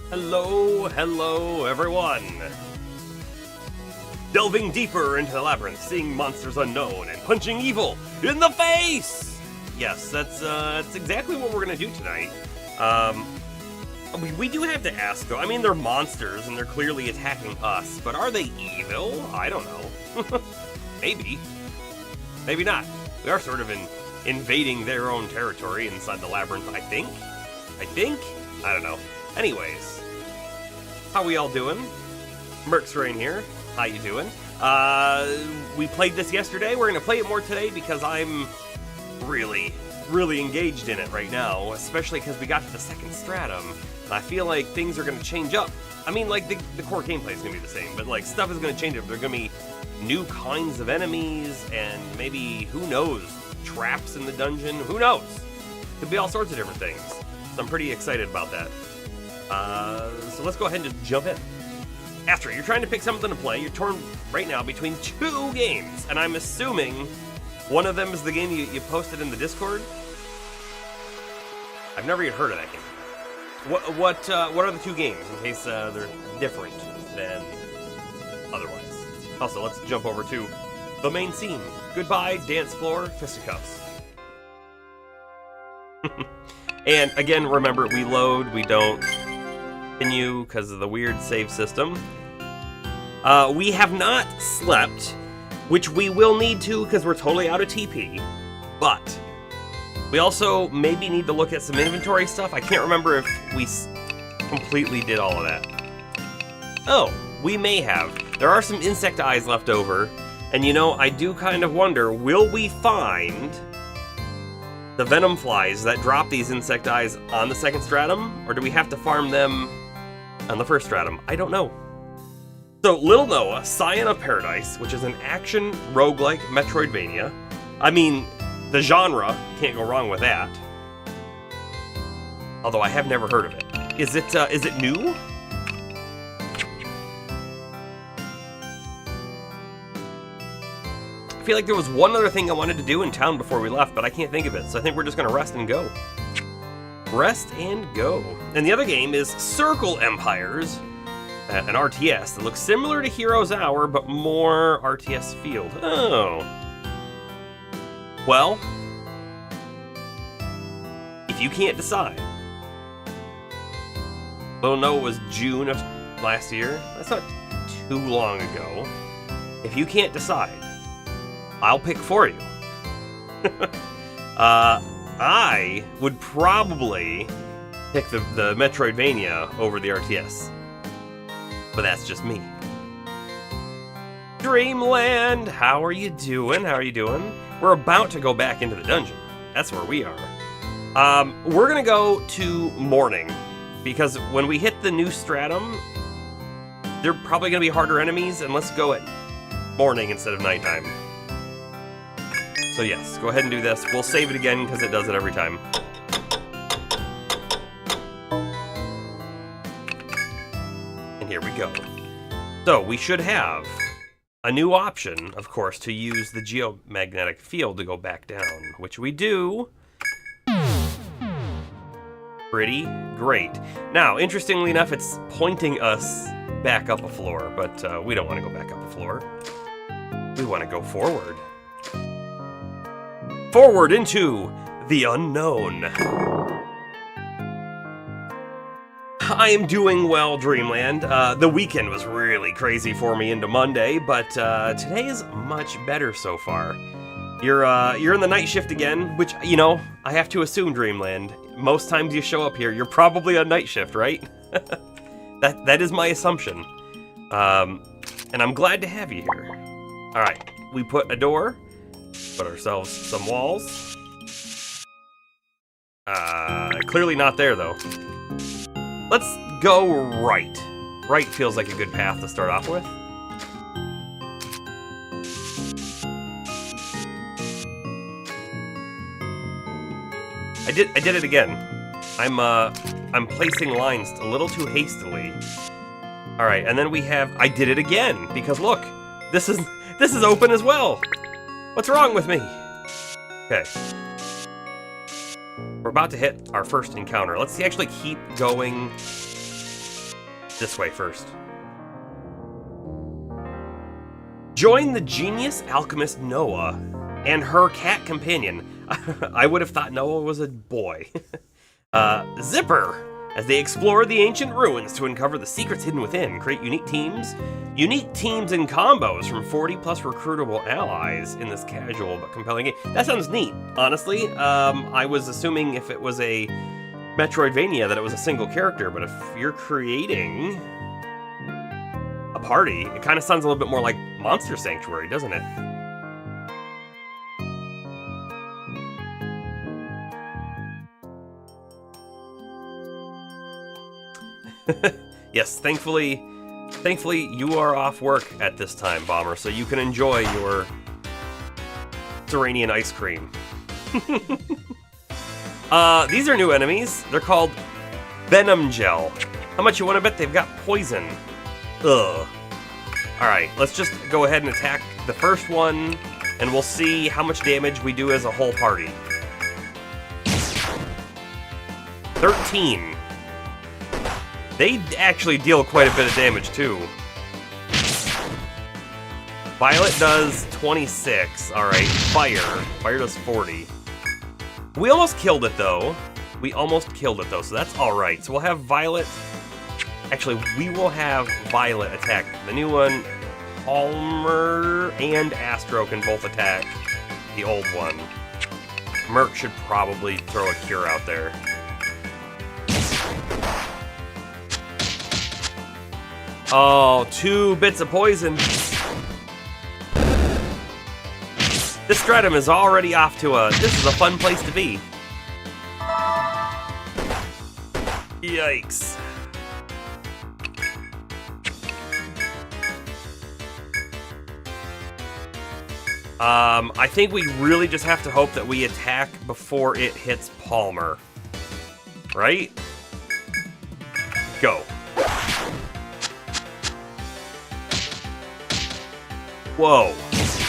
Hello, everyone! Delving deeper into the labyrinth, seeing monsters unknown, and punching evil in the face! Yes, that's exactly what we're gonna do tonight. We do have to ask, though. I mean, they're monsters, and they're clearly attacking us, but are they evil? I don't know. Maybe. Maybe not. We are sort of invading their own territory inside the labyrinth, I think? I don't know. Anyways, how we all doing? Merc's Rain here. How you doing? We played this yesterday. We're gonna play it more today because I'm really engaged in it right now, especially because we got to the second stratum. And I feel like things are gonna change up. I mean, like, the core gameplay is gonna be the same, but like stuff is gonna change up. There are gonna be new kinds of enemies, and maybe, who knows, traps in the dungeon. Who knows? Could be all sorts of different things. So I'm pretty excited about that. So let's go ahead and just jump in. Astrid, you're trying to pick something to play. You're torn right now between two games, and I'm assuming one of them is the game you posted in the Discord. I've never even heard of that game. What are the two games, in case they're different than otherwise? Also, let's jump over to the main scene. Goodbye, dance floor, fisticuffs. And again, remember, we load, we don't continue because of the weird save system. We have not slept, which we will need to because we're totally out of TP, but we also maybe need to look at some inventory stuff. I can't remember if we completely did all of that. Oh, we may have. There are some insect eyes left over, and you know, I do kind of wonder, will we find the venom flies that drop these insect eyes on the second stratum, or do we have to farm them on the first stratum? I don't know. So, Little Noah, Scion of Paradise, which is an action roguelike Metroidvania. I mean, the genre, can't go wrong with that. Although I have never heard of it. Is it new? I feel like there was one other thing I wanted to do in town before we left, but I can't think of it, so I think we're just gonna rest and go. Rest and go. And the other game is Circle Empires, an RTS that looks similar to Hero's Hour, but more RTS field. Oh. Well, if you can't decide. Little Noah was June of last year. That's not too long ago. If you can't decide, I'll pick for you. I would probably pick the Metroidvania over the RTS. But that's just me. Dreamland, how are you doing? We're about to go back into the dungeon. That's where we are. We're gonna go to morning, because when we hit the new stratum, they're probably gonna be harder enemies, and let's go at morning instead of nighttime. So yes, go ahead and do this. We'll save it again because it does it every time. And here we go. So we should have a new option, of course, to use the geomagnetic field to go back down, which we do. Pretty great. Now, interestingly enough, it's pointing us back up a floor, but we don't want to go back up a floor. We want to go forward. Forward into the unknown. I am doing well, Dreamland. The weekend was really crazy for me into Monday, but today is much better so far. You're in the night shift again, which, you know, I have to assume, Dreamland, most times you show up here, you're probably on night shift, right? That is my assumption. And I'm glad to have you here. All right, we put a door. Put ourselves some walls. Clearly not there, though. Let's go right. Right feels like a good path to start off with. I did it again. I'm placing lines a little too hastily. All right, and then we have, I did it again, because look, this is open as well. What's wrong with me? Okay. We're about to hit our first encounter. Let's actually keep going This way first. Join the genius alchemist Noah and her cat companion. I would have thought Noah was a boy. Zipper, as they explore the ancient ruins to uncover the secrets hidden within. Create unique teams and combos from 40 plus recruitable allies in this casual but compelling game. That sounds neat, honestly. I was assuming if it was a Metroidvania that it was a single character, but if you're creating a party, it kind of sounds a little bit more like Monster Sanctuary, doesn't it? Yes, thankfully you are off work at this time, Bomber, so you can enjoy your Serenian ice cream. These are new enemies. They're called Venom Gel. How much you want to bet they've got poison? Ugh. Alright, let's just go ahead and attack the first one, and we'll see how much damage we do as a whole party. 13. They actually deal quite a bit of damage, too. Violet does 26. Alright, Fire does 40. We almost killed it, though. So that's alright. So we'll have Violet... Actually, we will have Violet attack the new one. Palmer and Astro can both attack the old one. Merc should probably throw a cure out there. Oh, 2 bits of poison. This Stratum is already off to this is a fun place to be. Yikes. I think we really just have to hope that we attack before it hits Palmer. Right? Go. Whoa.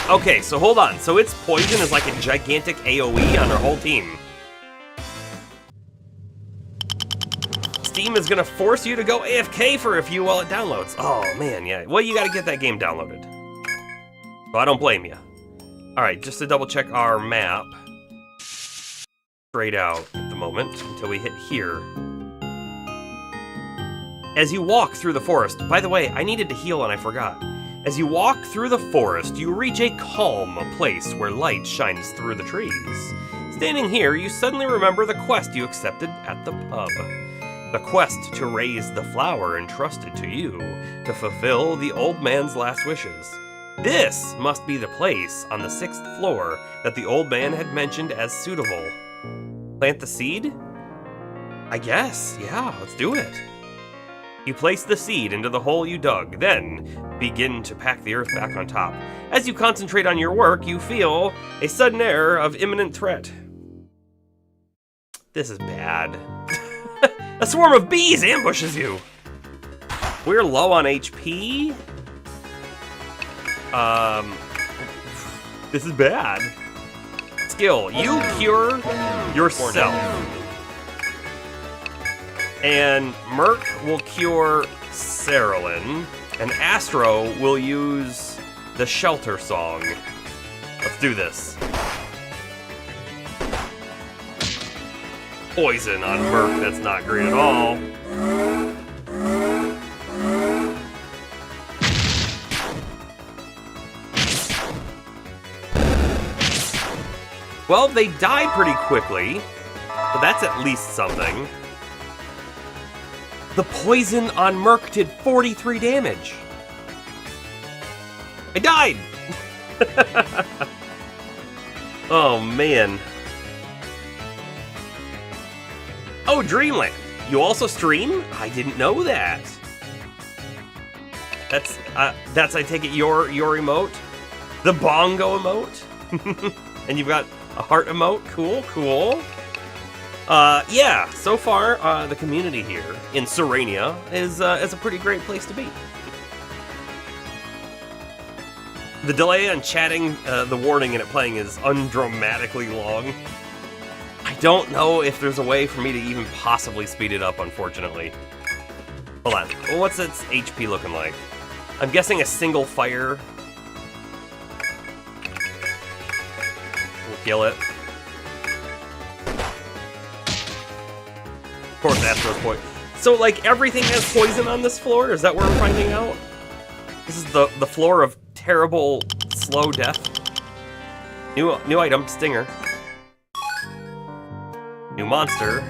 Okay, so hold on. So its poison is like a gigantic AoE on our whole team. Steam is gonna force you to go AFK for a few while it downloads. Oh man, yeah. Well, you gotta get that game downloaded. So I don't blame you. Alright, just to double check our map. Straight out at the moment until we hit here. As you walk through the forest, by the way, I needed to heal and I forgot. As you walk through the forest, you reach a calm place where light shines through the trees. Standing here, you suddenly remember the quest you accepted at the pub. The quest to raise the flower entrusted to you to fulfill the old man's last wishes. This must be the place on the 6th floor that the old man had mentioned as suitable. Plant the seed? I guess, yeah, let's do it. You place the seed into the hole you dug, then begin to pack the earth back on top. As you concentrate on your work, you feel a sudden air of imminent threat. This is bad. A swarm of bees ambushes you. We're low on HP. This is bad. Skill, you cure yourself. And Merc will cure Cerulean, and Astro will use the Shelter Song. Let's do this. Poison on Merc, that's not great at all. Well, they die pretty quickly, so that's at least something. The poison on Merc did 43 damage. I died! Oh, man. Oh, Dreamland. You also stream? I didn't know that. That's I take it, your emote? The bongo emote? And you've got a heart emote? Cool, cool. Yeah, so far, the community here in Serenia is a pretty great place to be. The delay on chatting, the warning and it playing is undramatically long. I don't know if there's a way for me to even possibly speed it up, unfortunately. Hold on. Well, what's its HP looking like? I'm guessing a single fire will kill it. Of course, Astro's poison. So, like, everything has poison on this floor? Is that what we're finding out? This is the floor of terrible, slow death. New item, Stinger. New monster.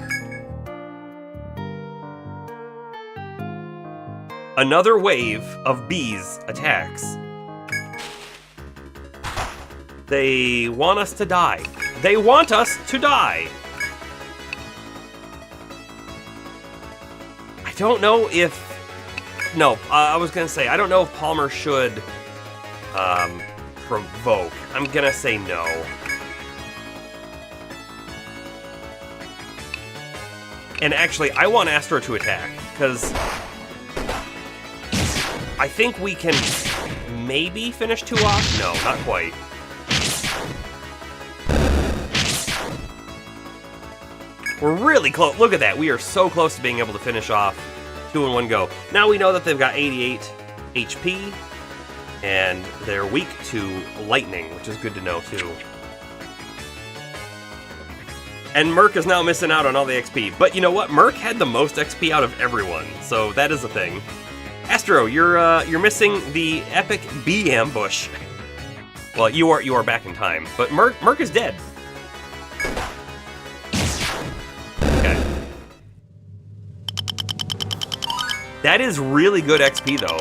Another wave of bees attacks. They want us to die. They want us to die! I don't know if... No, I was gonna say, I don't know if Palmer should provoke. I'm gonna say no. And actually, I want Astro to attack, because I think we can maybe finish 2 off? No, not quite. We're really close. Look at that. We are so close to being able to finish off 2 in one go. Now we know that they've got 88 HP, and they're weak to lightning, which is good to know, too. And Merc is now missing out on all the XP. But you know what? Merc had the most XP out of everyone, so that is a thing. Astro, you're missing the epic bee ambush. Well, you are back in time, but Merc is dead. Okay. That is really good XP, though.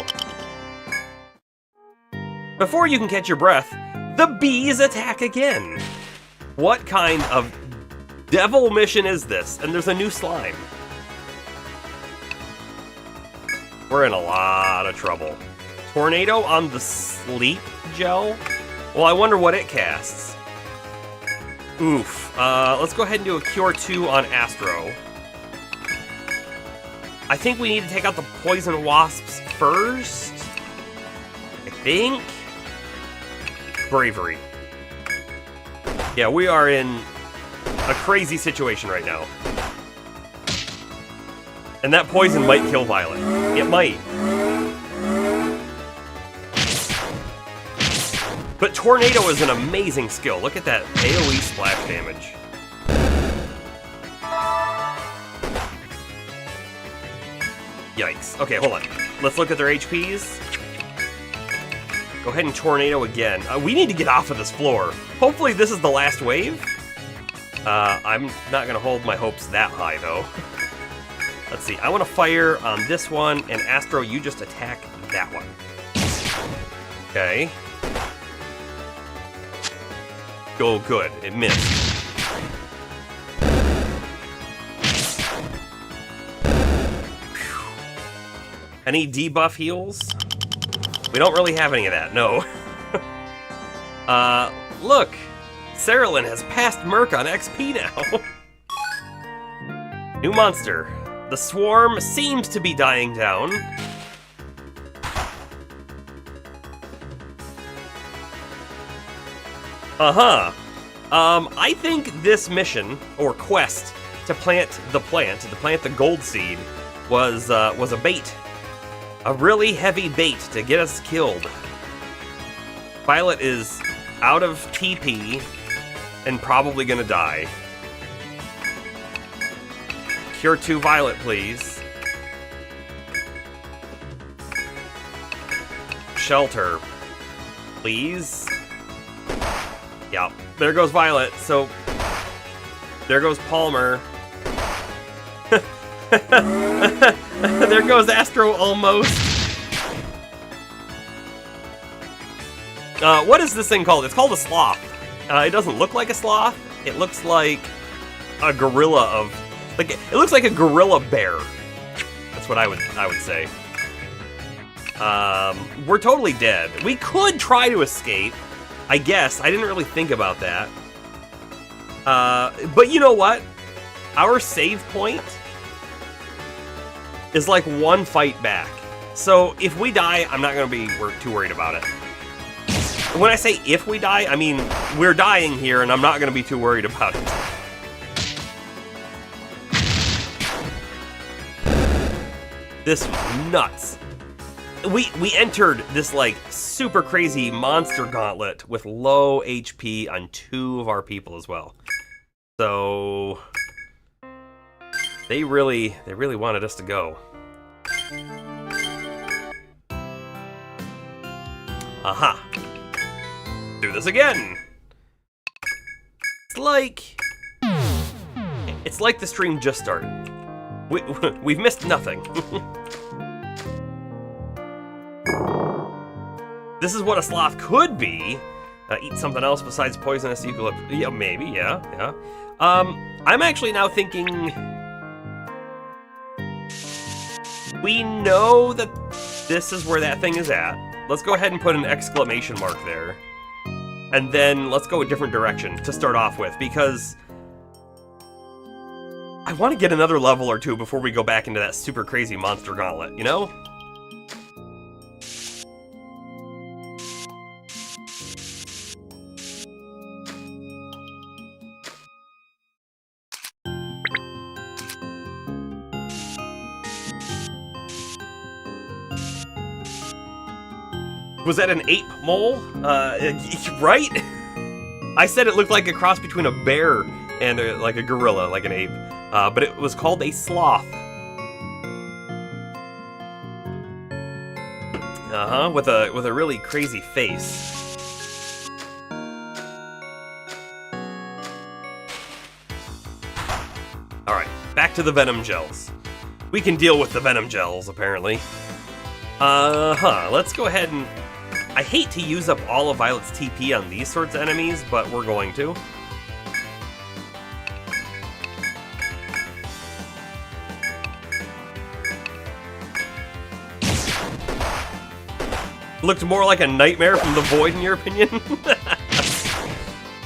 Before you can catch your breath, the bees attack again. What kind of devil mission is this? And there's a new slime. We're in a lot of trouble. Tornado on the sleep gel? Well, I wonder what it casts. Oof. Let's go ahead and do a Cure 2 on Astro. I think we need to take out the poison wasps first. I think. Bravery. Yeah, we are in a crazy situation right now. And that poison might kill Violet. It might. But Tornado is an amazing skill. Look at that AoE splash damage. Yikes. Okay, hold on. Let's look at their HPs. Go ahead and Tornado again. We need to get off of this floor. Hopefully this is the last wave. I'm not going to hold my hopes that high, though. Let's see. I want to fire on this one, and Astro, you just attack that one. Okay. Oh, good. It missed. Any debuff heals? We don't really have any of that, no. Look! Cerulean has passed Merc on XP now. New monster. The swarm seems to be dying down. I think this mission, or quest, to plant the gold seed, was a bait. A really heavy bait to get us killed. Violet is out of TP and probably gonna die. Cure 2 Violet, please. Shelter, please. Yeah, there goes Violet, so there goes Palmer. There goes Astro almost. What is this thing called? It's called a sloth. It doesn't look like a sloth. It looks like a gorilla of... Like, it looks like a gorilla bear. That's what I would say. We're totally dead. We could try to escape, I guess. I didn't really think about that. But you know what? Our save point is like one fight back. So if we die, I'm not going to be too worried about it. When I say if we die, I mean we're dying here, and I'm not going to be too worried about it. This was nuts. We entered this, like, super crazy monster gauntlet with low HP on 2 of our people as well. So they really wanted us to go. Aha. Do this again. It's like the stream just started. We've missed nothing. This is what a sloth could be. Eat something else besides poisonous eucalyptus. Yeah, maybe, yeah. I'm actually now thinking... We know that this is where that thing is at. Let's go ahead and put an exclamation mark there. And then let's go a different direction to start off with, because... I want to get another level or 2 before we go back into that super crazy monster gauntlet, you know? Was that an ape mole? Right? I said it looked like a cross between a bear and like a gorilla, like an ape. But it was called a sloth. With a really crazy face. All right, back to the venom gels. We can deal with the venom gels, apparently. Let's go ahead and... I hate to use up all of Violet's TP on these sorts of enemies, but we're going to. Looked more like a nightmare from the void, in your opinion?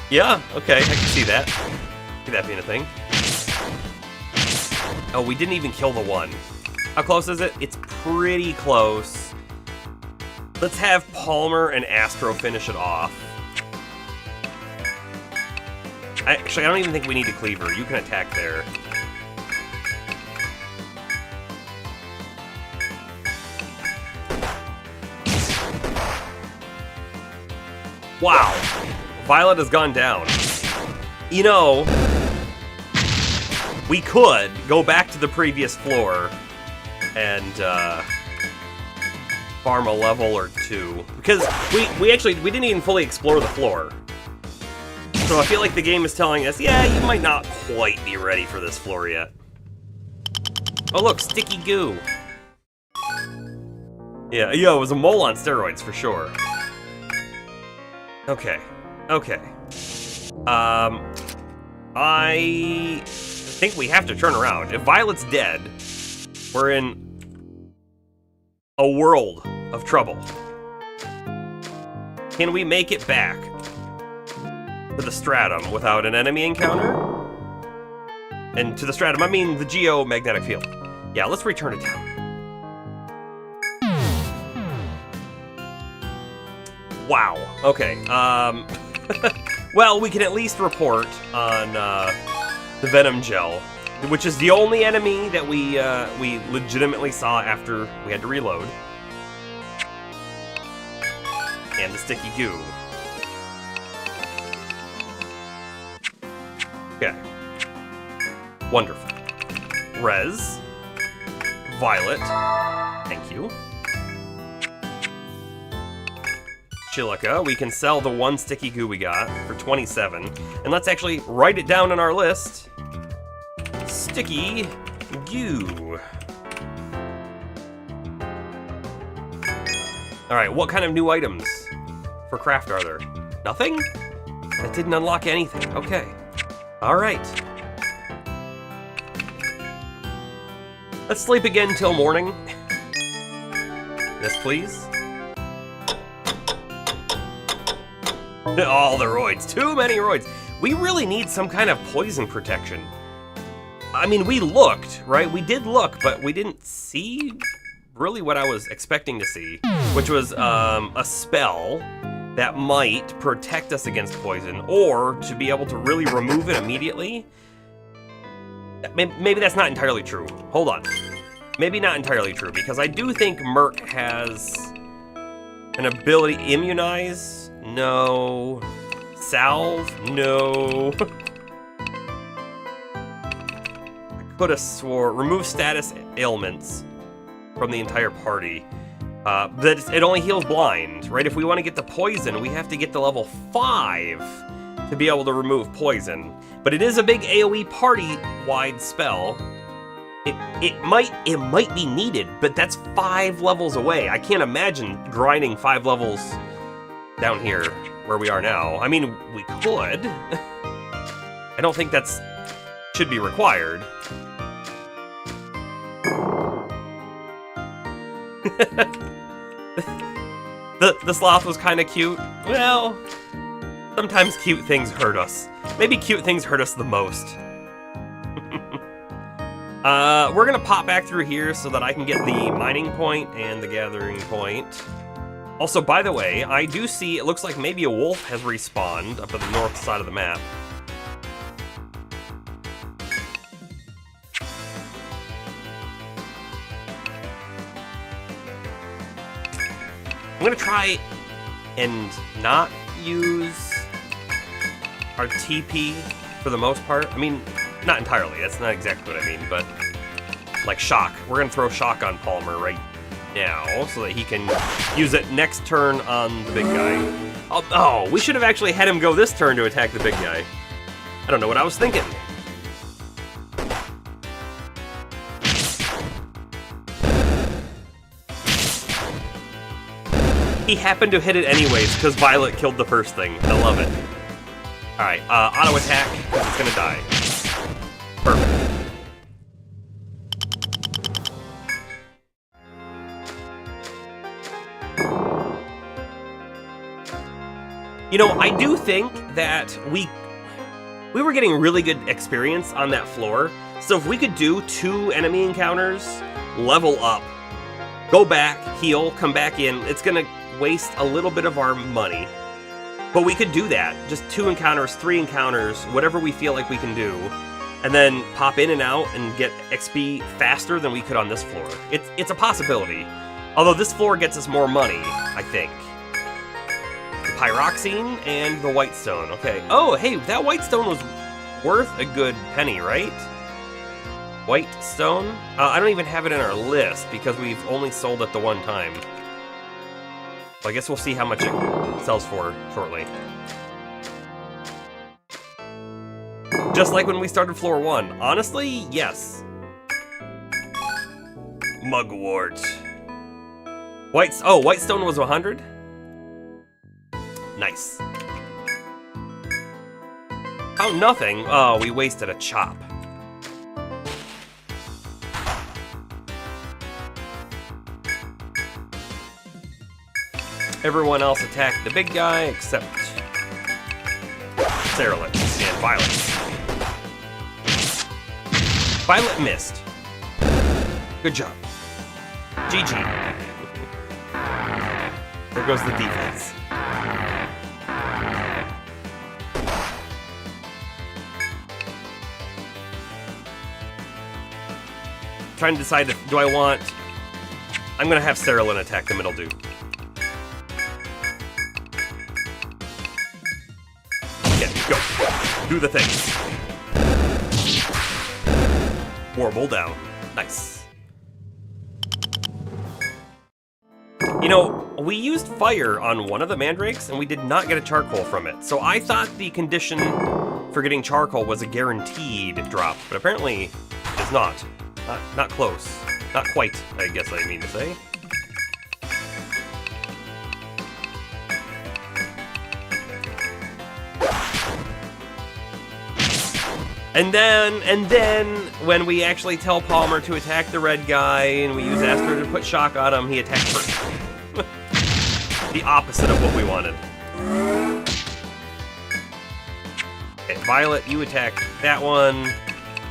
Yeah, okay, I can see that. See that being a thing. Oh, we didn't even kill the one. How close is it? It's pretty close. Let's have Palmer and Astro finish it off. Actually, I don't even think we need a cleaver. You can attack there. Wow. Violet has gone down. You know, we could go back to the previous floor and farm a level or 2, because we didn't even fully explore the floor. So I feel like the game is telling us, yeah, you might not quite be ready for this floor yet. Oh look, sticky goo. Yeah, it was a mole on steroids for sure. Okay. I think we have to turn around. If Violet's dead, we're in a world of trouble. Can we make it back to the Stratum without an enemy encounter? And to the Stratum, I mean the geomagnetic field. Yeah, let's return to town. Wow. Okay. Well, we can at least report on the Venom Gel, which is the only enemy that we legitimately saw after we had to reload. And the sticky goo. Okay. Wonderful. Rez. Violet. Thank you. Chilica. We can sell the 1 sticky goo we got for 27. And let's actually write it down on our list. Sticky goo. Alright, what kind of new items for craft are there? Nothing? That didn't unlock anything. Okay. Alright. Let's sleep again till morning. Yes, please. All the roids. Too many roids. We really need some kind of poison protection. I mean, we looked, right? We did look, but we didn't see really what I was expecting to see, which was a spell that might protect us against poison, or to be able to really remove it immediately. Maybe that's not entirely true. Hold on. maybe not entirely true, because I do think Merc has an ability. Immunize? No. Salve? No. I could have swore. Remove status ailments from the entire party. That it only heals blind, right? If we want to get to poison, we have to get to level 5 to be able to remove poison. But it is a big AoE party-wide spell. It might be needed, but that's 5 levels away. I can't imagine grinding 5 levels down here where we are now. I mean, we could. I don't think that's should be required. The sloth was kind of cute. Well, sometimes cute things hurt us. Maybe cute things hurt us the most. We're gonna pop back through here so that I can get the mining point and the gathering point. Also, by the way, I do see, it looks like maybe a wolf has respawned up at the north side of the map. I'm gonna try and not use our TP for the most part. I mean, not entirely, that's not exactly what I mean, but like shock. We're gonna throw shock on Palmer right now so that he can use it next turn on the big guy. Oh, we should have actually had him go this turn to attack the big guy. I don't know what I was thinking. He happened to hit it anyways, because Violet killed the first thing. I love it. Alright, auto attack, because it's gonna die. Perfect. You know, I do think that we were getting really good experience on that floor, so if we could do 2 enemy encounters, level up, go back, heal, come back in, it's gonna waste a little bit of our money. But we could do that. Just 2 encounters, 3 encounters, whatever we feel like we can do, and then pop in and out and get XP faster than we could on this floor. It's a possibility. Although this floor gets us more money, I think. The pyroxene and the white stone. Okay. Oh, hey, that white stone was worth a good penny, right? White stone? I don't even have it in our list because we've only sold it the one time. So I guess we'll see how much it sells for shortly. Just like when we started floor 1. Honestly, yes. Mugwort. White stone was 100? Nice. Oh, nothing. Oh, we wasted a chop. Everyone else attacked the big guy except Cerulean and Violet. Violet missed. Good job. GG. There goes the defense. Trying to decide if, do I want... I'm gonna have Cerulean attack the middle dude. Go. Do the thing. Warble down. Nice. You know, we used fire on one of the mandrakes, and we did not get a charcoal from it. So I thought the condition for getting charcoal was a guaranteed drop, but apparently it is not. Not close. Not quite, I guess I mean to say. And then, when we actually tell Palmer to attack the red guy, and we use Astro to put shock on him, he attacks first. The opposite of what we wanted. Okay, Violet, you attack that one.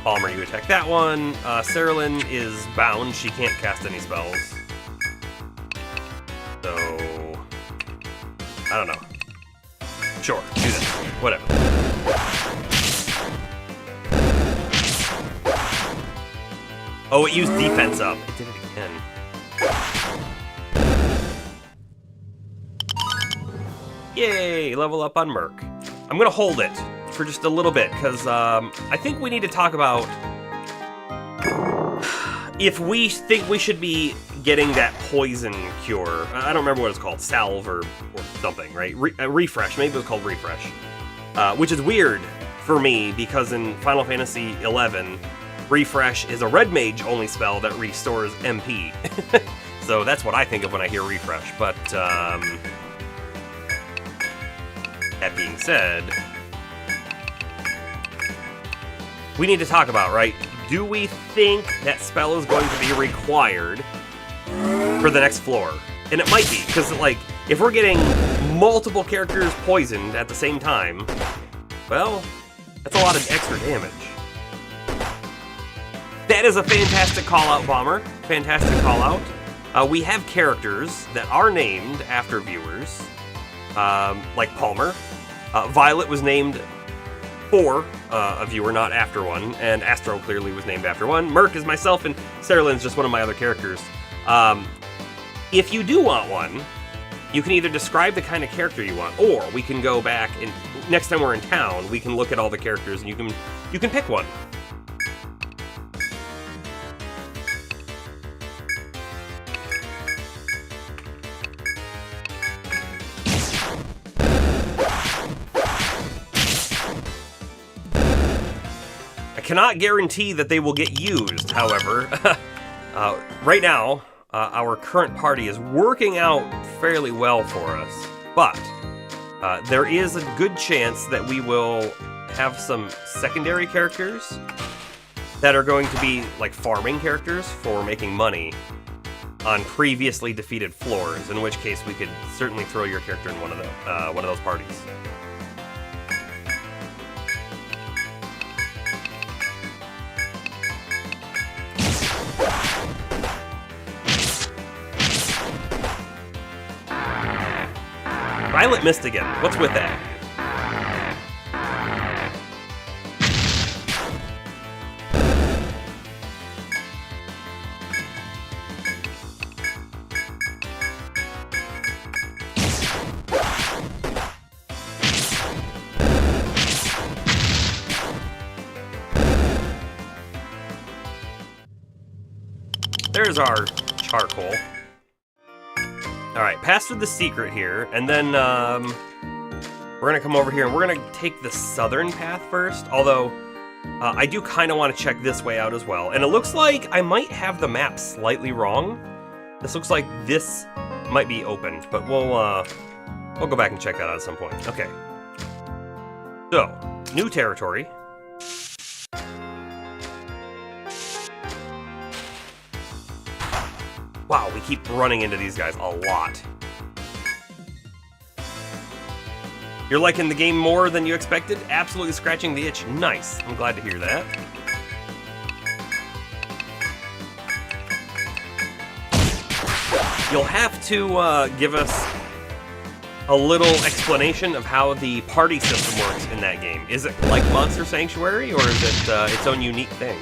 Palmer, you attack that one. Cerulean is bound, she can't cast any spells. So... I don't know. Sure, do this. Whatever. Oh, it used defense up. It did it again. Yay, level up on Merc. I'm gonna hold it for just a little bit, because I think we need to talk about if we think we should be getting that poison cure. I don't remember what it's called, salve or something, right? Refresh, maybe it was called Refresh. Which is weird for me, because in Final Fantasy XI, Refresh is a red mage only spell that restores MP. So that's what I think of when I hear Refresh, but that being said, we need to talk about, right? Do we think that spell is going to be required for the next floor? And it might be, because, like, if we're getting multiple characters poisoned at the same time, well, that's a lot of extra damage. That is a fantastic call-out, Bomber. Fantastic call-out. We have characters that are named after viewers, like Palmer. Violet was named for a viewer, not after one, and Astro clearly was named after one. Merc is myself, and Sarah Lynn's just one of my other characters. If you do want one, you can either describe the kind of character you want, or we can go back and next time we're in town, we can look at all the characters and you can pick one. Cannot guarantee that they will get used, however. Right now, our current party is working out fairly well for us, but there is a good chance that we will have some secondary characters that are going to be like farming characters for making money on previously defeated floors, in which case we could certainly throw your character in one of those parties. Violet missed again. What's with that? There's our charcoal. Alright, pass through the secret here, and then we're going to come over here and we're going to take the southern path first, although I do kind of want to check this way out as well. And it looks like I might have the map slightly wrong. This looks like this might be opened, but we'll go back and check that out at some point. Okay. So, new territory. Wow, we keep running into these guys a lot. You're liking the game more than you expected? Absolutely scratching the itch. Nice. I'm glad to hear that. You'll have to give us a little explanation of how the party system works in that game. Is it like Monster Sanctuary, or is it its own unique thing?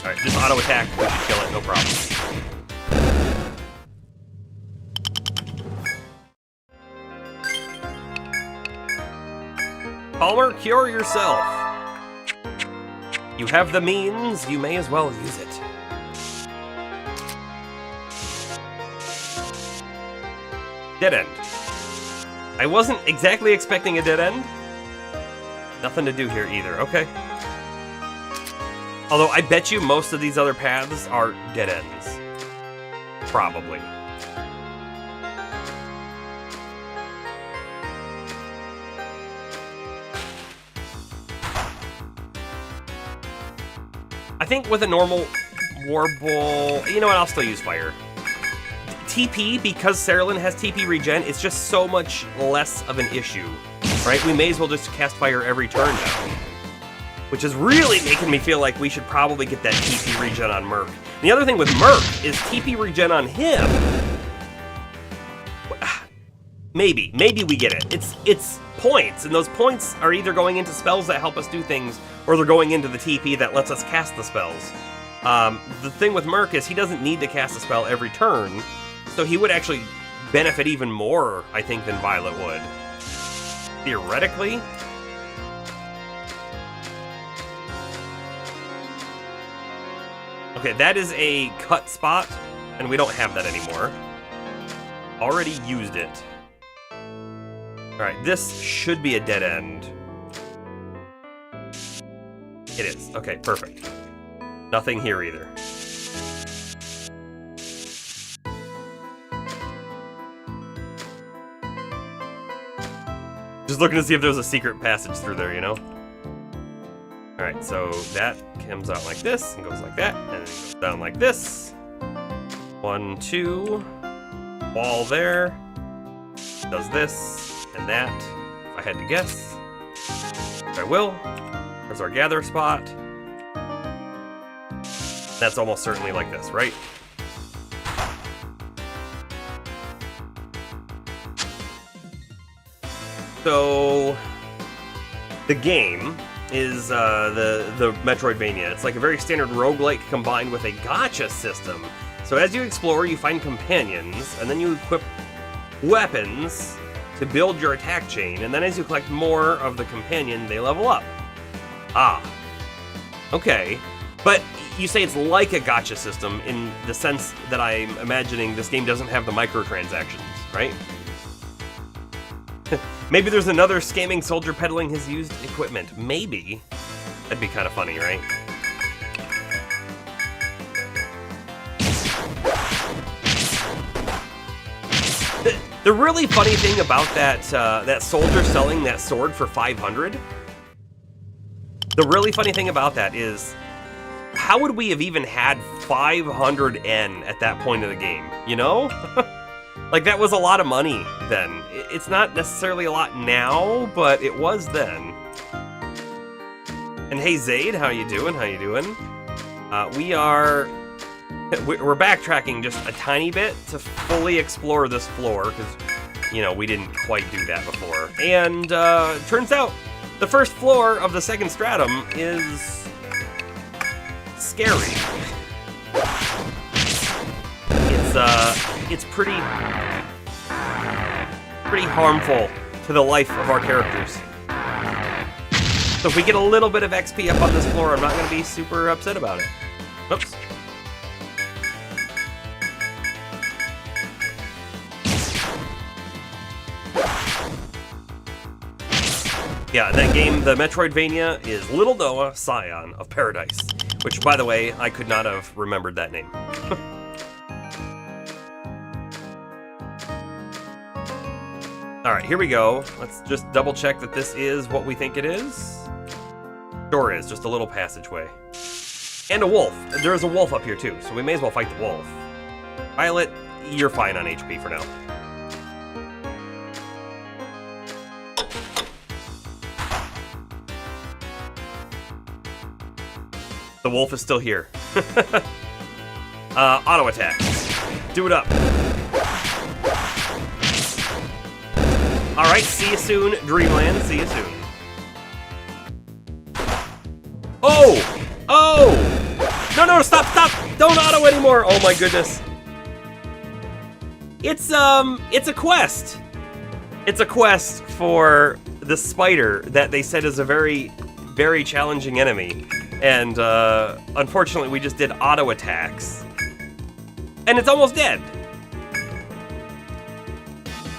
Alright, just auto attack, we should kill it, no problem. Palmer, cure yourself. You have the means, you may as well use it. Dead end. I wasn't exactly expecting a dead end. Nothing to do here either, okay. Although I bet you most of these other paths are dead ends. Probably. I think with a normal Warble... You know what, I'll still use fire. TP, because Sarah Lynn has TP regen, it's just so much less of an issue. Right? We may as well just cast fire every turn now. Which is really making me feel like we should probably get that TP regen on Merc. And the other thing with Merc is TP regen on him. Maybe we get it. It's points, and those points are either going into spells that help us do things, or they're going into the TP that lets us cast the spells. The thing with Merc is he doesn't need to cast a spell every turn, so he would actually benefit even more, I think, than Violet would. Theoretically. Okay, that is a cut spot, and we don't have that anymore. Already used it. Alright, this should be a dead end. It is. Okay, perfect. Nothing here either. Just looking to see if there's a secret passage through there, you know? Alright, so that comes out like this, and goes like that, and then it goes down like this. 1, 2. Wall there. Does this, and that, if I had to guess. I will. There's our gather spot. That's almost certainly like this, right? So, the game is the Metroidvania. It's like a very standard roguelike combined with a gacha system. So as you explore, you find companions, and then you equip weapons to build your attack chain, and then as you collect more of the companion, they level up. Ah. Okay. But you say it's like a gacha system in the sense that I'm imagining this game doesn't have the microtransactions, right? Maybe there's another scamming soldier peddling his used equipment. Maybe. That'd be kind of funny, right? The really funny thing about that soldier selling that sword for 500, the really funny thing about that is, how would we have even had 500 N at that point of the game, you know? Like, that was a lot of money then. It's not necessarily a lot now, but it was then. And hey, Zaid, how you doing? How you doing? We're backtracking just a tiny bit to fully explore this floor, because, you know, we didn't quite do that before. And turns out the first floor of the second stratum is scary. It's pretty harmful to the life of our characters. So if we get a little bit of XP up on this floor, I'm not going to be super upset about it. Oops. Yeah, that game, the Metroidvania, is Little Noah, Scion of Paradise. Which, by the way, I could not have remembered that name. Alright, here we go. Let's just double check that this is what we think it is. Sure is, just a little passageway. And a wolf. There is a wolf up here too, so we may as well fight the wolf. Violet, you're fine on HP for now. The wolf is still here. Auto attack. Do it up. Alright, see you soon, Dreamland. See you soon. Oh! Oh! No, stop! Don't auto anymore! Oh my goodness. It's a quest. It's a quest for the spider that they said is a very, very challenging enemy. And, unfortunately, we just did auto attacks. And it's almost dead.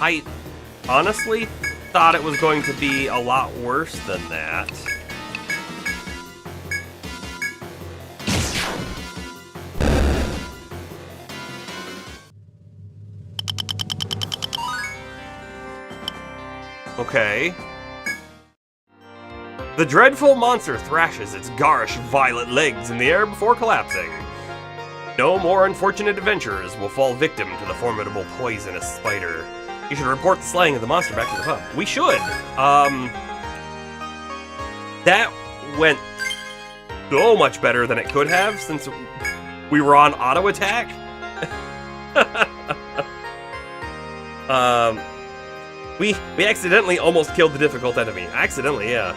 I honestly thought it was going to be a lot worse than that. Okay. The dreadful monster thrashes its garish violet legs in the air before collapsing. No more unfortunate adventurers will fall victim to the formidable poisonous spider. You should report the slaying of the monster back to the pub. We should! That went so much better than it could have, since we were on auto attack. We accidentally almost killed the difficult enemy. Accidentally, yeah.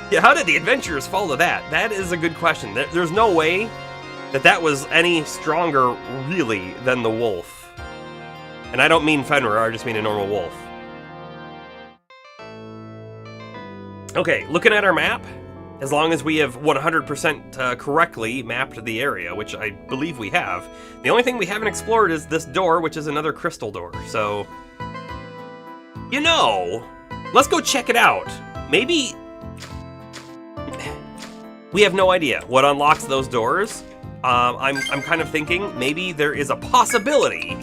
Yeah, how did the adventurers fall to that? That is a good question. There's no way that was any stronger, really, than the wolf. And I don't mean Fenrir, I just mean a normal wolf. Okay, looking at our map, as long as we have 100% correctly mapped the area, which I believe we have, the only thing we haven't explored is this door, which is another crystal door. So, you know, let's go check it out. Maybe... We have no idea what unlocks those doors. I'm kind of thinking maybe there is a possibility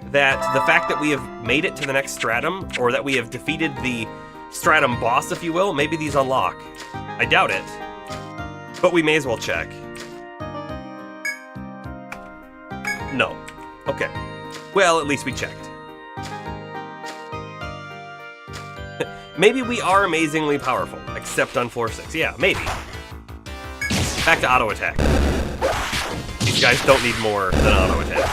that the fact that we have made it to the next stratum, or that we have defeated the stratum boss, if you will, maybe these unlock. I doubt it, but we may as well check. No. Okay. Well, at least we checked. Maybe we are amazingly powerful, except on floor 6. Yeah, maybe. Back to auto attack. These guys don't need more than auto attack.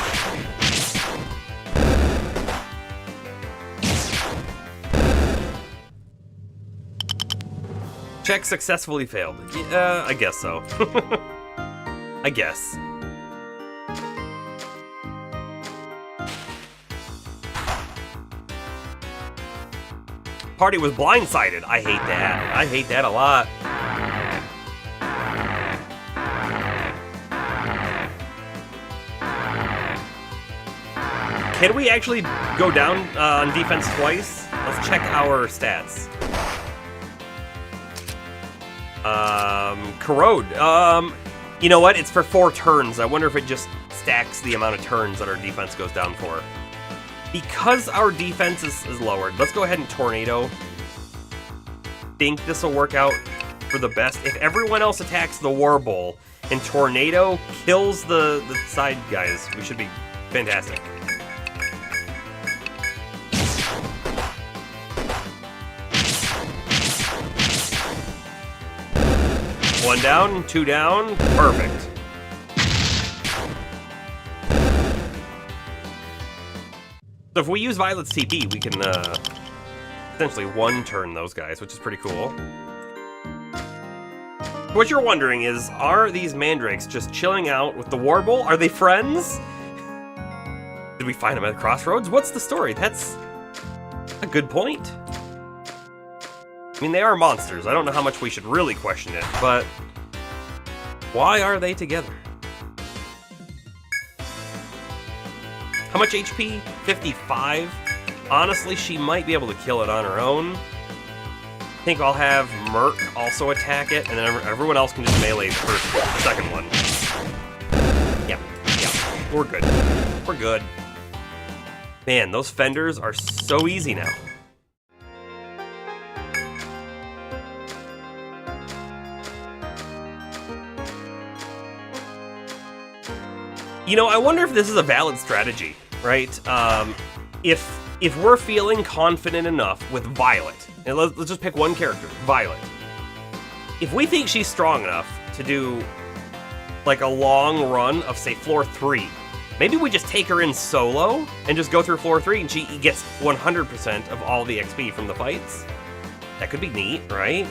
Check successfully failed. Yeah, I guess so. I guess. Party was blindsided. I hate that. I hate that a lot. Can we actually go down on defense twice? Let's check our stats. Corrode. You know what? It's for 4 turns. I wonder if it just stacks the amount of turns that our defense goes down for. Because our defense is lowered, let's go ahead and tornado. Think this will work out for the best. If everyone else attacks the Warble and tornado kills the side guys, we should be fantastic. One down, 2 down, perfect. So if we use Violet's TP, we can essentially one-turn those guys, which is pretty cool. What you're wondering is, are these mandrakes just chilling out with the Warble? Are they friends? Did we find them at the crossroads? What's the story? That's a good point. I mean, they are monsters. I don't know how much we should really question it, but why are they together? How much HP? 55? Honestly, she might be able to kill it on her own. I think I'll have Merc also attack it, and then everyone else can just melee the second one. Yeah, we're good. We're good. Man, those fenders are so easy now. You know, I wonder if this is a valid strategy, right? If we're feeling confident enough with Violet, and let's just pick one character, Violet. If we think she's strong enough to do like a long run of, say, floor 3, maybe we just take her in solo and just go through floor 3 and she gets 100% of all the XP from the fights. That could be neat, right?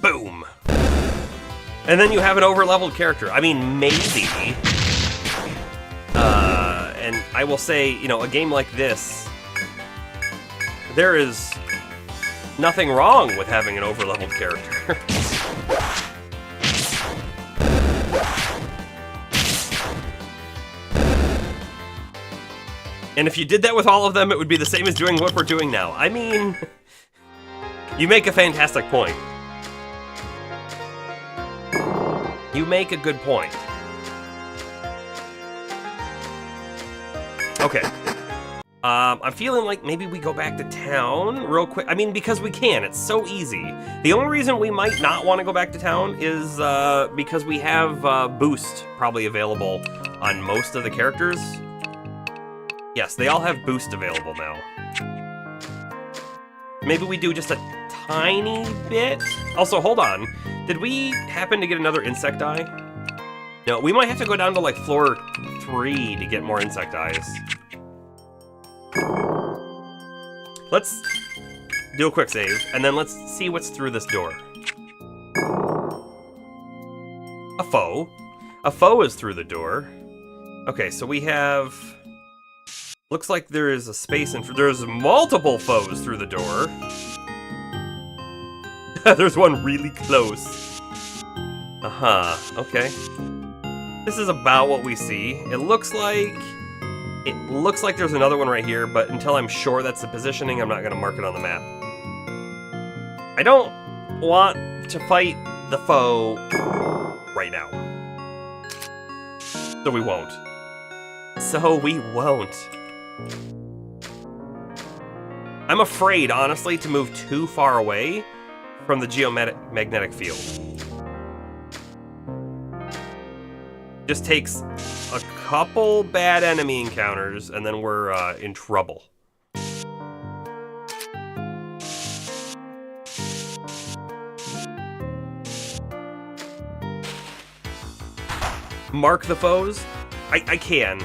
Boom! And then you have an over-leveled character. I mean, maybe. And I will say, you know, a game like this, there is nothing wrong with having an over-leveled character. And if you did that with all of them, it would be the same as doing what we're doing now. I mean, you make a fantastic point. You make a good point. Okay. I'm feeling like maybe we go back to town real quick. I mean, because we can. It's so easy. The only reason we might not want to go back to town is because we have Boost probably available on most of the characters. Yes, they all have boost available now. Maybe we do just a tiny bit? Also, hold on. Did we happen to get another insect eye? No, we might have to go down to like floor 3 to get more insect eyes. Let's do a quick save, and then let's see what's through this door. A F.O.E. A F.O.E is through the door. Okay, so we have... Looks like there is a space and there's multiple F.O.Es through the door. There's one really close. Okay. This is about what we see. It looks like there's another one right here, but until I'm sure that's the positioning, I'm not gonna mark it on the map. I don't want to fight the F.O.E right now. So we won't. I'm afraid, honestly, to move too far away from the geomagnetic field. Just takes a couple bad enemy encounters, and then we're in trouble. Mark the F.O.Es? I can.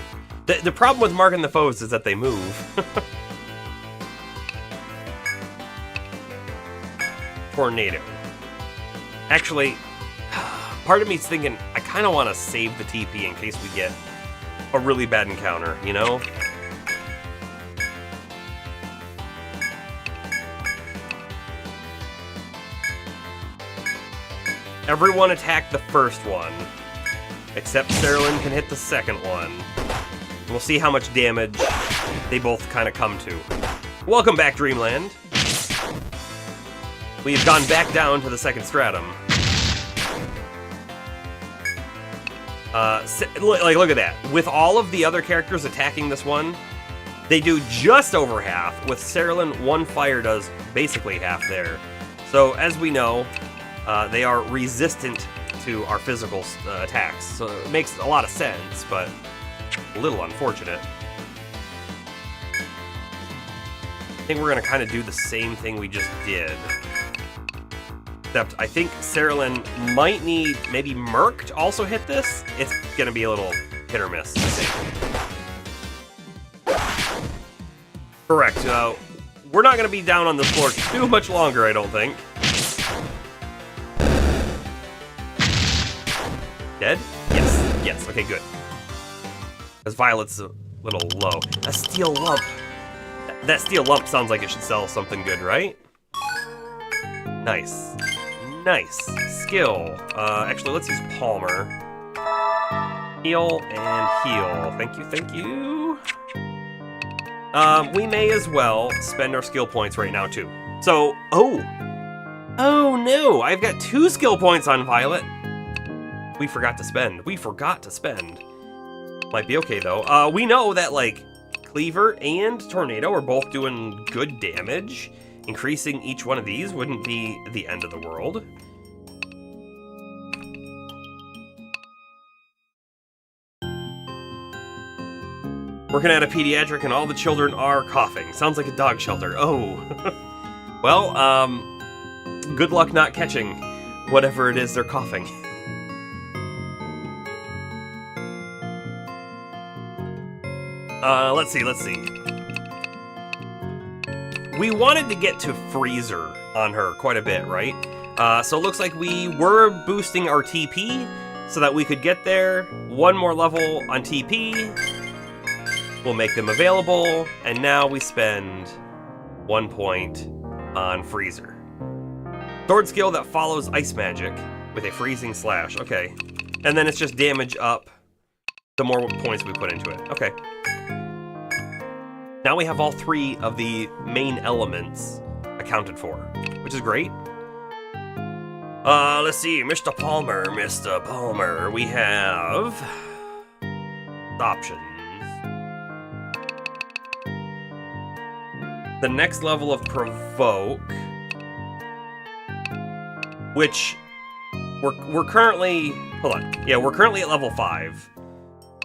The problem with marking the F.O.Es is that they move. Tornado. Actually, part of me's thinking I kind of want to save the TP in case we get a really bad encounter, you know? Everyone attack the first one, except Cerulean can hit the second one. We'll see how much damage they both kind of come to. Welcome back, Dreamland. We've gone back down to the second stratum. Look at that. With all of the other characters attacking this one, they do just over half. With Cerulean, one fire does basically half there. So, as we know, they are resistant to our physical attacks. So it makes a lot of sense, but a little unfortunate. I think we're going to kind of do the same thing we just did. Except I think Cerulean might need maybe Merc to also hit this. It's going to be a little hit or miss, I think. Correct. We're not going to be down on this floor too much longer, I don't think. Dead? Yes. Yes. Okay, good. Because Violet's a little low. A steel lump. That steel lump sounds like it should sell something good, right? Nice. Nice. Skill. Actually, let's use Palmer. Heal and heal. Thank you, thank you. We may as well spend our skill points right now, too. So, oh no, I've got 2 skill points on Violet. We forgot to spend. Might be okay, though. We know that, like, Cleaver and Tornado are both doing good damage. Increasing each one of these wouldn't be the end of the world. Working at a pediatric and all the children are coughing. Sounds like a dog shelter. Oh. Well, good luck not catching whatever it is they're coughing. Let's see. We wanted to get to Freezer on her quite a bit, right? So it looks like we were boosting our TP so that we could get there. One more level on TP. We'll make them available. And now we spend 1 point on Freezer. Sword skill that follows ice magic with a freezing slash. Okay. And then it's just damage up the more points we put into it. Okay. Now we have all 3 of the main elements accounted for, which is great. Let's see, Mr. Palmer, we have options. The next level of Provoke, which we're currently, hold on, yeah, we're currently at level 5.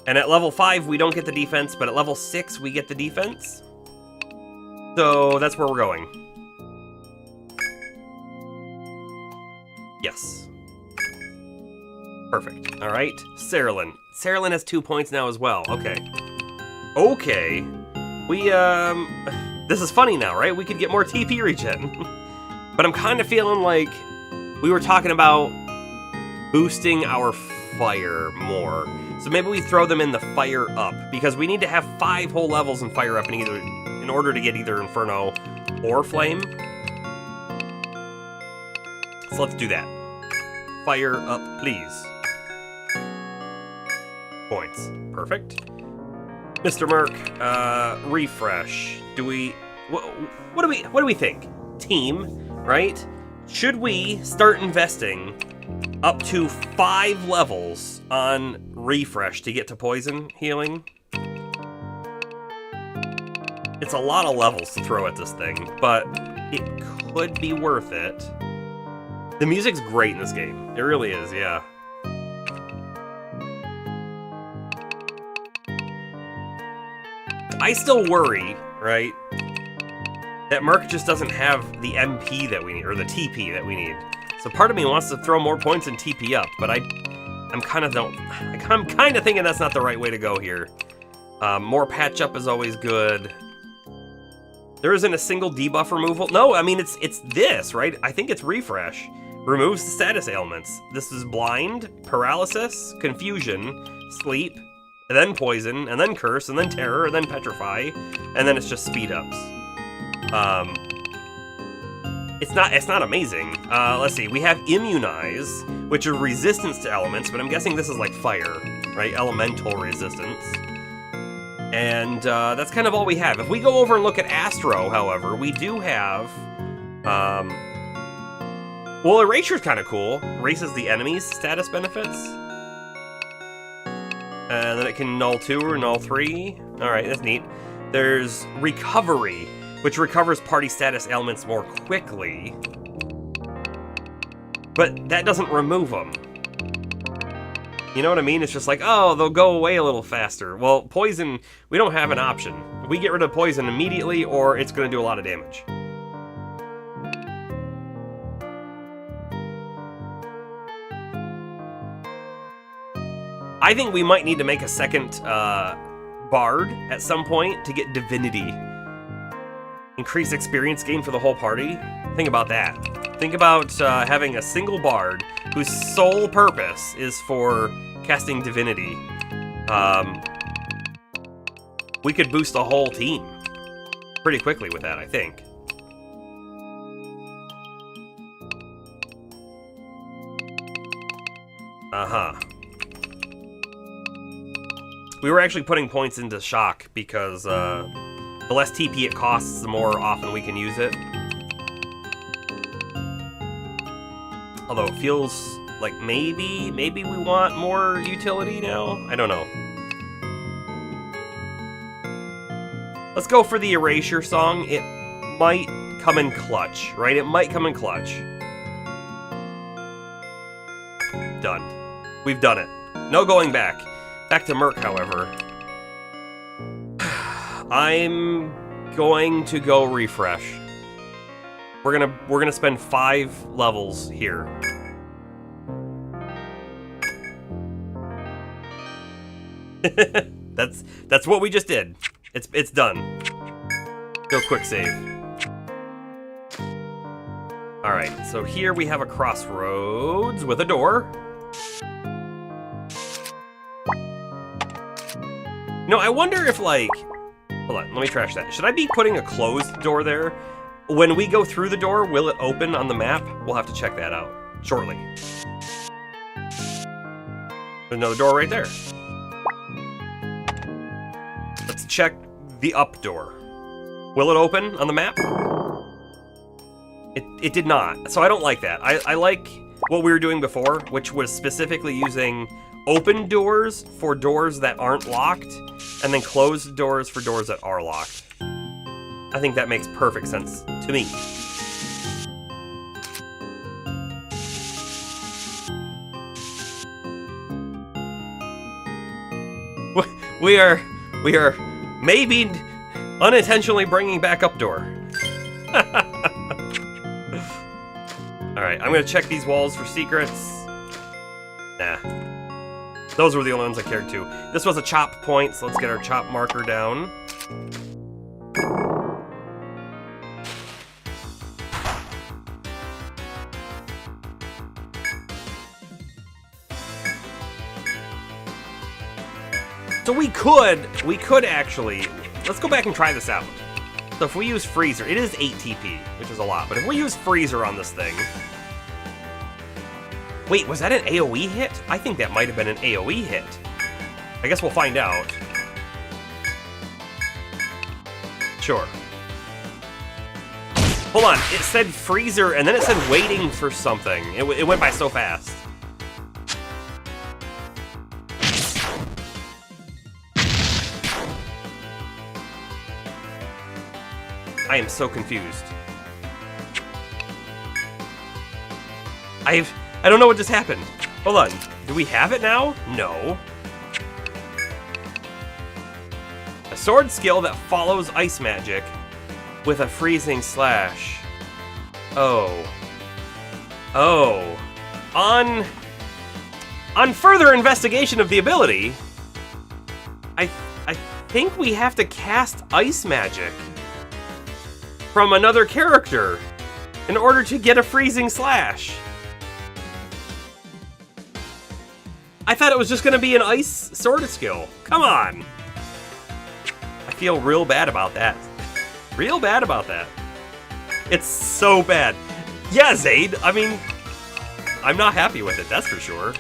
And at level 5, we don't get the defense, but at level 6, we get the defense. So that's where we're going. Yes. Perfect. All right. Cerulean. Cerulean has 2 points now as well. Okay. Okay. We, this is funny now, right? We could get more TP regen. But I'm kind of feeling like we were talking about boosting our fire more. So maybe we throw them in the fire up, because we need to have 5 whole levels in fire up in order to get either Inferno or Flame. So let's do that. Fire up, please. Points. Perfect. Mr. Merc, refresh. Do we... What do we think? Team, right? Should we start investing up to 5 levels on refresh to get to poison healing? It's a lot of levels to throw at this thing, but it could be worth it. The music's great in this game. It really is, yeah. I still worry, right, that Merc just doesn't have the MP that we need, or the TP that we need. So part of me wants to throw more points and TP up, but I'm kind of thinking that's not the right way to go here. More patch up is always good. There isn't a single debuff removal. No, I mean it's this, right? I think it's refresh. Removes the status ailments. This is blind, paralysis, confusion, sleep, and then poison, and then curse, and then terror, and then petrify, and then it's just speed ups. It's not amazing. Let's see, we have immunize, which is resistance to elements, but I'm guessing this is like fire, right? Elemental resistance. And that's kind of all we have. If we go over and look at Astro, however, we do have, well, Erasure's kind of cool. Erases the enemy's status benefits. And then it can null 2 or null 3. Alright, that's neat. There's Recovery, which recovers party status ailments more quickly. But that doesn't remove them. You know what I mean? It's just like, oh, they'll go away a little faster. Well, poison, we don't have an option. We get rid of poison immediately, or it's going to do a lot of damage. I think we might need to make a second Bard at some point to get Divinity. Increase experience gain for the whole party. Think about that. Think about having a single Bard whose sole purpose is for casting Divinity. We could boost the whole team pretty quickly with that, I think. Uh-huh. We were actually putting points into Shock because the less TP it costs, the more often we can use it. Although it feels like maybe we want more utility now? I don't know. Let's go for the Erasure song. It might come in clutch, right? It might come in clutch. Done. We've done it. No going back. Back to Merc, however. I'm going to go refresh. We're gonna spend 5 levels here. That's what we just did. It's done. Go quick save. All right, so here we have a crossroads with a door. No, I wonder if, like... Hold on, let me trash that. Should I be putting a closed door there? When we go through the door, will it open on the map? We'll have to check that out shortly. There's another door right there. Let's check the up door. Will it open on the map? It did not, so I don't like that. I like what we were doing before, which was specifically using open doors for doors that aren't locked, and then closed doors for doors that are locked. I think that makes perfect sense to me. We are maybe unintentionally bringing back up door. Alright, I'm gonna check these walls for secrets. Nah. Those were the only ones I cared to. This was a chop point, so let's get our chop marker down. So we could actually, let's go back and try this out. So if we use Freezer, it is 8 TP, which is a lot, but if we use Freezer on this thing... Wait, was that an AoE hit? I think that might have been an AoE hit. I guess we'll find out. Sure. Hold on, it said Freezer, and then it said waiting for something. It went by so fast. I am so confused. I don't know what just happened. Hold on. Do we have it now? No. A sword skill that follows ice magic with a freezing slash. Oh. Oh. On further investigation of the ability, I think we have to cast ice magic from another character in order to get a freezing slash. I thought it was just gonna be an ice sword skill. Come on. I feel real bad about that. Real bad about that. It's so bad. Yeah, Zaid, I mean, I'm not happy with it, that's for sure.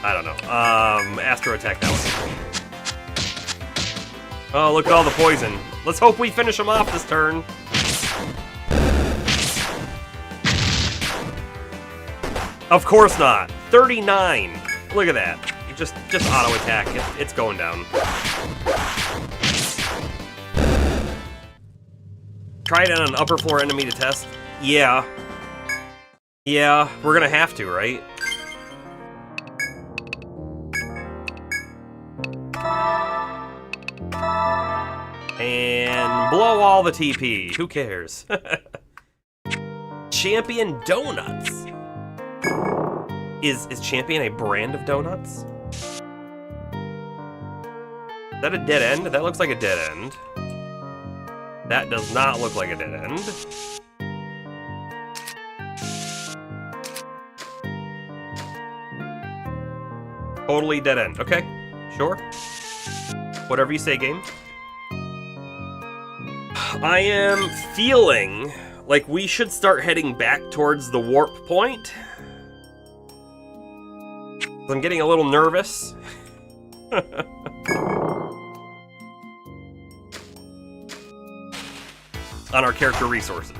I don't know. Astro attack that one. Oh, look at all the poison. Let's hope we finish him off this turn. Of course not. 39. Look at that. You just auto attack. It's going down. Try it on an upper floor enemy to test. Yeah. Yeah, we're gonna have to, right? And blow all the TP. Who cares? Champion Donuts. Is Champion a brand of donuts? Is that a dead end? That looks like a dead end. That does not look like a dead end. Totally dead end. Okay, sure. Whatever you say, game. I am feeling like we should start heading back towards the warp point. I'm getting a little nervous. On our character resources.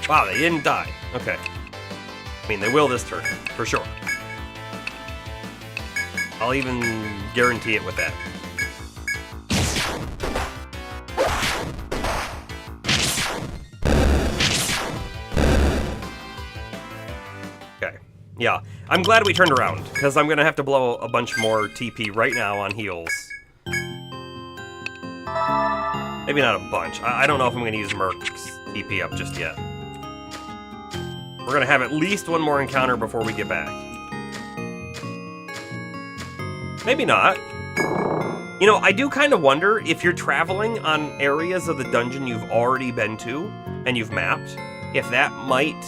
Wow, they didn't die. Okay. I mean, they will this turn, for sure. I'll even guarantee it with that. Okay. Yeah, I'm glad we turned around, because I'm going to have to blow a bunch more TP right now on heals. Maybe not a bunch. I don't know if I'm going to use Merc's TP up just yet. We're going to have at least one more encounter before we get back. Maybe not. You know, I do kind of wonder if you're traveling on areas of the dungeon you've already been to and you've mapped, if that might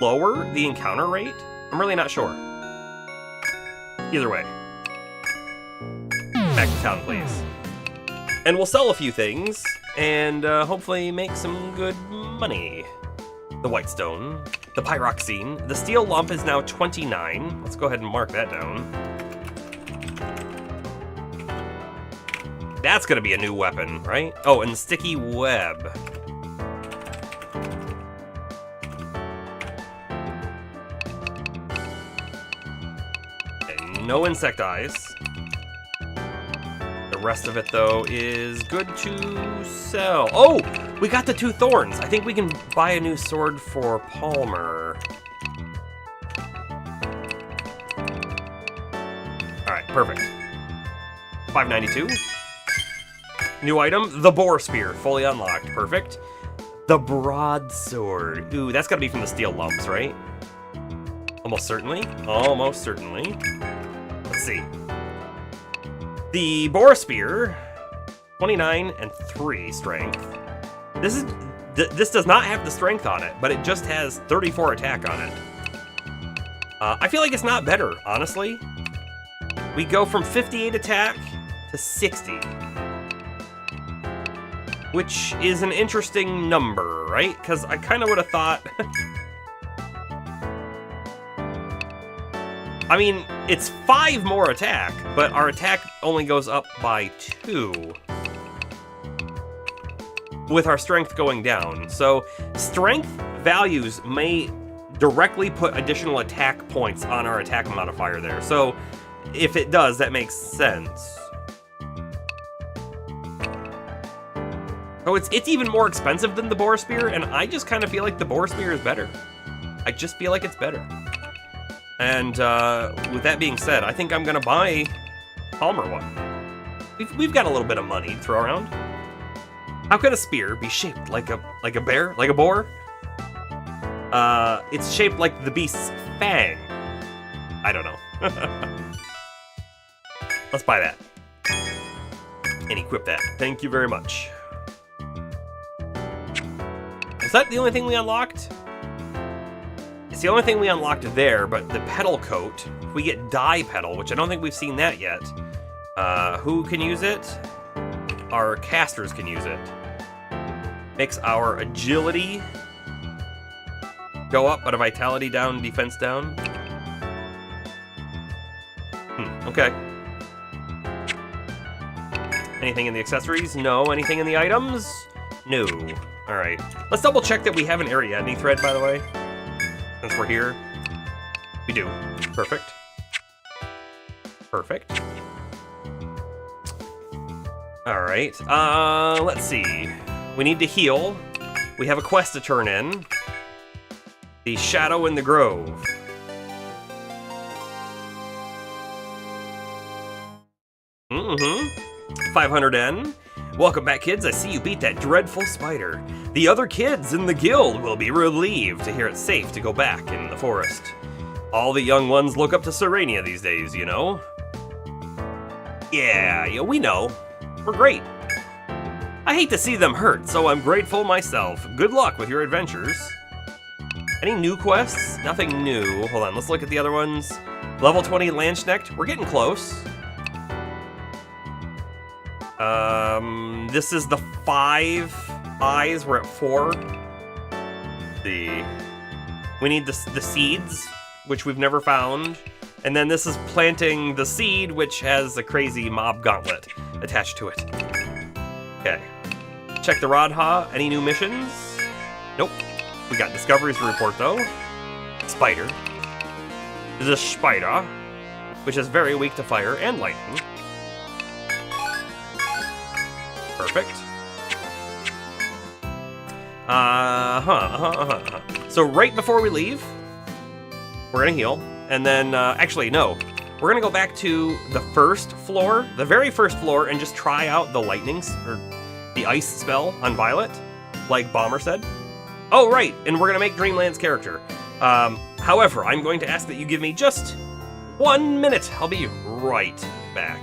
lower the encounter rate. I'm really not sure. Either way. Back to town, please. And we'll sell a few things and hopefully make some good money. The white stone, the pyroxene, the steel lump is now 29. Let's go ahead and mark that down. That's gonna be a new weapon, right? Oh, and the sticky web. no insect eyes. The rest of it, though, is good to sell. Oh, we got the 2 thorns. I think we can buy a new sword for Palmer. All right, perfect. 592. New item, the boar spear, fully unlocked. Perfect. The broadsword. Ooh, that's gotta be from the steel lumps, right? Almost certainly. Almost certainly. Let's see. The boar spear, 29 and 3 strength. This does not have the strength on it, but it just has 34 attack on it. I feel like it's not better, honestly. We go from 58 attack to 60. Which is an interesting number, right? Because I kind of would have thought... I mean, it's 5 more attack, but our attack only goes up by 2. With our strength going down. So, strength values may directly put additional attack points on our attack modifier there. So, if it does, that makes sense. So it's even more expensive than the boar spear, and I just kind of feel like the boar spear is better. I just feel like it's better. And with that being said, I think I'm gonna buy Palmer one. We've got a little bit of money to throw around. How could a spear be shaped like a bear, like a boar? It's shaped like the beast's fang. I don't know. Let's buy that and equip that. Thank you very much. Is that the only thing we unlocked? It's the only thing we unlocked there, but the petal coat, if we get dye petal, which I don't think we've seen that yet. Who can use it? Our casters can use it. Makes our agility go up, but a vitality down, defense down. Okay. Anything in the accessories? No. Anything in the items? No. Alright. Let's double check that we have an Ariadne thread, by the way. Since we're here. We do. Perfect. Perfect. Alright. Let's see. We need to heal. We have a quest to turn in. The Shadow in the Grove. Mm-hmm. 500N. Welcome back, kids. I see you beat that dreadful spider. The other kids in the guild will be relieved to hear it's safe to go back in the forest. All the young ones look up to Serenia these days, you know? Yeah, we know. We're great. I hate to see them hurt, so I'm grateful myself. Good luck with your adventures. Any new quests? Nothing new. Hold on, let's look at the other ones. Level 20 Landsknecht. We're getting close. This is the 5 eyes. We're at 4. We need the seeds, which we've never found. And then this is planting the seed, which has a crazy mob gauntlet attached to it. Okay. Check the Radha. Any new missions? Nope. We got discoveries to report, though. Spider. The spider, which is very weak to fire and lightning. Perfect. So right before we leave, we're gonna heal, and then, actually, no. We're gonna go back to the first floor, the very first floor, and just try out the lightnings, or the ice spell on Violet, like Bomber said. Oh, right, and we're gonna make Dreamland's character. However, I'm going to ask that you give me just 1 minute. I'll be right back.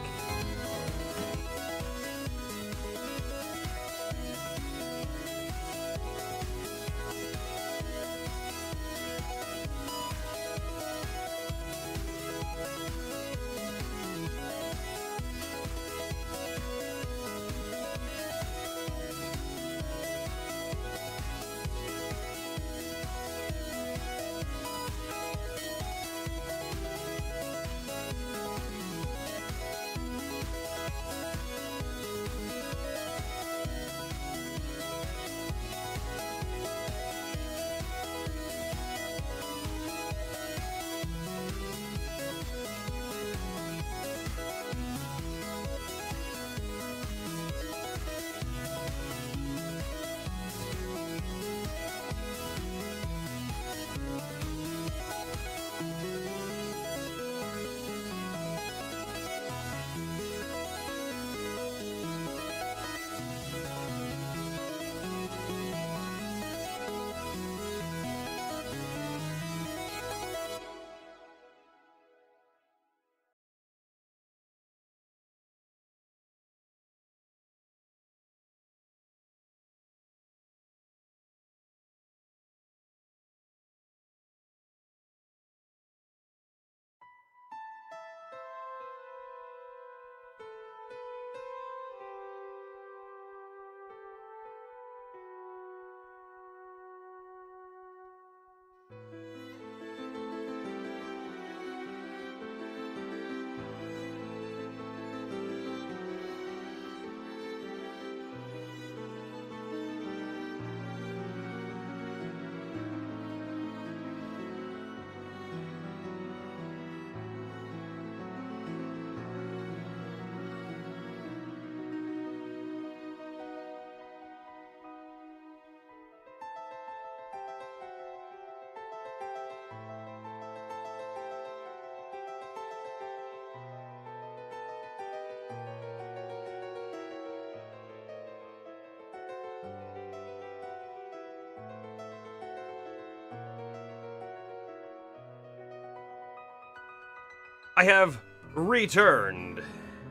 I have returned.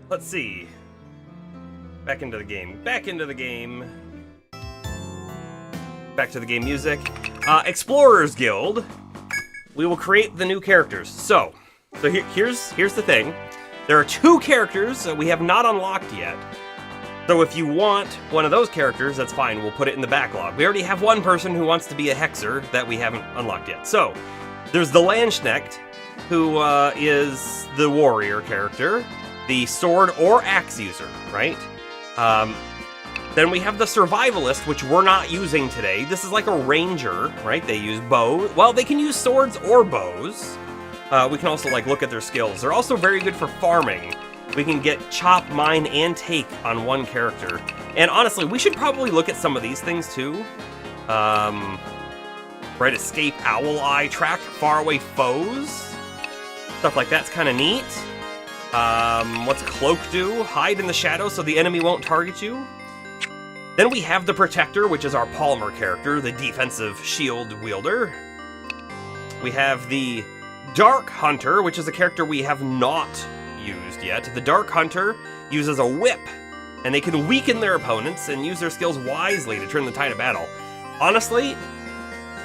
Let's see. Back into the game. Back into the game. Back to the game music. Explorers Guild. We will create the new characters. So here's the thing. There are 2 characters that we have not unlocked yet. So if you want one of those characters, that's fine. We'll put it in the backlog. We already have one person who wants to be a Hexer that we haven't unlocked yet. So there's the Landsknecht, who is the warrior character, the sword or axe user, right? Then we have the survivalist, which we're not using today. This is like a ranger, right? They use bow. Well, they can use swords or bows. We can also like look at their skills. They're also very good for farming. We can get chop, mine, and take on one character. And honestly, we should probably look at some of these things too. Right, escape owl eye, track faraway foes. Stuff like that's kind of neat. What's cloak do? Hide in the shadow so the enemy won't target you. Then we have the Protector, which is our Palmer character, the defensive shield wielder. We have the Dark Hunter, which is a character we have not used yet. The Dark Hunter uses a whip, and they can weaken their opponents and use their skills wisely to turn the tide of battle. Honestly,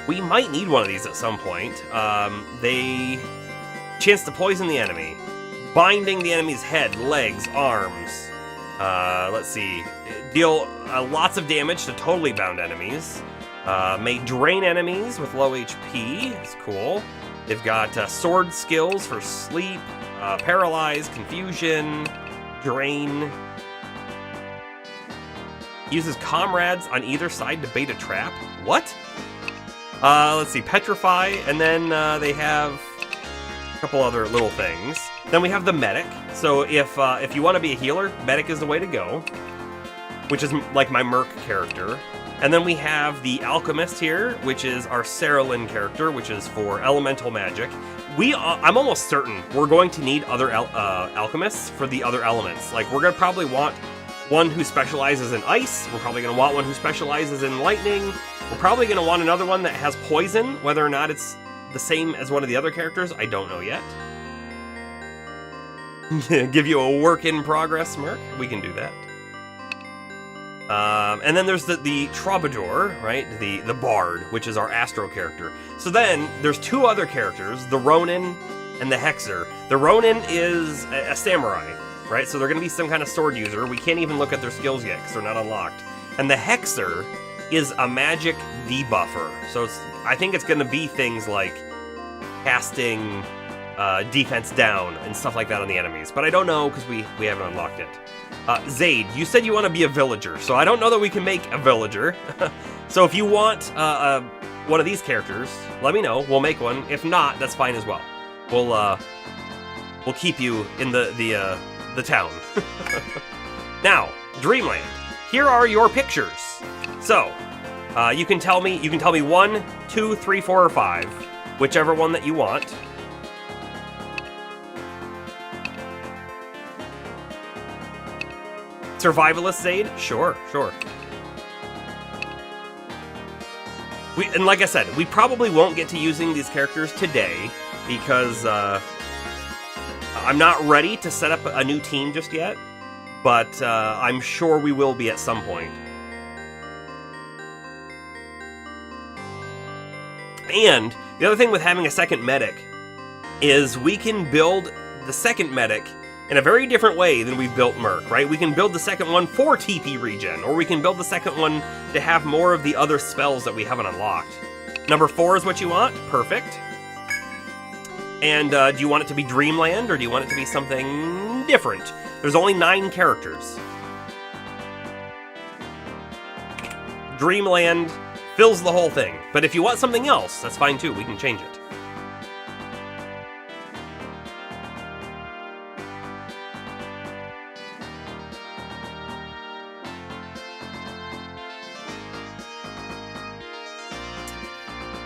we might need one of these at some point. They chance to poison the enemy, binding the enemy's head, legs, arms. Let's see. Deal lots of damage to totally bound enemies. May drain enemies with low HP. It's cool. They've got sword skills for sleep, paralyze, confusion, drain. Uses comrades on either side to bait a trap. What? Let's see. Petrify, and then they have a couple other little things. Then we have the medic. So if you want to be a healer, medic is the way to go, which is like my merc character. And then we have the alchemist here, which is our Cerulean character, which is for elemental magic. I'm almost certain we're going to need other alchemists for the other elements. Like, we're gonna probably want one who specializes in ice. We're probably gonna want one who specializes in lightning. We're probably gonna want another one that has poison. Whether or not it's the same as one of the other characters, I don't know yet. Give you a work in progress, Merc. We can do that. And then there's the Troubadour, right? The Bard, which is our Astro character. So then there's 2 other characters, the Ronin and the Hexer. The Ronin is a samurai, right? So they're going to be some kind of sword user. We can't even look at their skills yet because they're not unlocked. And the Hexer is a magic debuffer. So I think it's going to be things like casting defense down and stuff like that on the enemies. But I don't know because we haven't unlocked it. Zaid, you said you want to be a villager, so I don't know that we can make a villager. So if you want one of these characters, let me know. We'll make one. If not, that's fine as well. We'll keep you in the town. Now, Dreamland. Here are your pictures. So you can tell me 1, 2, 3, 4, or 5, whichever one that you want. Survivalist Zaid? Sure. And like I said, we probably won't get to using these characters today because I'm not ready to set up a new team just yet, but I'm sure we will be at some point. And the other thing with having a second medic is we can build the second medic in a very different way than we've built Merc, right? We can build the second one for TP regen, or we can build the second one to have more of the other spells that we haven't unlocked. Number 4 is what you want? Perfect. And do you want it to be Dreamland, or do you want it to be something different? There's only 9 characters. Dreamland fills the whole thing. But if you want something else, that's fine too. We can change it.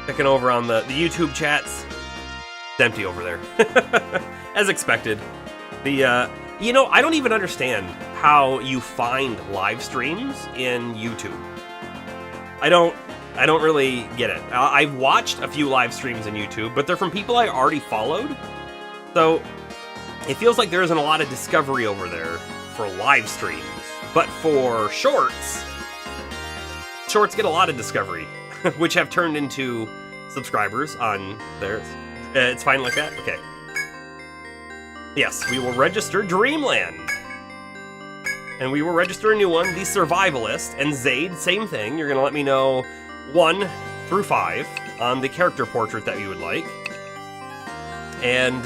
Checking over on the YouTube chats. It's empty over there. As expected. You know, I don't even understand how you find live streams in YouTube. I don't really get it. I've watched a few live streams in YouTube, but they're from people I already followed. So it feels like there isn't a lot of discovery over there for live streams. But for shorts get a lot of discovery, which have turned into subscribers on theirs. It's fine like that? Okay. Yes, we will register Dreamland. And we will register a new one, the Survivalist. And Zaid, same thing. You're going to let me know 1 through 5 on the character portrait that you would like. And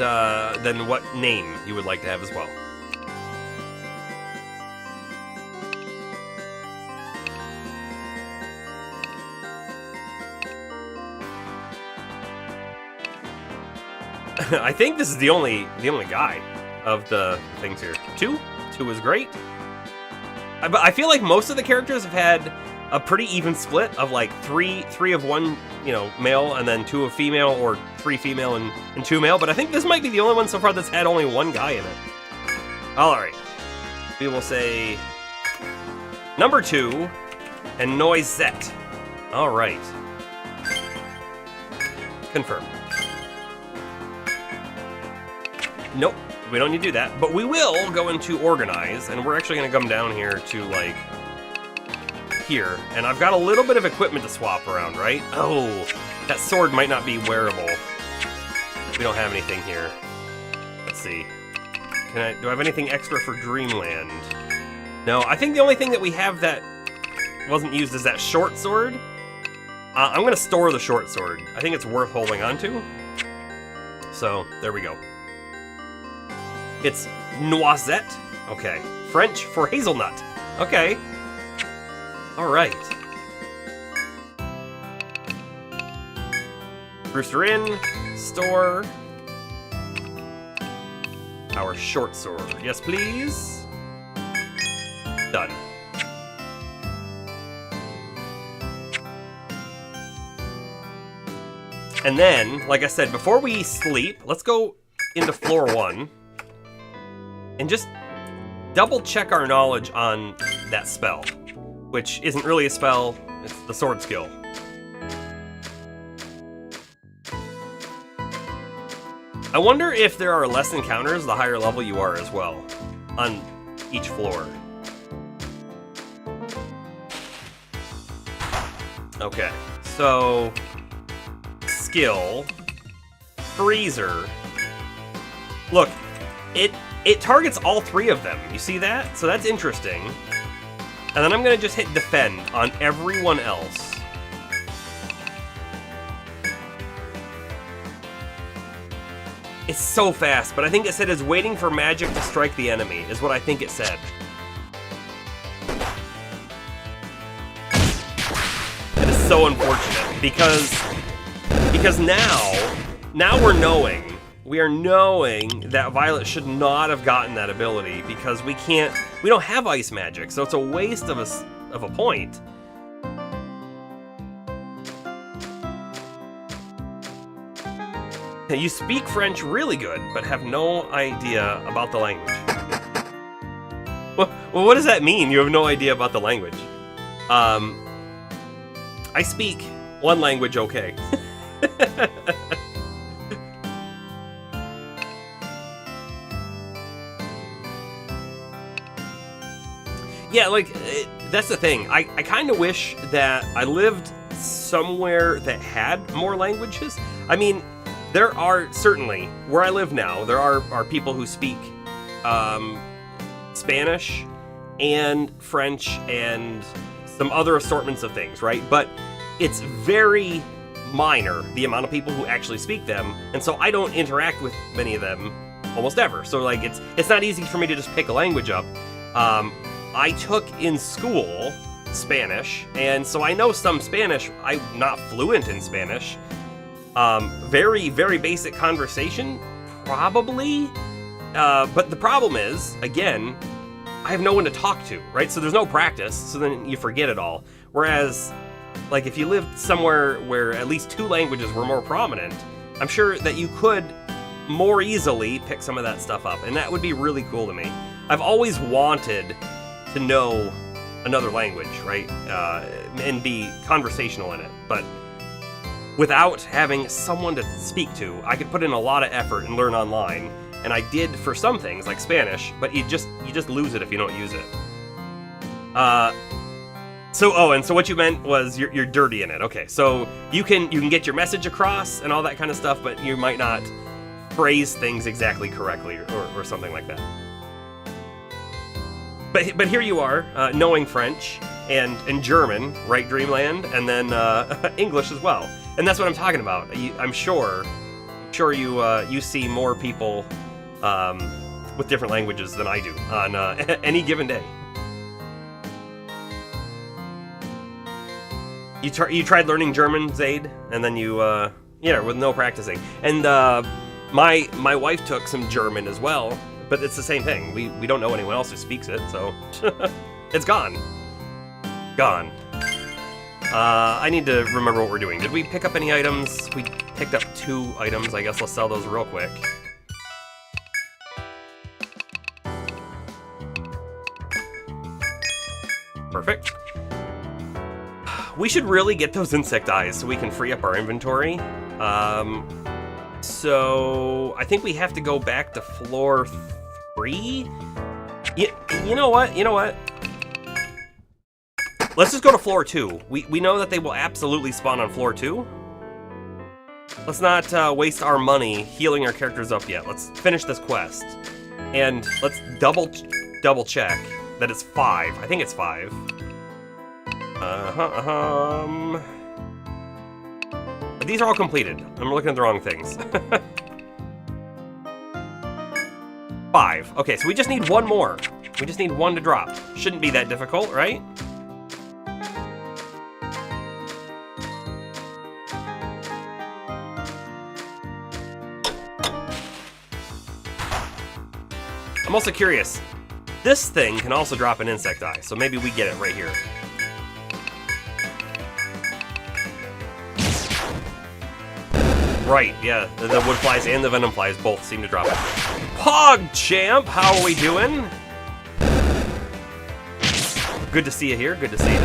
then what name you would like to have as well. I think this is the only guy of the things here. 2 is great. But I feel like most of the characters have had a pretty even split of like three of one, male, and then 2 of female, or 3 female and 2 male. But I think this might be the only one so far that's had only 1 guy in it. All right, we will say number 2 and Noisette. All right, confirm. Nope, we don't need to do that, but we will go into organize, and we're actually going to come down here to, like, here, and I've got a little bit of equipment to swap around, right? Oh, that sword might not be wearable. We don't have anything here. Let's see. Do I have anything extra for Dreamland? No, I think the only thing that we have that wasn't used is that short sword. I'm going to store the short sword. I think it's worth holding on to. So, there we go. It's Noisette. Okay. French for hazelnut. Okay. Alright. Brewster Inn. Store. Our short sword. Yes, please. Done. And then, like I said, before we sleep, let's go into floor 1. And just double check our knowledge on that spell, which isn't really a spell, it's the sword skill. I wonder if there are less encounters the higher level you are as well, on each floor. Okay, so skill, freezer. Look, it targets all 3 of them. You see that? So that's interesting. And then I'm going to just hit defend on everyone else. It's so fast, but I think it said is waiting for magic to strike the enemy, is what I think it said. That is so unfortunate, because now we're knowing. We are knowing that Violet should not have gotten that ability because we don't have ice magic, so it's a waste of a point. You speak French really good, but have no idea about the language. Well, what does that mean? You have no idea about the language. I speak one language okay. Yeah, like, that's the thing. I kind of wish that I lived somewhere that had more languages. I mean, there are, certainly, where I live now, there are people who speak Spanish and French and some other assortments of things, right? But it's very minor, the amount of people who actually speak them, and so I don't interact with many of them almost ever. So, like, it's not easy for me to just pick a language up. I took in school Spanish, and so I know some Spanish. I'm not fluent in Spanish. Very, very basic conversation, probably. But the problem is, again, I have no one to talk to, right? So there's no practice, so then you forget it all. Whereas, like, if you lived somewhere where at least 2 languages were more prominent, I'm sure that you could more easily pick some of that stuff up, and that would be really cool to me. I've always wanted to know another language, right? And be conversational in it. But without having someone to speak to, I could put in a lot of effort and learn online. and I did for some things like Spanish, but you just lose it if you don't use it. So what you meant was you're dirty in it. Okay, so you can get your message across and all that kind of stuff, but you might not phrase things exactly correctly or something like that. But here you are, knowing French and German, right, Dreamland, and then English as well. And that's what I'm talking about. I'm sure you see more people with different languages than I do on any given day. You tried learning German, Zaid, and then with no practicing. And my wife took some German as well, but it's the same thing. We don't know anyone else who speaks it, so it's gone. Gone. I need to remember what we're doing. Did we pick up any items? We picked up 2 items. I guess let's sell those real quick. Perfect. We should really get those insect eyes so we can free up our inventory. So I think we have to go back to floor 3. You know what? Let's just go to floor 2. We know that they will absolutely spawn on floor 2. Let's not waste our money healing our characters up yet. Let's finish this quest. And let's double check that it's 5. I think it's 5. These are all completed. I'm looking at the wrong things. 5. Okay, so we just need 1 more. We just need 1 to drop. Shouldn't be that difficult, right? I'm also curious. This thing can also drop an insect eye, so maybe we get it right here. Right, yeah, the wood flies and the venom flies both seem to drop it. PogChamp, how are we doing? Good to see you here, good to see you.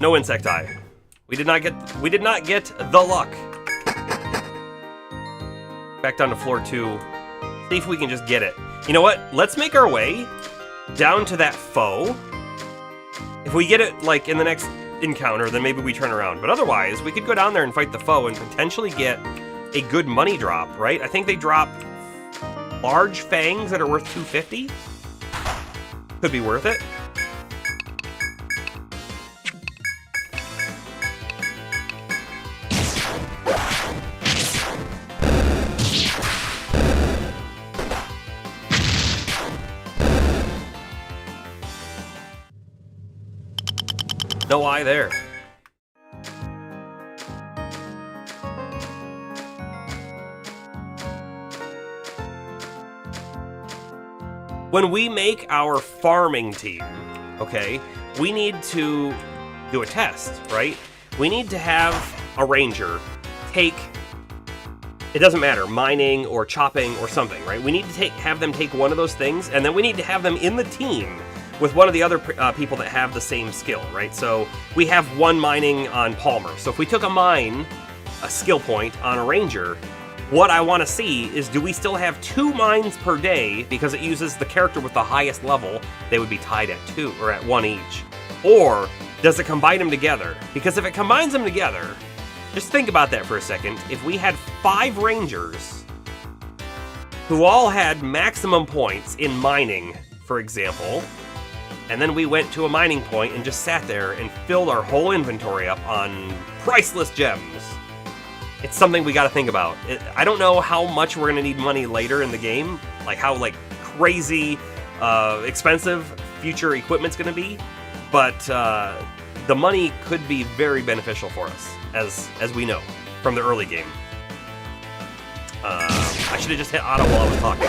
No insect eye. We did not get the luck. Back down to floor 2. See if we can just get it. You know what? Let's make our way down to that F.O.E. If we get it, like, in the next encounter, then maybe we turn around. But otherwise, we could go down there and fight the F.O.E. and potentially get a good money drop, right? I think they drop large fangs that are worth 250. Could be worth it. No eye there. When we make our farming team, okay, we need to do a test, right? We need to have a ranger take, it doesn't matter, mining or chopping or something, right? We need to have them take one of those things, and then we need to have them in the team with one of the other people that have the same skill, right? So we have 1 mining on Palmer. So if we took a skill point on a ranger, what I want to see is, do we still have 2 mines per day because it uses the character with the highest level? They would be tied at 2 or at 1 each. Or does it combine them together? Because if it combines them together, just think about that for a second. If we had 5 rangers who all had maximum points in mining, for example, and then we went to a mining point and just sat there and filled our whole inventory up on priceless gems. It's something we gotta think about. I don't know how much we're gonna need money later in the game, like how crazy expensive future equipment's gonna be, but the money could be very beneficial for us, as we know from the early game. I should have just hit auto while I was talking.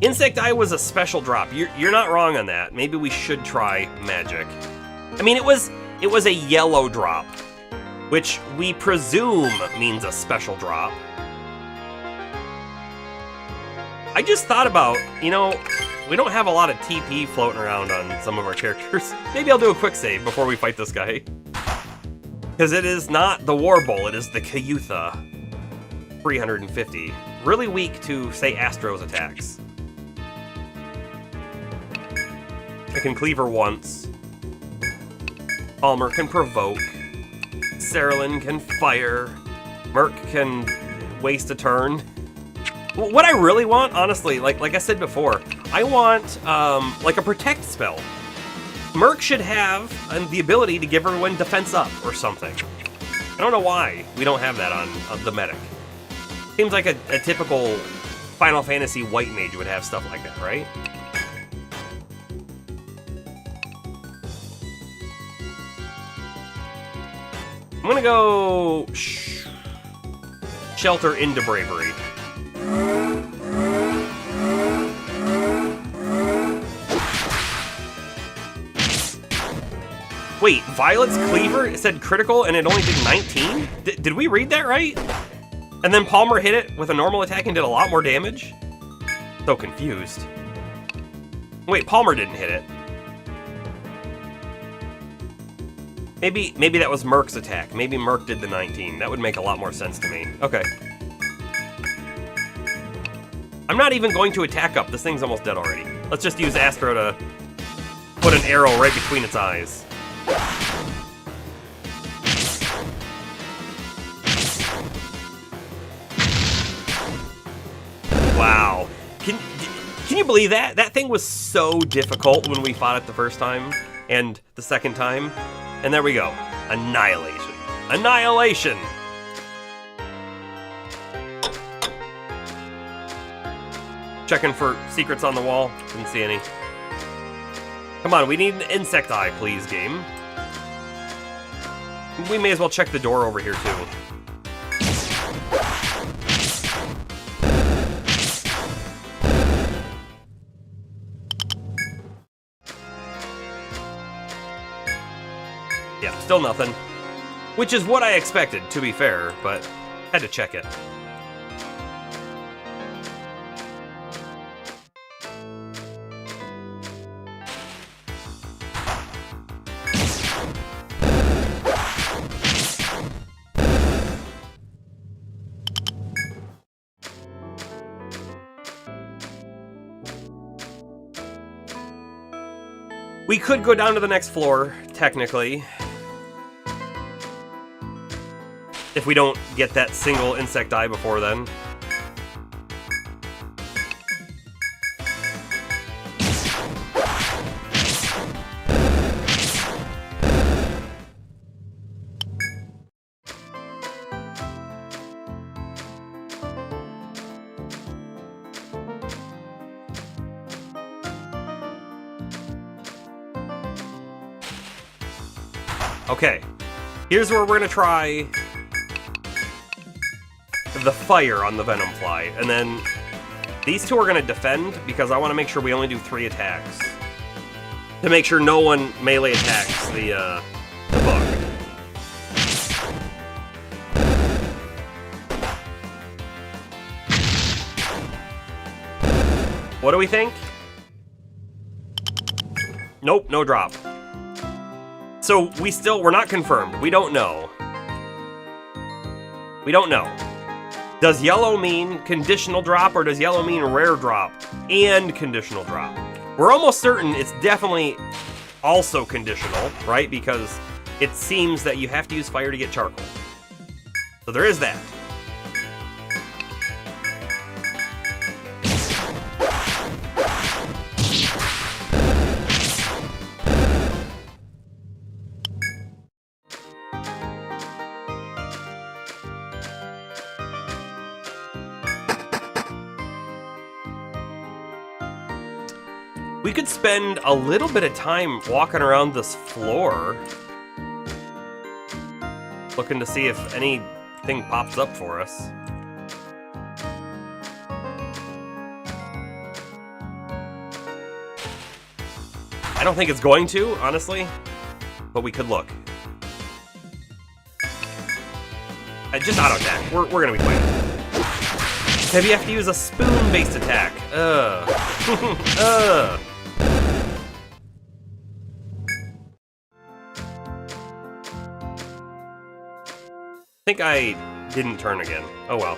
Insect Eye was a special drop. You're not wrong on that. Maybe we should try magic. I mean, it was a yellow drop, which we presume means a special drop. I just thought about, we don't have a lot of TP floating around on some of our characters. Maybe I'll do a quick save before we fight this guy. Because it is not the Warble, it is the Kayutha. 350. Really weak to, say, Astro's attacks. I can Cleaver once. Palmer can Provoke. Cerulean can Fire. Merc can waste a turn. What I really want, honestly, like I said before, I want like a Protect spell. Merc should have the ability to give everyone defense up or something. I don't know why we don't have that on the medic. Seems like a typical Final Fantasy white mage would have stuff like that, right? I'm gonna go Shelter into Bravery. Wait, Violet's Cleaver said critical and it only did 19? Did we read that right? And then Palmer hit it with a normal attack and did a lot more damage? So confused. Wait, Palmer didn't hit it. Maybe that was Merc's attack. Maybe Merc did the 19. That would make a lot more sense to me. Okay. I'm not even going to attack up. This thing's almost dead already. Let's just use Astro to put an arrow right between its eyes. Wow. Can you believe that? That thing was so difficult when we fought it the first time and the second time. And there we go. Annihilation. Annihilation! Checking for secrets on the wall. Didn't see any. Come on, we need an insect eye, please, game. We may as well check the door over here, too. Yeah, still nothing. Which is what I expected, to be fair, but had to check it. We could go down to the next floor, technically. If we don't get that single insect eye before then. Okay, here's where we're gonna try the fire on the Venom Fly, and then these two are gonna defend because I want to make sure we only do 3 attacks to make sure no one melee attacks the bug. What do we think? Nope, no drop. So we're not confirmed. We don't know. We don't know. Does yellow mean conditional drop or does yellow mean rare drop and conditional drop? We're almost certain it's definitely also conditional, right? Because it seems that you have to use fire to get charcoal. So there is that. We could spend a little bit of time walking around this floor, looking to see if anything pops up for us. I don't think it's going to, honestly, but we could look. Just auto attack. We're gonna be playing. Maybe you have to use a spoon-based attack. think I didn't turn again. Oh well.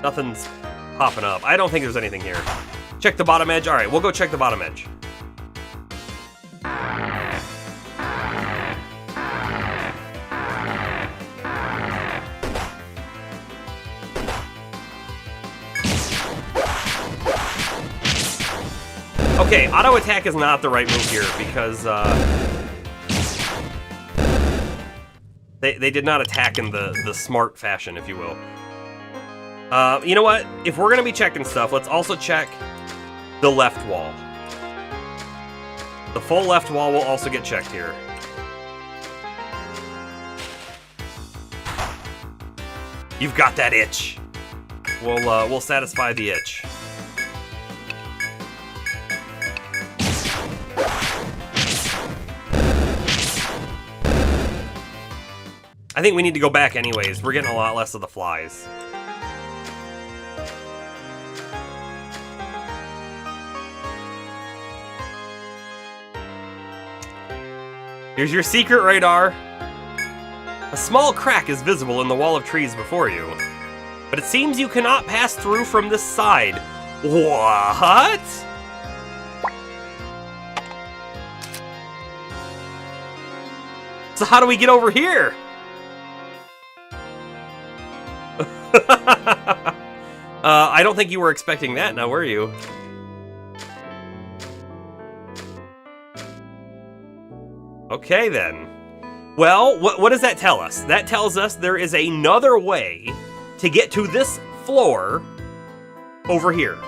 Nothing's popping up. I don't think there's anything here. Check the bottom edge. All right, we'll go check the bottom edge. Okay, auto attack is not the right move here because they did not attack in the smart fashion, if you will. You know what? If we're gonna be checking stuff, let's also check the left wall. The full left wall will also get checked here. You've got that itch. We'll satisfy the itch. I think we need to go back anyways. We're getting a lot less of the flies. Here's your secret radar. A small crack is visible in the wall of trees before you, but it seems you cannot pass through from this side. What? So how do we get over here? I don't think you were expecting that, now were you? Okay then. Well, what does that tell us? That tells us there is another way to get to this floor over here,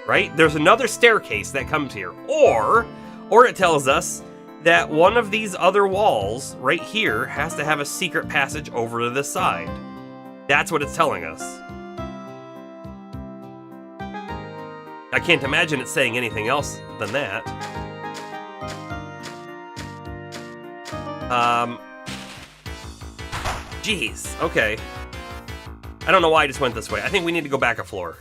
right? There's another staircase that comes here. Or it tells us that one of these other walls right here has to have a secret passage over to this side. That's what it's telling us. I can't imagine it saying anything else than that. Jeez, okay. I don't know why I just went this way. I think we need to go back a floor.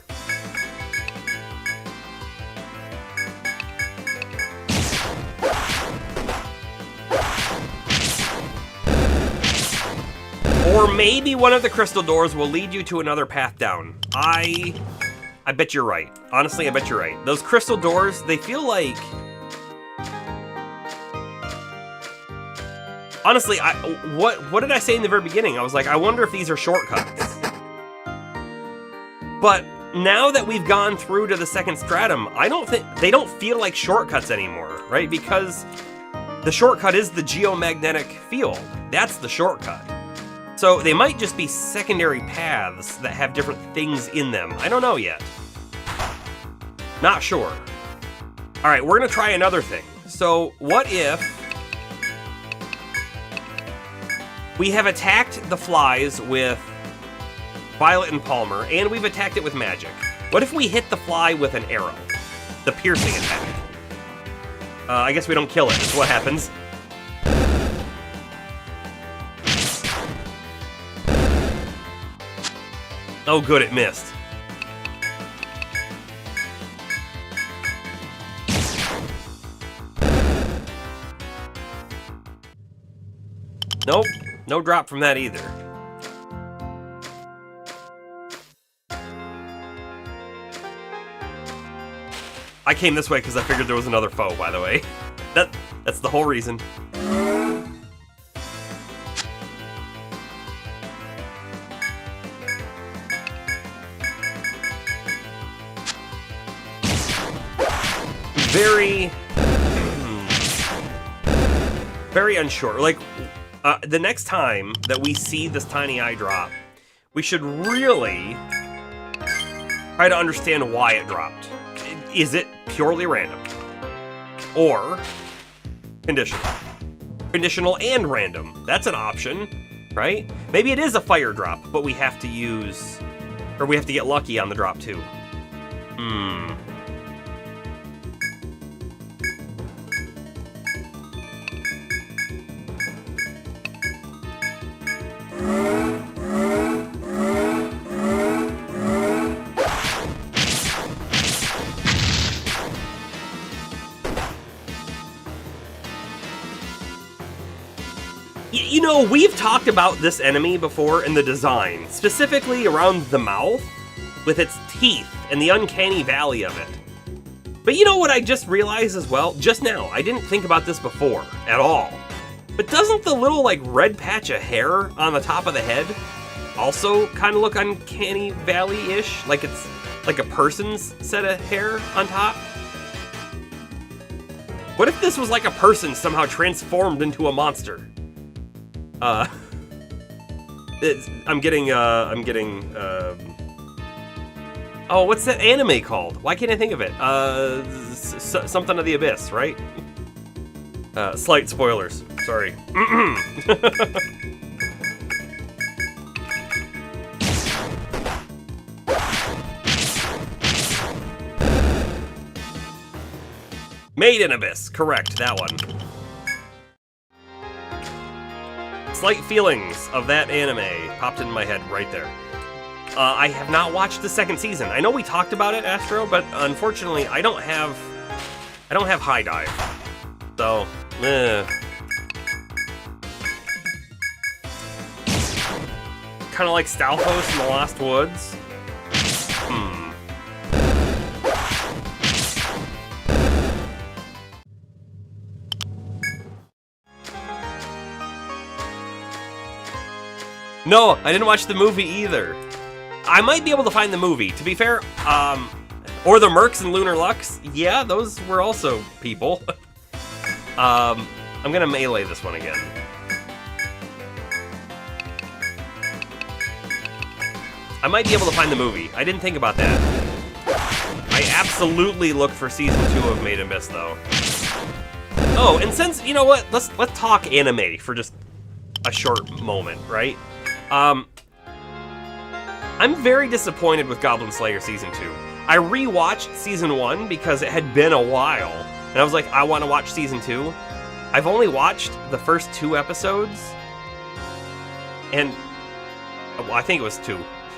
Or maybe one of the crystal doors will lead you to another path down. I bet you're right. Honestly, I bet you're right. Those crystal doors, they feel like... Honestly, what did I say in the very beginning? I was like, I wonder if these are shortcuts. But now that we've gone through to the second stratum, I don't think they don't feel like shortcuts anymore, right? Because the shortcut is the geomagnetic field. That's the shortcut. So they might just be secondary paths that have different things in them. I don't know yet. Not sure. All right, we're gonna try another thing. So what if we have attacked the flies with Violet and Palmer, and we've attacked it with magic? What if we hit the fly with an arrow? The piercing attack. I guess we don't kill it, that's what happens. Oh good, it missed. Nope, no drop from that either. I came this way because I figured there was another foe, by the way. That's the whole reason. Very unsure. Like, the next time that we see this tiny eye drop, we should really try to understand why it dropped. Is it purely random? Or conditional? Conditional and random. That's an option, right? Maybe it is a fire drop, but we have to use... or we have to get lucky on the drop too. You know, we've talked about this enemy before in the design, specifically around the mouth, with its teeth and the uncanny valley of it. But you know what I just realized as well? Just now, I didn't think about this before, at all. But doesn't the little, like, red patch of hair on the top of the head also kind of look uncanny valley-ish? Like it's like a person's set of hair on top? What if this was like a person somehow transformed into a monster? I'm getting, oh, what's that anime called? Why can't I think of it? Something of the Abyss, right? Slight spoilers, sorry. Made in Abyss, correct, that one. Slight feelings of that anime popped into my head right there. I have not watched the second season. I know we talked about it, Astro, but unfortunately, I don't have High Dive. So, kind of like Stalfos in the Lost Woods. No, I didn't watch the movie either. I might be able to find the movie. To be fair, or the Mercs and Lunar Lux. Yeah, those were also people. I'm gonna melee this one again. I might be able to find the movie. I didn't think about that. I absolutely looked for season 2 of Made in Abyss, though. Oh, and since, you know what, let's talk anime for just a short moment, right? I'm very disappointed with Goblin Slayer Season 2. I rewatched Season 1 because it had been a while, and I was like, I want to watch Season 2. I've only watched the first 2 episodes, and well, I think it was 2.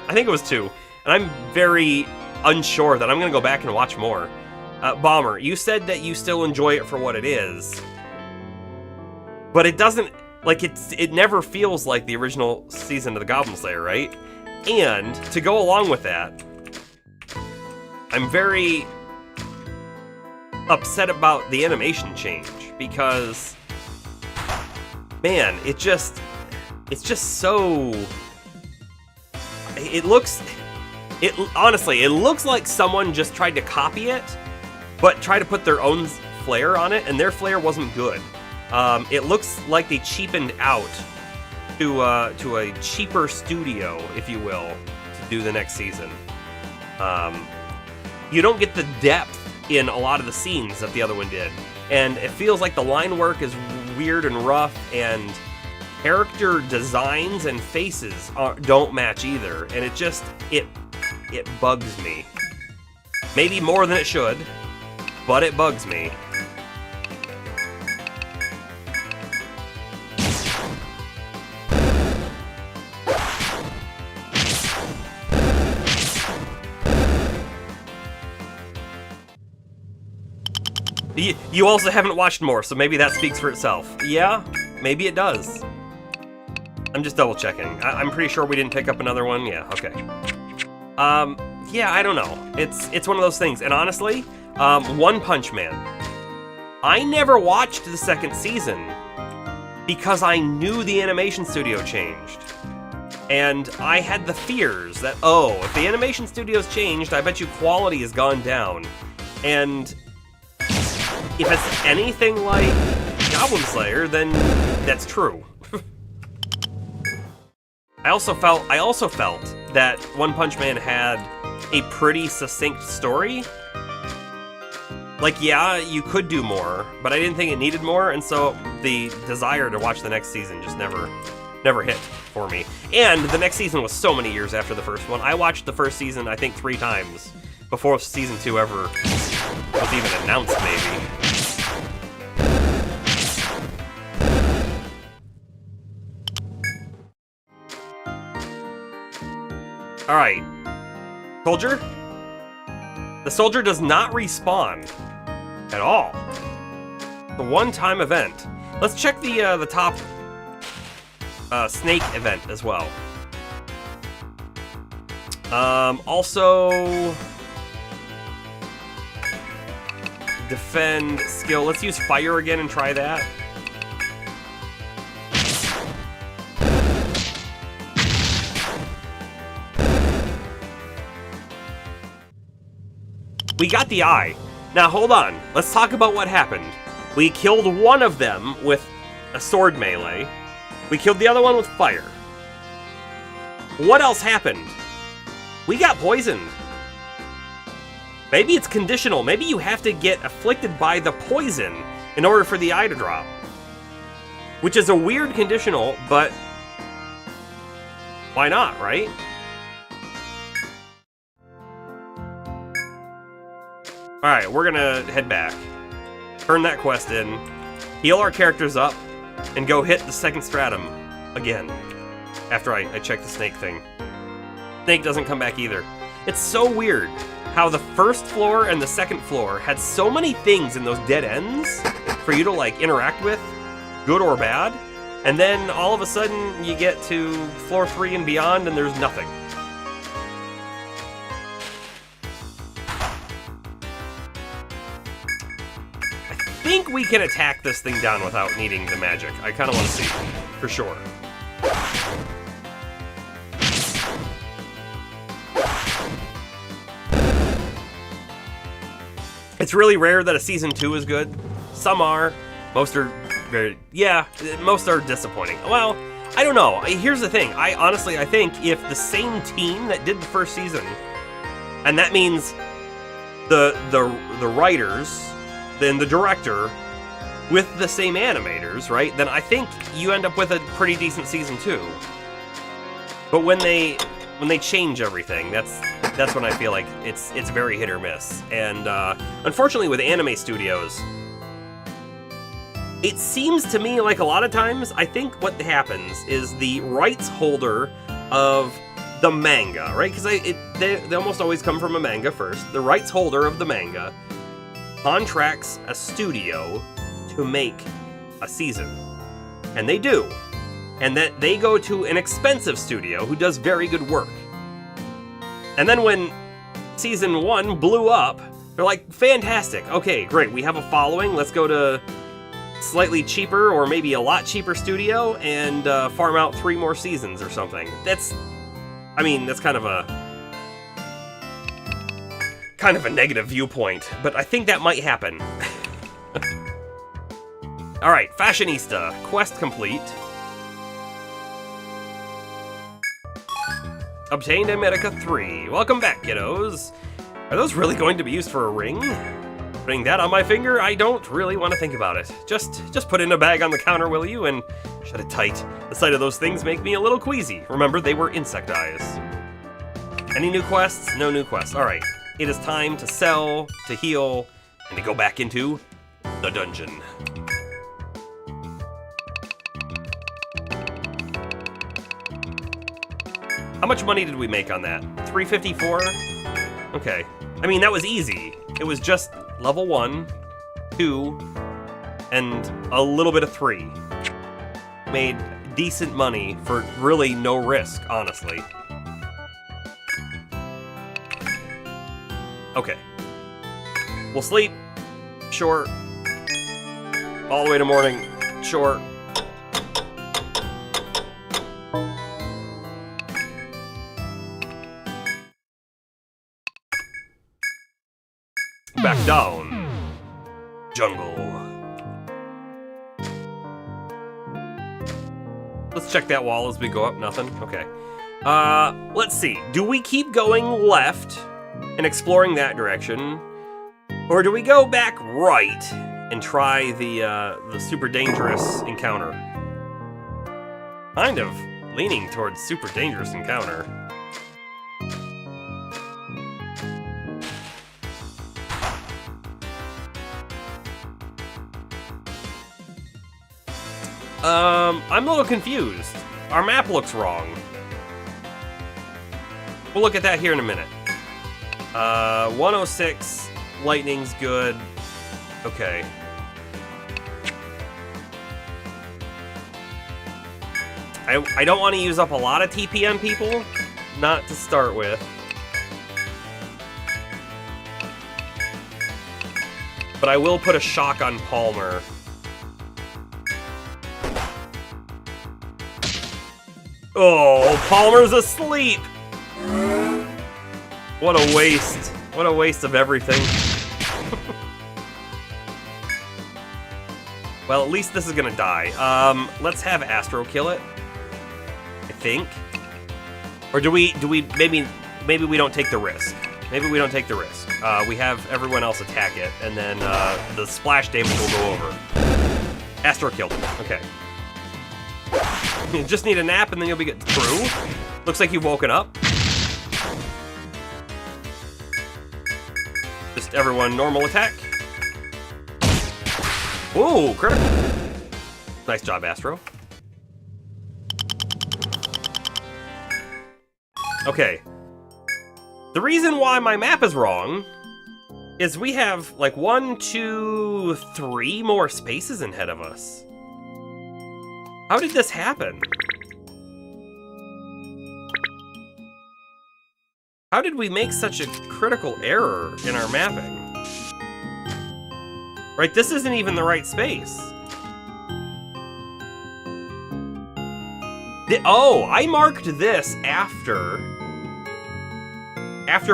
And I'm very unsure that I'm going to go back and watch more. Bomber, you said that you still enjoy it for what it is, but it doesn't, like, it never feels like the original season of the Goblin Slayer, right? And to go along with that, I'm very upset about the animation change because, man, it's just so, honestly, it looks like someone just tried to copy it, but try to put their own flair on it, and their flair wasn't good. It looks like they cheapened out to a cheaper studio, if you will, to do the next season. You don't get the depth in a lot of the scenes that the other one did, and it feels like the line work is weird and rough, and character designs and faces don't match either, and it bugs me. Maybe more than it should, but it bugs me. You also haven't watched more, so maybe that speaks for itself. Yeah, maybe it does. I'm just double checking. I'm pretty sure we didn't pick up another one. Yeah, okay. Yeah, I don't know. It's one of those things. And honestly, One Punch Man. I never watched the second season because I knew the animation studio changed. And I had the fears that, oh, if the animation studio's changed, I bet you quality has gone down. And if it's anything like Goblin Slayer, then that's true. I also felt that One Punch Man had a pretty succinct story. Like, yeah, you could do more, but I didn't think it needed more, and so the desire to watch the next season just never hit for me. And the next season was so many years after the first one. I watched the first season, I think, 3 times before season 2 ever was even announced, maybe. Alright. Soldier? The soldier does not respawn at all. The one-time event. Let's check the top snake event as well. Also, defend skill. Let's use fire again and try that. We got the eye. Now hold on. Let's talk about what happened. We killed one of them with a sword melee. We killed the other one with fire. What else happened? We got poisoned. Maybe it's conditional. Maybe you have to get afflicted by the poison in order for the eye to drop. Which is a weird conditional, but why not, right? Alright, we're gonna head back. Turn that quest in, heal our characters up, and go hit the second stratum again. After I check the snake thing. Snake doesn't come back either. It's so weird how the first floor and the second floor had so many things in those dead ends for you to like interact with, good or bad, and then all of a sudden you get to floor 3 and beyond and there's nothing. I think we can attack this thing down without needing the magic. I kind of want to see, for sure. It's really rare that a season 2 is good. Some are. Most are very, yeah, most are disappointing. Well, I don't know. Here's the thing. I think if the same team that did the first season, and that means the writers, then the director, with the same animators, right? Then I think you end up with a pretty decent season 2. But when they change everything, that's when I feel like it's very hit or miss. And unfortunately with anime studios, it seems to me like a lot of times, I think what happens is the rights holder of the manga, right? Because they almost always come from a manga first. The rights holder of the manga contracts a studio to make a season. And they do. And that they go to an expensive studio who does very good work. And then when season 1 blew up, they're like, fantastic, okay, great, we have a following, let's go to slightly cheaper or maybe a lot cheaper studio and farm out 3 more seasons or something. That's kind of a negative viewpoint, but I think that might happen. Alright, Fashionista, quest complete. Obtained a Medica 3. Welcome back, kiddos. Are those really going to be used for a ring? Putting that on my finger, I don't really want to think about it. Just put it in a bag on the counter, will you, and shut it tight. The sight of those things make me a little queasy. Remember, they were insect eyes. Any new quests? No new quests. Alright, it is time to sell, to heal, and to go back into the dungeon. How much money did we make on that? 354? Okay. I mean, that was easy. It was just level 1, 2, and a little bit of 3. Made decent money for really no risk, honestly. Okay. We'll sleep. Sure. All the way to morning. Sure. Back down. Jungle. Let's check that wall as we go up. Nothing? Okay. Let's see. Do we keep going left and exploring that direction? Or do we go back right and try the super dangerous encounter? Kind of leaning towards super dangerous encounter. I'm a little confused. Our map looks wrong. We'll look at that here in a minute. 106, lightning's good. Okay. I don't want to use up a lot of TP on people, not to start with. But I will put a shock on Palmer. Oh, Palmer's asleep! What a waste. What a waste of everything. Well, at least this is gonna die. Let's have Astro kill it. I think. Or do we maybe we don't take the risk. Maybe we don't take the risk. We have everyone else attack it, and then the splash damage will go over. Astro killed it. Okay. You just need a nap, and then you'll be good. True. Looks like you've woken up. Just everyone normal attack. Ooh, critical. Nice job, Astro. Okay. The reason why my map is wrong is we have like 1, 2, 3 more spaces ahead of us. How did this happen? How did we make such a critical error in our mapping? Right, this isn't even the right space. Oh, I marked this after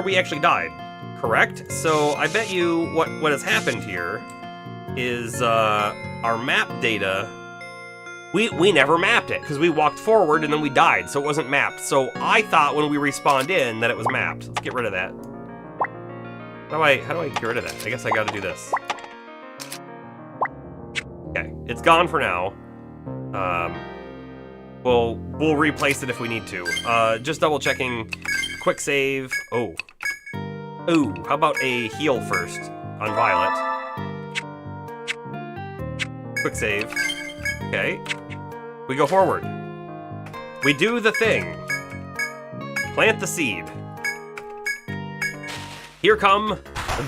we actually died, correct? So I bet you what has happened here is our map data, we never mapped it because we walked forward and then we died, so it wasn't mapped. So I thought when we respawned in that it was mapped. Let's get rid of that. How do I get rid of that? I guess I gotta do this. Okay, it's gone for now. We'll replace it if we need to. Just double checking. Quick save. Oh. Ooh, how about a heal first on Violet? Quick save. Okay. We go forward. We do the thing. Plant the seed. Here come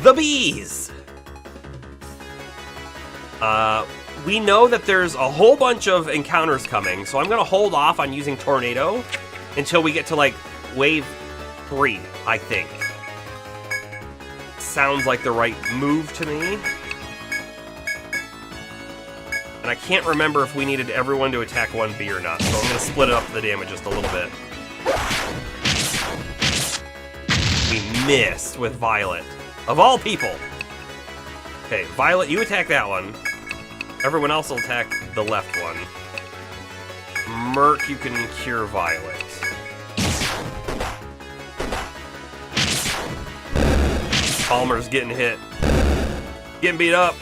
the bees! We know that there's a whole bunch of encounters coming, so I'm gonna hold off on using Tornado until we get to, like, wave 3, I think. Sounds like the right move to me. And I can't remember if we needed everyone to attack one bee or not, so I'm gonna split up the damage just a little bit. We missed with Violet. Of all people! Okay, Violet, you attack that one. Everyone else will attack the left one. Merc, you can cure Violet. Palmer's getting hit. Getting beat up.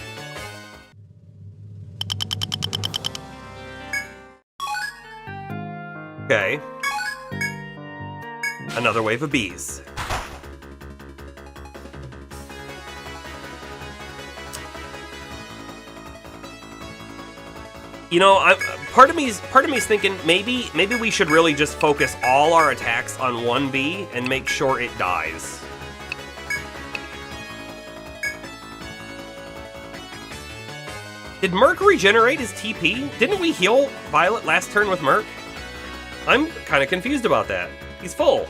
Okay. Another wave of bees. You know, part of me's thinking maybe we should really just focus all our attacks on one bee and make sure it dies. Did Merc regenerate his TP? Didn't we heal Violet last turn with Merc? I'm kind of confused about that. He's full.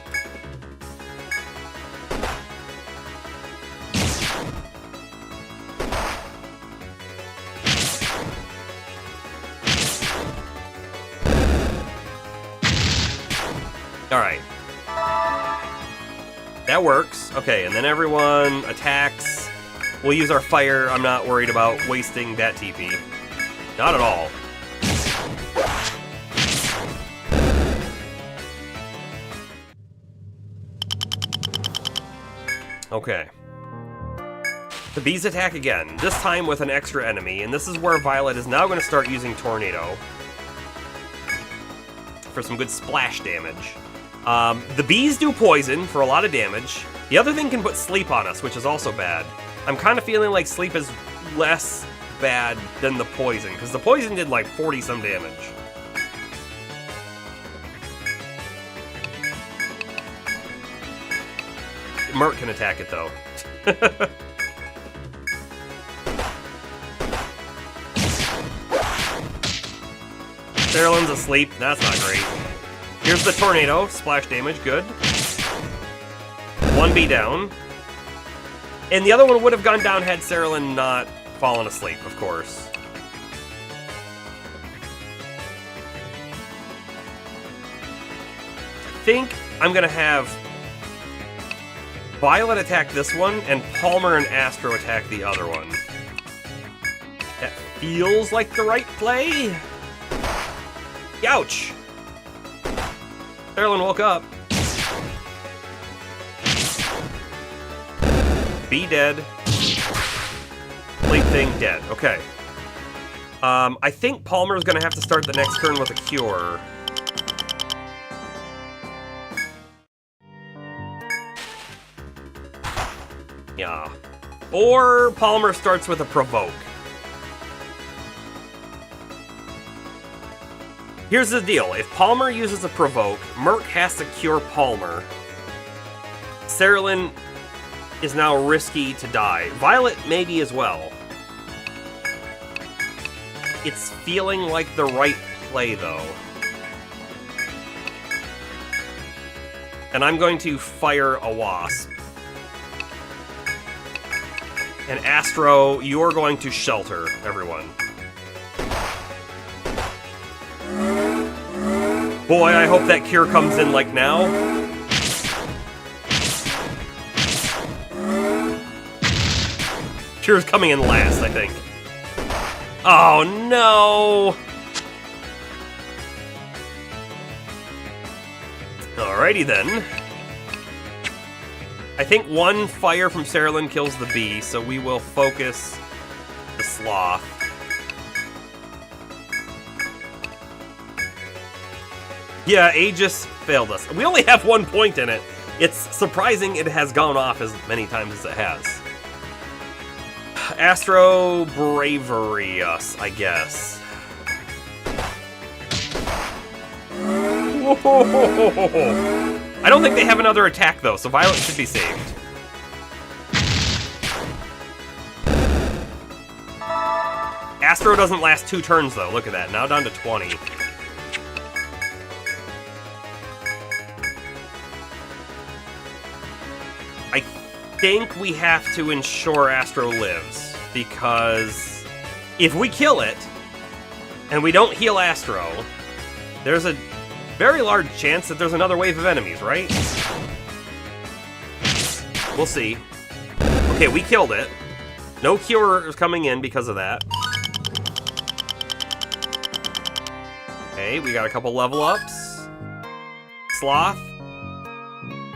Alright. That works. Okay, and then everyone attacks. We'll use our fire. I'm not worried about wasting that TP. Not at all. Okay. The bees attack again, this time with an extra enemy, and this is where Violet is now going to start using Tornado for some good splash damage. The bees do poison for a lot of damage. The other thing can put sleep on us, which is also bad. I'm kind of feeling like sleep is less bad than the poison, because the poison did like 40-some damage. Merc can attack it, though. Cerulen's asleep. That's not great. Here's the tornado. Splash damage. Good. 1B down. And the other one would have gone down had Cerulin not fallen asleep, of course. I think I'm going to have Violet attack this one, and Palmer and Astro attack the other one. That feels like the right play. Ouch! Cerulin woke up. B dead. Sleep thing dead. Okay. I think Palmer's gonna have to start the next turn with a cure. Yeah. Or Palmer starts with a provoke. Here's the deal. If Palmer uses a provoke, Merc has to cure Palmer. Cerulin is now risky to die. Violet maybe as well. It's feeling like the right play, though. And I'm going to fire a Wasp. And Astro, you're going to shelter everyone. Boy, I hope that cure comes in like now. Cure's coming in last, I think. Oh no! Alrighty then. I think one fire from Cerulin kills the bee, so we will focus the sloth. Yeah, Aegis failed us. We only have 1 point in it. It's surprising it has gone off as many times as it has. Astro bravery us, I guess. Whoa. I don't think they have another attack, though, so Violet should be saved. Astro doesn't last 2 turns, though. Look at that. Now down to 20. I think we have to ensure Astro lives, because if we kill it, and we don't heal Astro, there's a very large chance that there's another wave of enemies, right? We'll see. Okay, we killed it. No cure is coming in because of that. Okay, we got a couple level ups. Sloth.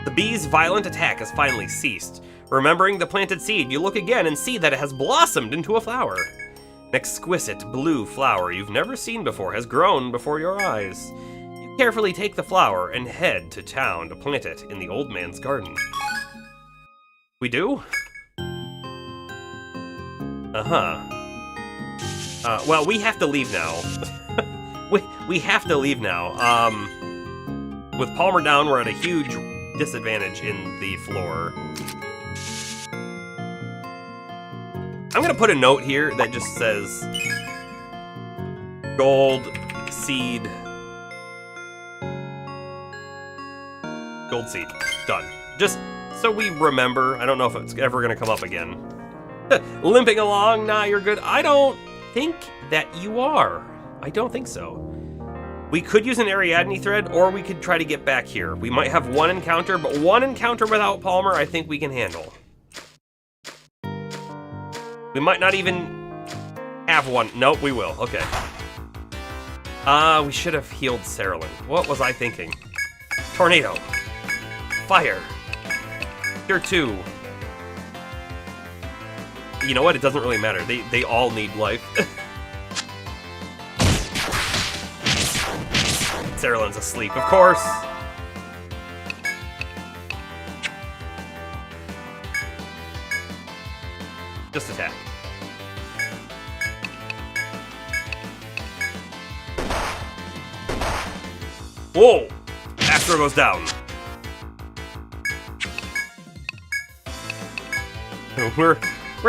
The bee's violent attack has finally ceased. Remembering the planted seed, you look again and see that it has blossomed into a flower. An exquisite blue flower you've never seen before has grown before your eyes. You carefully take the flower and head to town to plant it in the old man's garden. We do? Well, we have to leave now. we have to leave now. With Palmer down, we're at a huge disadvantage in the floor. I'm gonna put a note here that just says gold seed. Gold seed. Done. Just so we remember. I don't know if it's ever gonna come up again. Limping along, nah, you're good. I don't think that you are. I don't think so. We could use an Ariadne thread, or we could try to get back here. We might have one encounter, but one encounter without Palmer, I think we can handle. We might not even have one. Nope, we will. Okay. We should have healed Cerulin. What was I thinking? Tornado. Fire. Here too. You know what? It doesn't really matter. They all need life. Cerulin's asleep, of course. Just attack. Whoa! Astro goes down. We're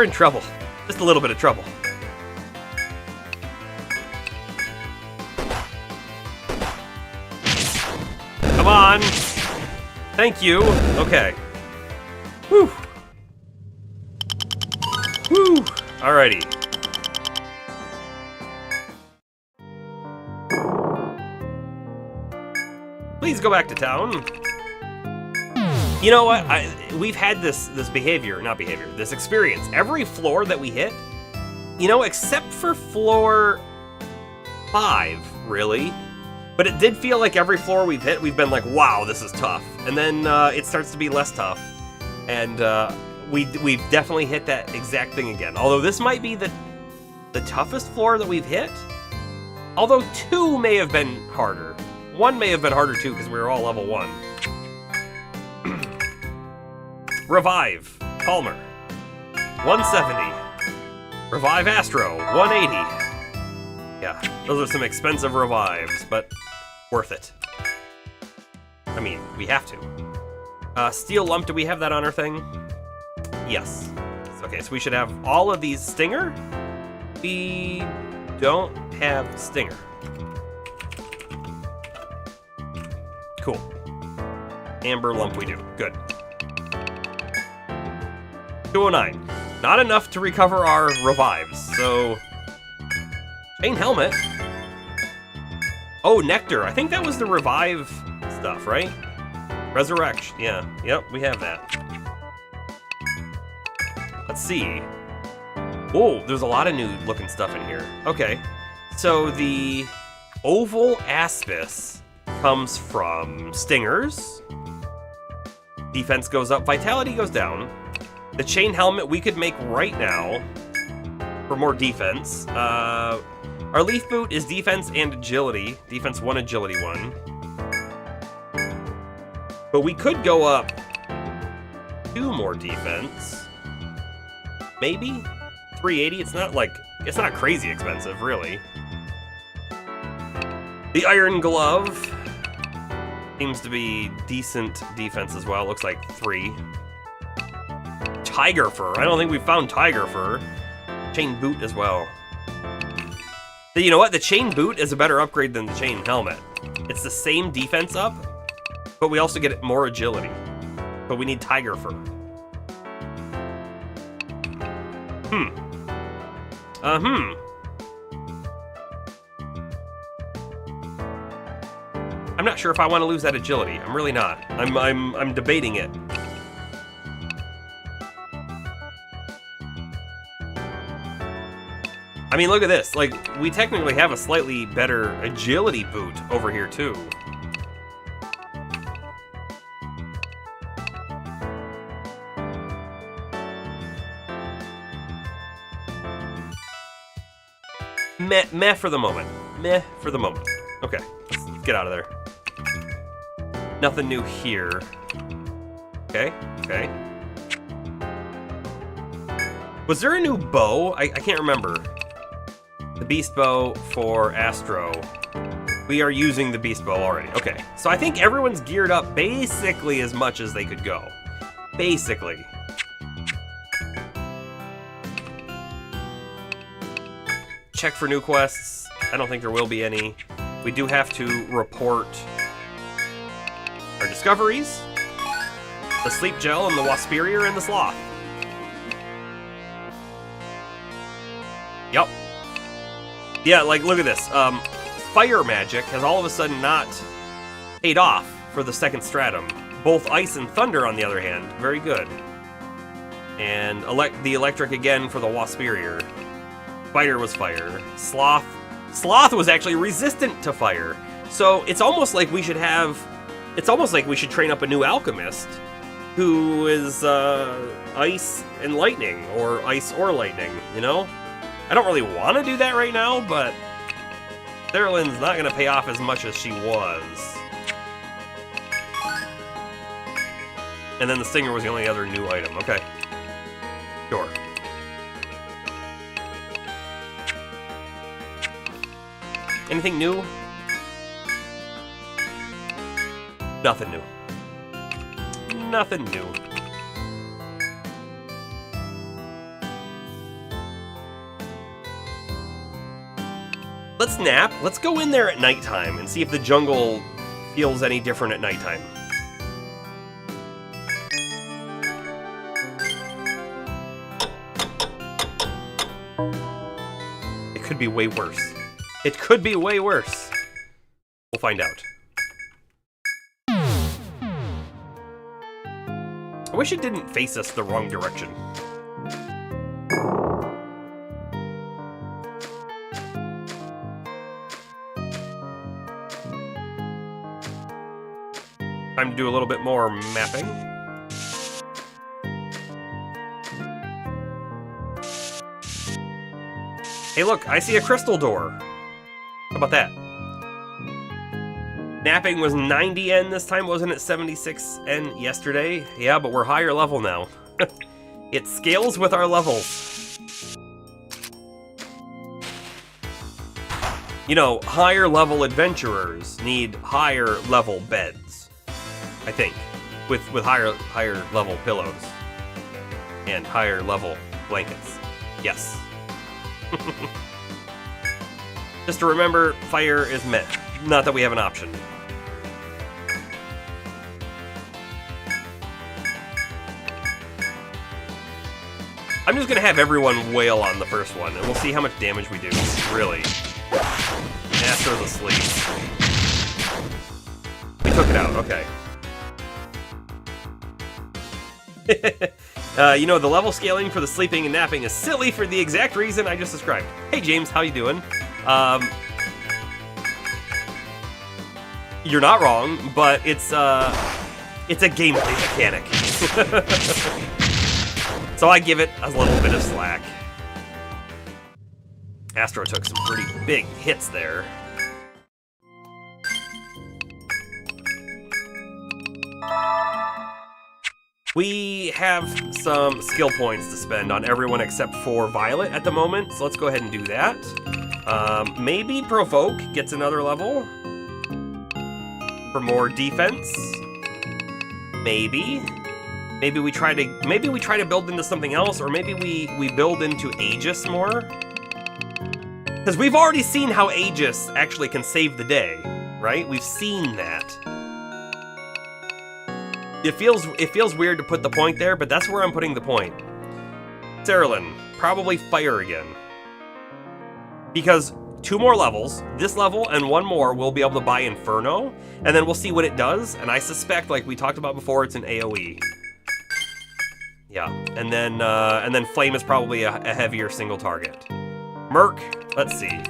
in trouble. Just a little bit of trouble. on! Thank you. Okay. Whew. Whew. Alrighty. Please go back to town. You know what? We've had this this experience. Every floor that we hit, you know, except for floor 5, really. But it did feel like every floor we've hit, we've been like, wow, this is tough. And then it starts to be less tough. And we've definitely hit that exact thing again. Although this might be the toughest floor that we've hit. Although 2 may have been harder. 1 may have been harder too, because we were all level 1. Revive, Palmer, 170. Revive Astro, 180. Yeah, those are some expensive revives, but worth it. I mean, we have to. Steel Lump, do we have that on our thing? Yes. Okay, so we should have all of these. Stinger? We don't have Stinger. Cool. Amber Lump we do. Good. 209. Not enough to recover our revives, so... Chain Helmet. Oh, Nectar. I think that was the revive stuff, right? Resurrection. Yeah. Yep, we have that. Let's see. Oh, there's a lot of new looking stuff in here. Okay. So the Oval Aspis comes from Stingers. Defense goes up, Vitality goes down. The Chain Helmet we could make right now for more defense. Our Leaf Boot is defense and agility. Defense 1, agility 1. But we could go up 2 more defense. Maybe? 380? It's not crazy expensive, really. The Iron Glove seems to be decent defense as well. Looks like 3. Tiger Fur. I don't think we found Tiger Fur. Chain Boot as well. You know what? The Chain Boot is a better upgrade than the Chain Helmet. It's the same defense up, but we also get more agility. But we need Tiger Fur. I'm not sure if I want to lose that agility. I'm really not. I'm debating it. I mean, look at this. Like, we technically have a slightly better agility boot over here, too. Meh for the moment. Meh for the moment. Okay, let's get out of there. Nothing new here. Okay, okay. Was there a new bow? I can't remember. The Beast Bow for Astro. We are using the Beast Bow already. Okay, so I think everyone's geared up basically as much as they could go. Basically. Check for new quests. I don't think there will be any. We do have to report our discoveries. The Sleep Gel and the Waspirier and the Sloth. Yep. Yeah, like, look at this. Fire magic has all of a sudden not paid off for the second Stratum. Both Ice and Thunder, on the other hand, very good. And the Electric again for the Waspirier. Spider was fire. Sloth was actually resistant to fire. So it's almost like we should have... It's almost like we should train up a new alchemist who is ice and lightning, or ice or lightning, you know? I don't really want to do that right now, but Therilyn's not going to pay off as much as she was. And then the Stinger was the only other new item. Okay. Sure. Anything new? Nothing new. Nothing new. Let's nap. Let's go in there at nighttime and see if the jungle feels any different at nighttime. It could be way worse. It could be way worse. We'll find out. I wish it didn't face us the wrong direction. Time to do a little bit more mapping. Hey look, I see a crystal door. How about that? Napping was 90N this time, wasn't it 76N yesterday? Yeah, but we're higher level now. It scales with our levels. You know, higher level adventurers need higher level beds. I think, with higher level pillows and higher level blankets. Yes. Just to remember, fire is meant. Not that we have an option. I'm just gonna have everyone wail on the first one, and we'll see how much damage we do. Really. Astro's asleep. We took it out. Okay. You know, the level scaling for the sleeping and napping is silly for the exact reason I just described. Hey James, how you doing? You're not wrong, but it's a gameplay mechanic. So I give it a little bit of slack. Astro took some pretty big hits there. We have some skill points to spend on everyone except for Violet at the moment, so let's go ahead and do that. Maybe Provoke gets another level for more defense. Maybe we try to build into something else, or maybe we build into Aegis more. Because we've already seen how Aegis actually can save the day, right? We've seen that. It feels weird to put the point there, but that's where I'm putting the point. Cerulean, probably fire again. Because 2 more levels, this level and 1 more, we'll be able to buy Inferno, and then we'll see what it does, and I suspect, like we talked about before, it's an AoE. Yeah, and then Flame is probably a heavier single target. Merc, let's see.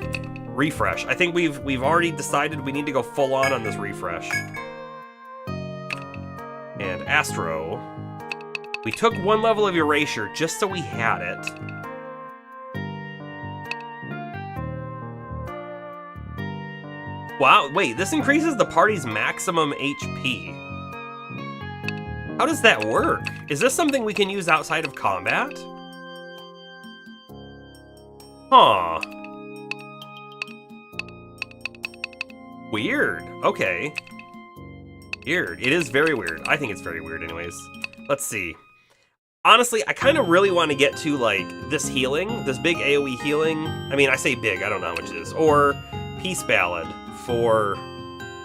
Refresh. I think we've already decided we need to go full on this refresh. And Astro, we took 1 level of Erasure just so we had it. Wow, wait, this increases the party's maximum HP. How does that work? Is this something we can use outside of combat? Huh. Weird, okay. Weird. It is very weird. I think it's very weird anyways. Let's see. Honestly, I kind of really want to get to, like, this healing, this big AoE healing. I mean, I say big, I don't know how much it is. Or Peace Ballad for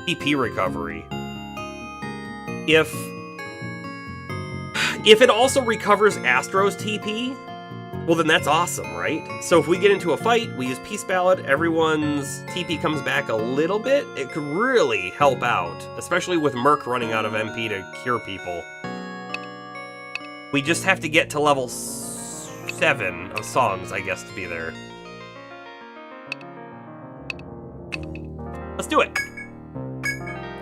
TP recovery. If it also recovers Astro's TP, well then that's awesome, right? So if we get into a fight, we use Peace Ballad, everyone's TP comes back a little bit, it could really help out, especially with Merc running out of MP to cure people. We just have to get to level 7 of songs, I guess, to be there. Let's do it.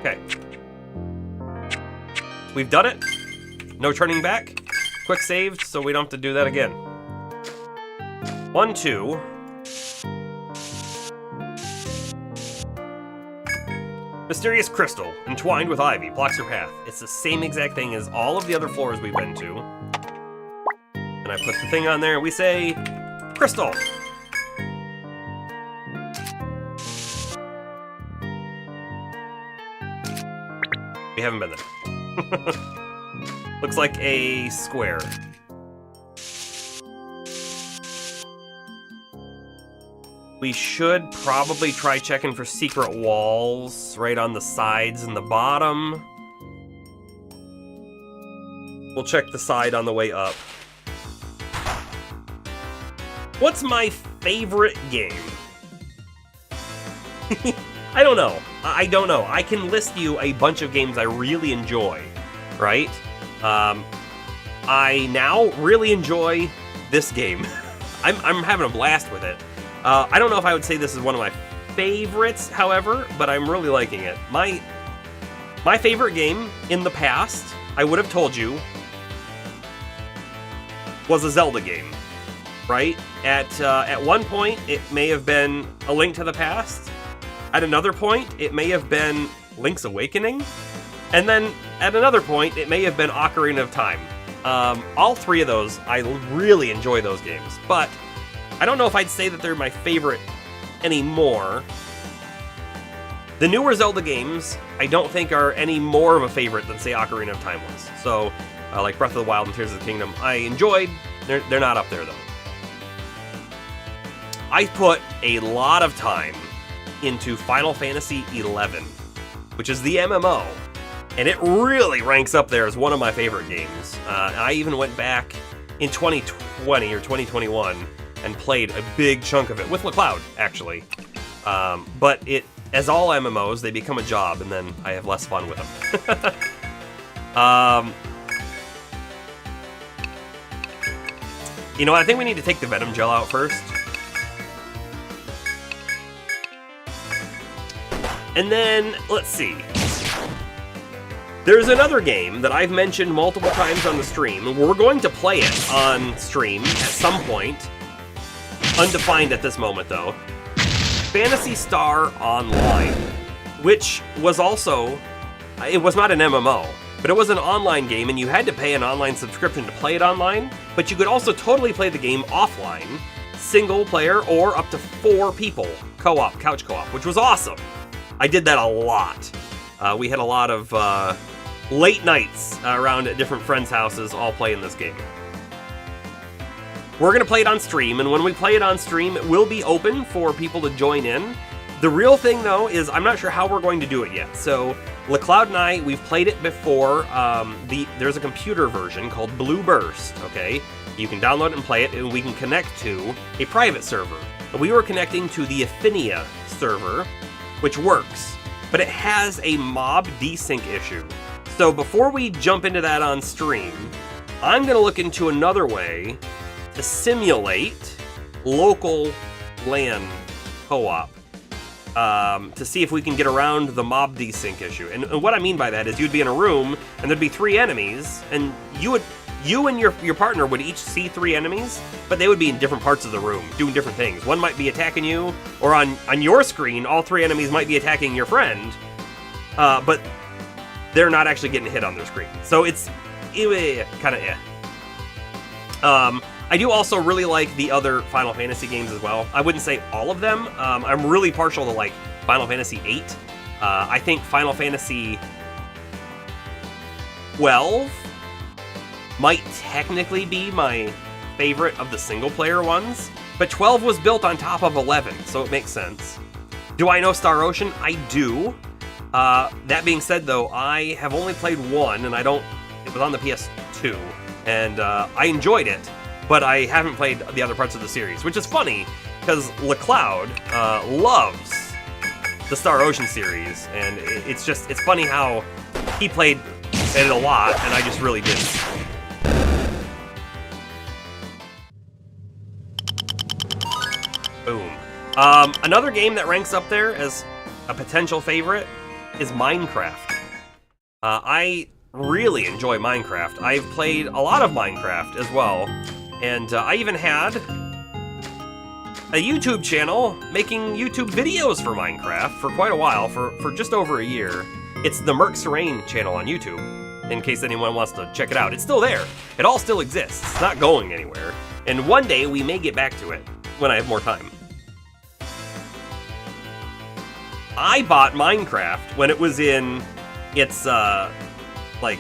Okay. We've done it. No turning back. Quick saved, so we don't have to do that again. 1, 2. Mysterious crystal, entwined with ivy, blocks your path. It's the same exact thing as all of the other floors we've been to. And I put the thing on there, and we say, crystal! We haven't been there. Looks like a square. We should probably try checking for secret walls right on the sides and the bottom. We'll check the side on the way up. What's my favorite game? I don't know. I don't know. I can list you a bunch of games I really enjoy, right? I now really enjoy this game. I'm having a blast with it. I don't know if I would say this is one of my favorites, however, but I'm really liking it. My favorite game in the past, I would have told you, was a Zelda game, right? At one point, it may have been A Link to the Past. At another point, it may have been Link's Awakening. And then, at another point, it may have been Ocarina of Time. All three of those, I really enjoy those games. But I don't know if I'd say that they're my favorite anymore. The newer Zelda games, I don't think are any more of a favorite than, say, Ocarina of Time was. So, like Breath of the Wild and Tears of the Kingdom, I enjoyed. They're not up there, though. I put a lot of time into Final Fantasy XI, which is the MMO, and it really ranks up there as one of my favorite games. I even went back in 2020 or 2021 and played a big chunk of it with LeCloud, actually. But as all MMOs, they become a job, and then I have less fun with them. You know what, I think we need to take the Venom Gel out first. And then, let's see. There's another game that I've mentioned multiple times on the stream. We're going to play it on stream at some point. Undefined at this moment, though. Phantasy Star Online, which was also... It was not an MMO, but it was an online game, and you had to pay an online subscription to play it online, but you could also totally play the game offline, single player, or up to 4 people, co-op, couch co-op, which was awesome. I did that a lot. We had a lot of late nights around at different friends' houses all playing this game. We're going to play it on stream, and when we play it on stream, it will be open for people to join in. The real thing, though, is I'm not sure how we're going to do it yet. So, LeCloud and I, we've played it before. There's a computer version called Blue Burst, okay? You can download it and play it, and we can connect to a private server. And we were connecting to the Etrian server, which works, but it has a mob desync issue. So before we jump into that on stream, I'm going to look into another way to simulate local LAN co-op to see if we can get around the mob desync issue. And what I mean by that is you'd be in a room and there'd be 3 enemies, and you and your partner would each see 3 enemies, but they would be in different parts of the room, doing different things. One might be attacking you, or on your screen, all 3 enemies might be attacking your friend, but they're not actually getting hit on their screen. So it's kind of I do also really like the other Final Fantasy games as well. I wouldn't say all of them. I'm really partial to like Final Fantasy VIII. I think Final Fantasy 12 might technically be my favorite of the single-player ones, but 12 was built on top of 11, so it makes sense. Do I know Star Ocean? I do. That being said, though, I have only played 1, and it was on the PS2, and I enjoyed it, but I haven't played the other parts of the series, which is funny, because LeCloud loves the Star Ocean series, and it's funny how he played it a lot, and I just really didn't. Boom. Another game that ranks up there as a potential favorite is Minecraft. I really enjoy Minecraft. I've played a lot of Minecraft as well, and I even had a YouTube channel making YouTube videos for Minecraft for quite a while, for just over a year. It's the Merc Serene channel on YouTube, in case anyone wants to check it out. It's still there. It all still exists. It's not going anywhere. And one day we may get back to it when I have more time. I bought Minecraft when it was in its like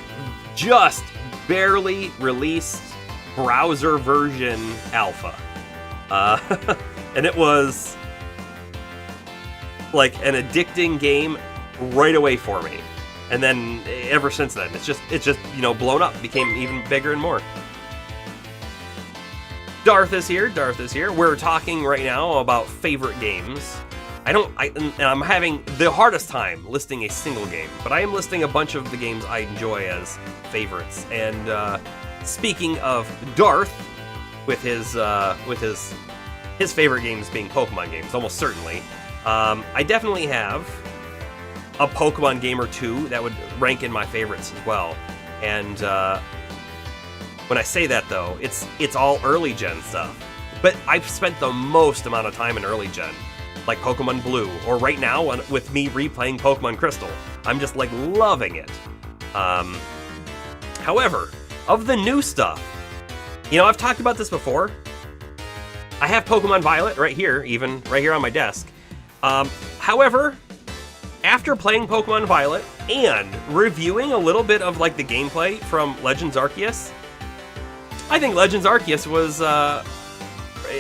just barely released browser version alpha, and it was like an addicting game right away for me. And then ever since then, it's just you know, blown up, became even bigger and more. Darth is here. We're talking right now about favorite games. And I'm having the hardest time listing a single game, but I am listing a bunch of the games I enjoy as favorites. And speaking of Darth, with his favorite games being Pokemon games, almost certainly, I definitely have a Pokemon game or two that would rank in my favorites as well. And when I say that, though, it's all early gen stuff. But I've spent the most amount of time in early gen, like Pokemon Blue, or right now with me replaying Pokemon Crystal. I'm just like loving it. However, of the new stuff, you know, I've talked about this before. I have Pokemon Violet right here, even right here on my desk. However, after playing Pokemon Violet and reviewing a little bit of like the gameplay from Legends Arceus, I think Legends Arceus was a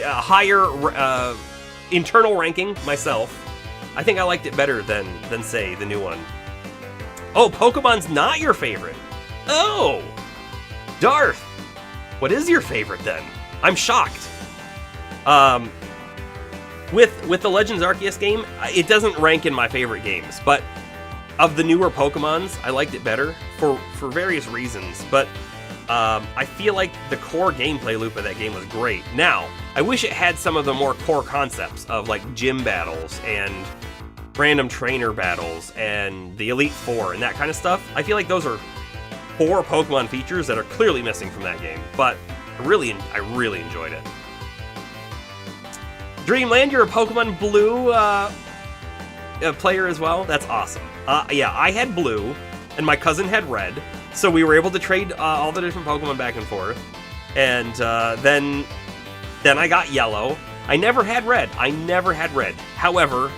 higher internal ranking myself. I think I liked it better than say the new one. Oh, Pokemon's not your favorite. Oh, Darth, what is your favorite then? I'm shocked. With the Legends Arceus game, it doesn't rank in my favorite games, but of the newer Pokemons, I liked it better for various reasons. But I feel like the core gameplay loop of that game was great. Now, I wish it had some of the more core concepts of like gym battles and random trainer battles and the Elite Four and that kind of stuff. I feel like those are core Pokemon features that are clearly missing from that game, but I really enjoyed it. Dreamland, you're a Pokemon Blue player as well? That's awesome. Yeah, I had Blue, and my cousin had Red, so we were able to trade all the different Pokemon back and forth. And then I got Yellow. I never had Red. However,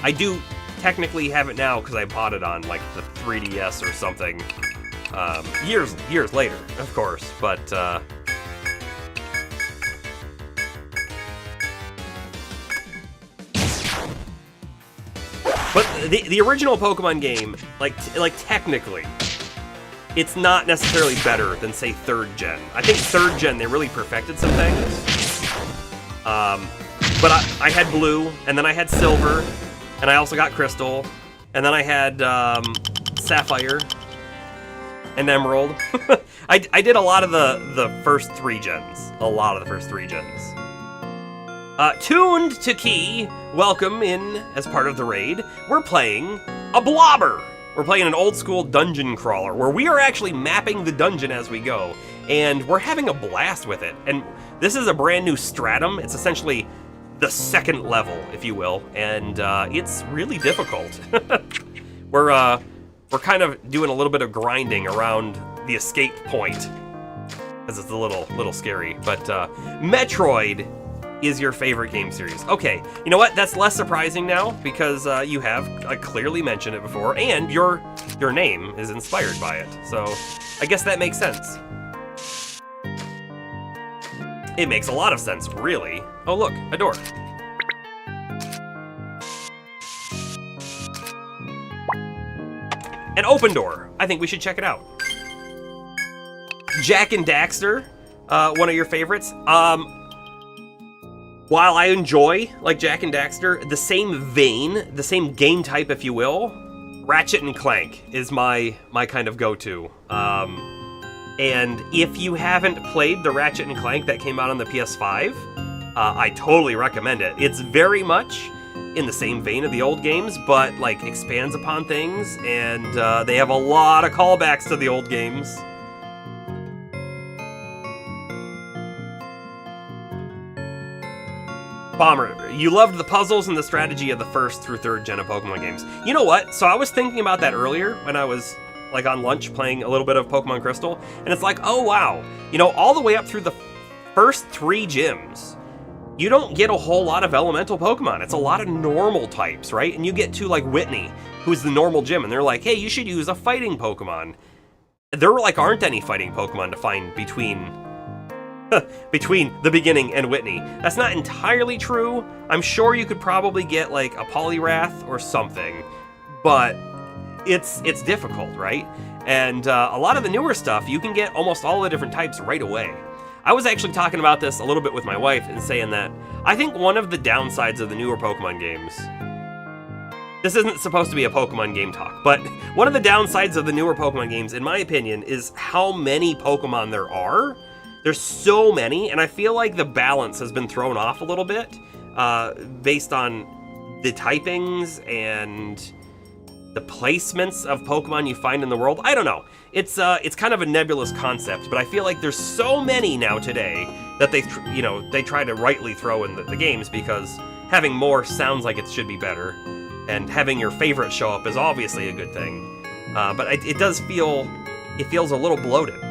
I do technically have it now because I bought it on like the 3DS or something years later, of course. But the original Pokemon game, like technically, it's not necessarily better than, say, 3rd gen. I think 3rd gen, they really perfected some things. But I had Blue, and then I had Silver, and I also got Crystal, and then I had Sapphire and Emerald. I did a lot of the first 3 gens. Tuned to Key, welcome in as part of the raid. We're playing a Blobber. We're playing an old school dungeon crawler where we are actually mapping the dungeon as we go, and we're having a blast with it. And this is a brand new Stratum. It's essentially the 2nd level, if you will, and it's really difficult. We're kind of doing a little bit of grinding around the escape point, as it's a little scary. But Metroid is your favorite game series. Okay, you know what? That's less surprising now because you have clearly mentioned it before, and your name is inspired by it. So I guess that makes sense. It makes a lot of sense, really. Oh look, a door. An open door. I think we should check it out. Jak and Daxter, one of your favorites. While I enjoy, like, Jak and Daxter, the same vein, the same game type, if you will, Ratchet and Clank is my kind of go-to. And if you haven't played the Ratchet and Clank that came out on the PS5, I totally recommend it. It's very much in the same vein of the old games, but, like, expands upon things, and they have a lot of callbacks to the old games. Bomber, you loved the puzzles and the strategy of the 1st through 3rd gen of Pokemon games. You know what? So I was thinking about that earlier when I was like on lunch playing a little bit of Pokemon Crystal, and it's like, oh wow, you know, all the way up through the first 3 gyms, you don't get a whole lot of elemental Pokemon. It's a lot of normal types, right? And you get to like Whitney, who's the normal gym, and they're like, hey, you should use a fighting Pokemon. There like aren't any fighting Pokemon to find between between the beginning and Whitney. That's not entirely true. I'm sure you could probably get like a Poliwrath or something, but it's difficult, right? And a lot of the newer stuff, you can get almost all the different types right away. I was actually talking about this a little bit with my wife and saying that I think one of the downsides of the newer Pokemon games, this isn't supposed to be a Pokemon game talk, but one of the downsides of the newer Pokemon games, in my opinion, is how many Pokemon there are. There's so many, and I feel like the balance has been thrown off a little bit based on the typings and the placements of Pokemon you find in the world. I don't know. It's kind of a nebulous concept, but I feel like there's so many now today that they try to rightly throw in the games because having more sounds like it should be better, and having your favorite show up is obviously a good thing. But it does feel, it feels a little bloated.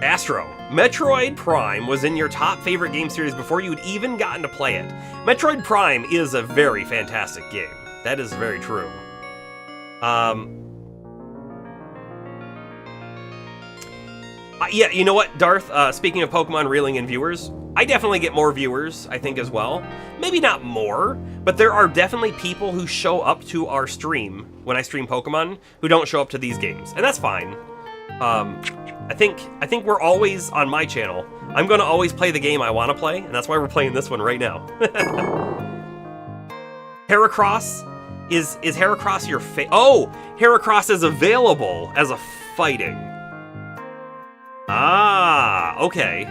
Astro, Metroid Prime was in your top favorite game series before you'd even gotten to play it. Metroid Prime is a very fantastic game. That is very true. Yeah, you know what, Darth? Speaking of Pokemon reeling in viewers, I definitely get more viewers, I think, as well. Maybe not more, but there are definitely people who show up to our stream when I stream Pokemon who don't show up to these games, and that's fine. I think we're always on my channel. I'm gonna always play the game I want to play, and that's why we're playing this one right now. Heracross is Heracross your Oh, Heracross is available as a fighting. Ah, okay.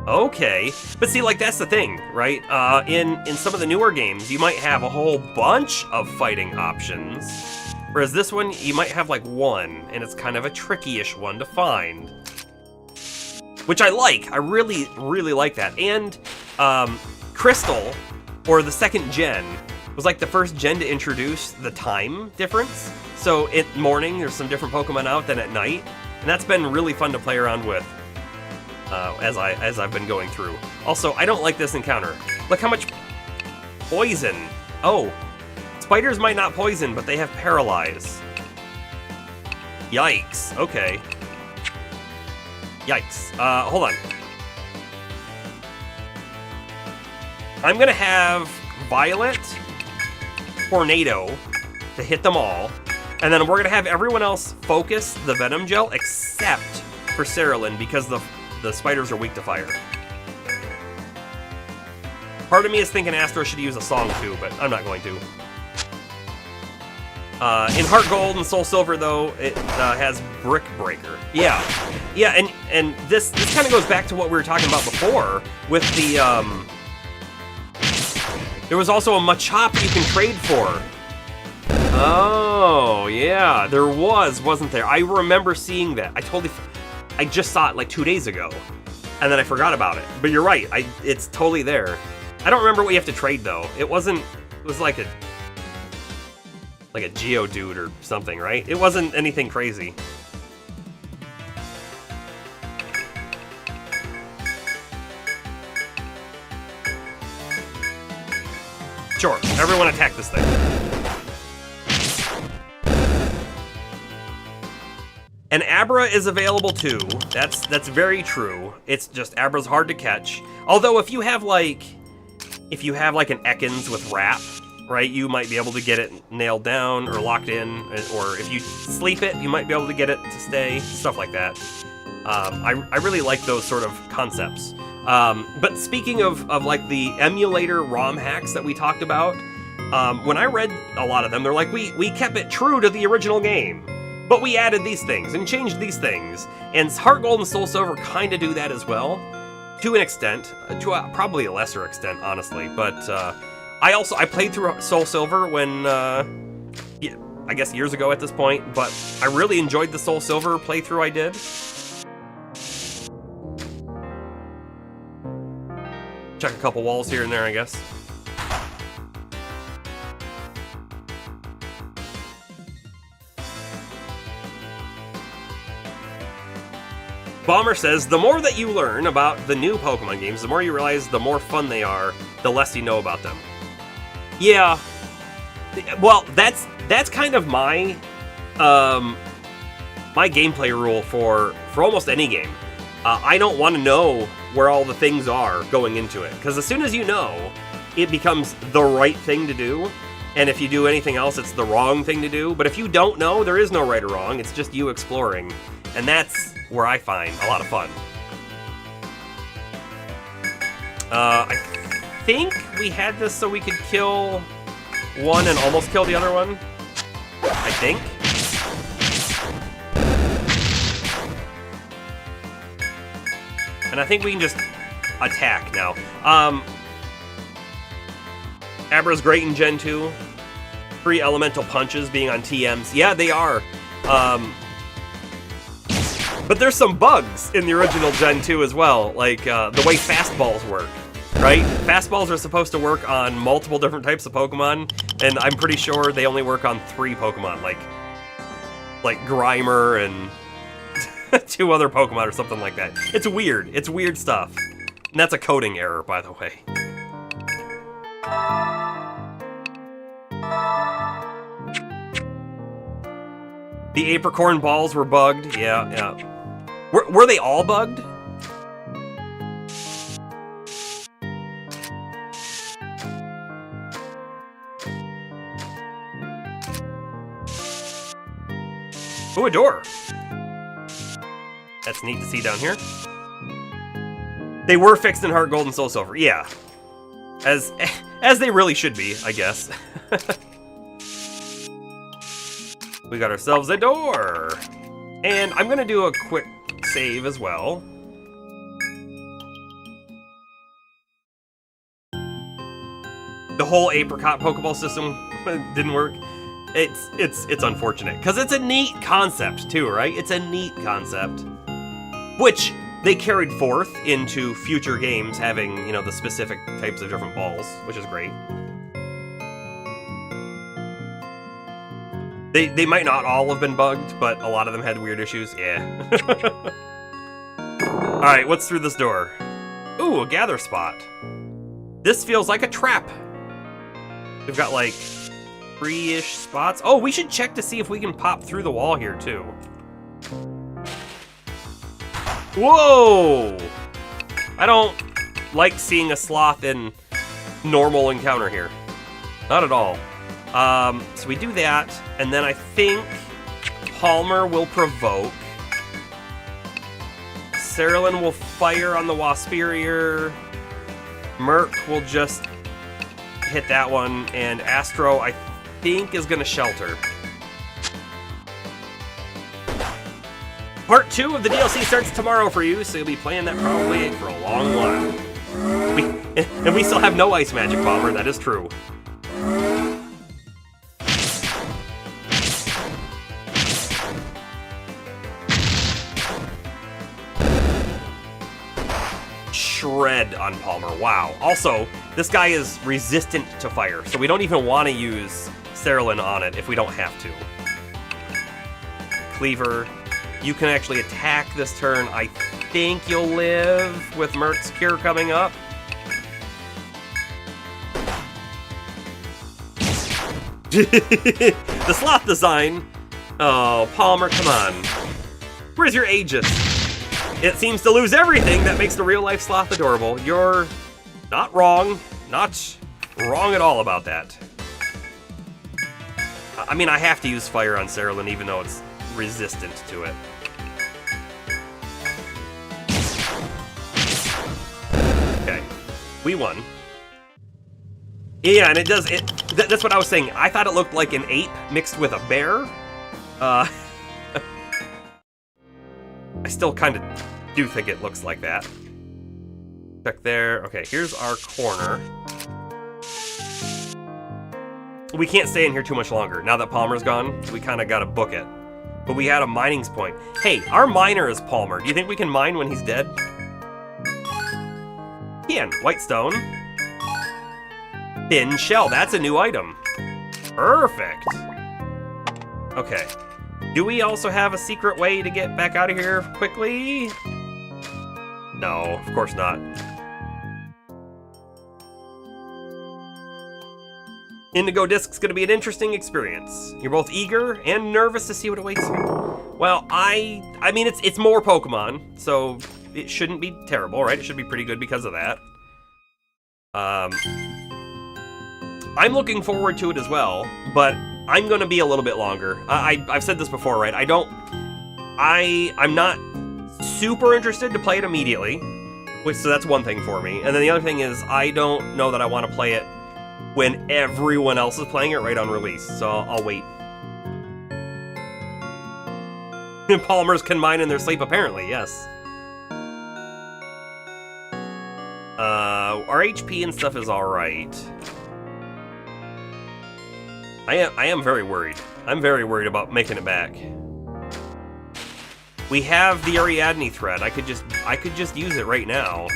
Okay, but see, like, that's the thing, right? In some of the newer games, you might have a whole bunch of fighting options. Whereas this one, you might have like one, and it's kind of a tricky-ish one to find. Which I like. I really, really like that. And Crystal, or the second gen, was like the first gen to introduce the time difference. So at morning, there's some different Pokemon out than at night. And that's been really fun to play around with as I've been going through. Also, I don't like this encounter. Look how much poison. Oh. Spiders might not poison, but they have paralyze. Yikes. Okay. Yikes. Hold on. I'm gonna have Violet, Tornado to hit them all, and then we're gonna have everyone else focus the Venom Gel except for Cerulean because the spiders are weak to fire. Part of me is thinking Astro should use a song too, but I'm not going to. In Heart Gold and Soul Silver, though, it has Brick Breaker. Yeah, and this kind of goes back to what we were talking about before with the. There was also a Machop you can trade for. Oh yeah, there wasn't there? I remember seeing that. I just saw it like 2 days ago, and then I forgot about it. But you're right, it's totally there. I don't remember what you have to trade though. It was like a Geodude or something, right? It wasn't anything crazy. Sure, everyone attack this thing. And Abra is available too. That's very true. It's just Abra's hard to catch. Although if you have like an Ekans with Wrap, right, you might be able to get it nailed down or locked in, or if you sleep it, you might be able to get it to stay, stuff like that. I really like those sort of concepts. But speaking of like the emulator ROM hacks that we talked about, when I read a lot of them, they're like, we kept it true to the original game, but we added these things and changed these things. And Heart Gold and Soul Silver kind of do that as well, to an extent, probably a lesser extent, honestly, but I played through Soul Silver when, I guess years ago at this point, but I really enjoyed the Soul Silver playthrough I did. Check a couple walls here and there, I guess. Bomber says, the more that you learn about the new Pokemon games, the more you realize the more fun they are, the less you know about them. Yeah, well, that's kind of my my gameplay rule for almost any game. I don't want to know where all the things are going into it, because as soon as you know, it becomes the right thing to do, and if you do anything else, it's the wrong thing to do. But if you don't know, there is no right or wrong, it's just you exploring, and that's where I find a lot of fun. I think we had this so we could kill one and almost kill the other one. I think. And I think we can just attack now. Abra's great in Gen 2. 3 elemental punches being on TMs. Yeah, they are. But there's some bugs in the original Gen 2 as well, like the way fastballs work, right? Fastballs are supposed to work on multiple different types of Pokemon, and I'm pretty sure they only work on 3 Pokemon, like Grimer and 2 other Pokemon or something like that. It's weird. It's weird stuff. And that's a coding error, by the way. The apricorn balls were bugged. Yeah. Were they all bugged? Ooh, a door. That's neat to see down here. They were fixed in Heart Gold and Soul Silver. Yeah. As they really should be, I guess. We got ourselves a door. And I'm going to do a quick save as well. The whole apricot Pokeball system didn't work. It's unfortunate, because it's a neat concept too, right? It's a neat concept, which they carried forth into future games, having, you know, the specific types of different balls, which is great. They might not all have been bugged, but a lot of them had weird issues. Yeah. All right, what's through this door? Ooh, a gather spot. This feels like a trap. We've got like 3-ish spots. Oh, we should check to see if we can pop through the wall here too. Whoa! I don't like seeing a sloth in normal encounter here. Not at all. So we do that, and then I think Palmer will provoke. Cerulean will fire on the Waspirior. Merc will just hit that one, and Astro, I think, is gonna shelter. Part 2 of the DLC starts tomorrow for you, so you'll be playing that probably for a long while. And we still have no Ice Magic, Palmer, that is true. Shred on Palmer, wow. Also, this guy is resistant to fire, so we don't even want to use Cerulean on it if we don't have to. Cleaver, you can actually attack this turn. I think you'll live with Merc's Cure coming up. The sloth design. Oh, Palmer, come on. Where's your Aegis? It seems to lose everything that makes the real-life sloth adorable. You're not wrong. Not wrong at all about that. I mean, I have to use fire on Cerulean even though it's resistant to it. Okay, we won. Yeah, and it does, that's what I was saying. I thought it looked like an ape mixed with a bear. I still kind of do think it looks like that. Check there. Okay, here's our corner. We can't stay in here too much longer. Now that Palmer's gone, we kind of got to book it. But we had a mining point. Hey, our miner is Palmer. Do you think we can mine when he's dead? Can. White stone. Thin shell. That's a new item. Perfect. Okay. Do we also have a secret way to get back out of here quickly? No, of course not. Indigo Disc's gonna be an interesting experience. You're both eager and nervous to see what awaits you. Well, I mean, it's more Pokemon, so it shouldn't be terrible, right? It should be pretty good because of that. I'm looking forward to it as well, but I'm gonna be a little bit longer. I've said this before, right? I'm not super interested to play it immediately, so that's one thing for me. And then the other thing is, I don't know that I want to play it when everyone else is playing it right on release, so I'll wait. Palmers can mine in their sleep, apparently, yes. Our HP and stuff is alright. I am very worried. I'm very worried about making it back. We have the Ariadne thread. I could just use it right now.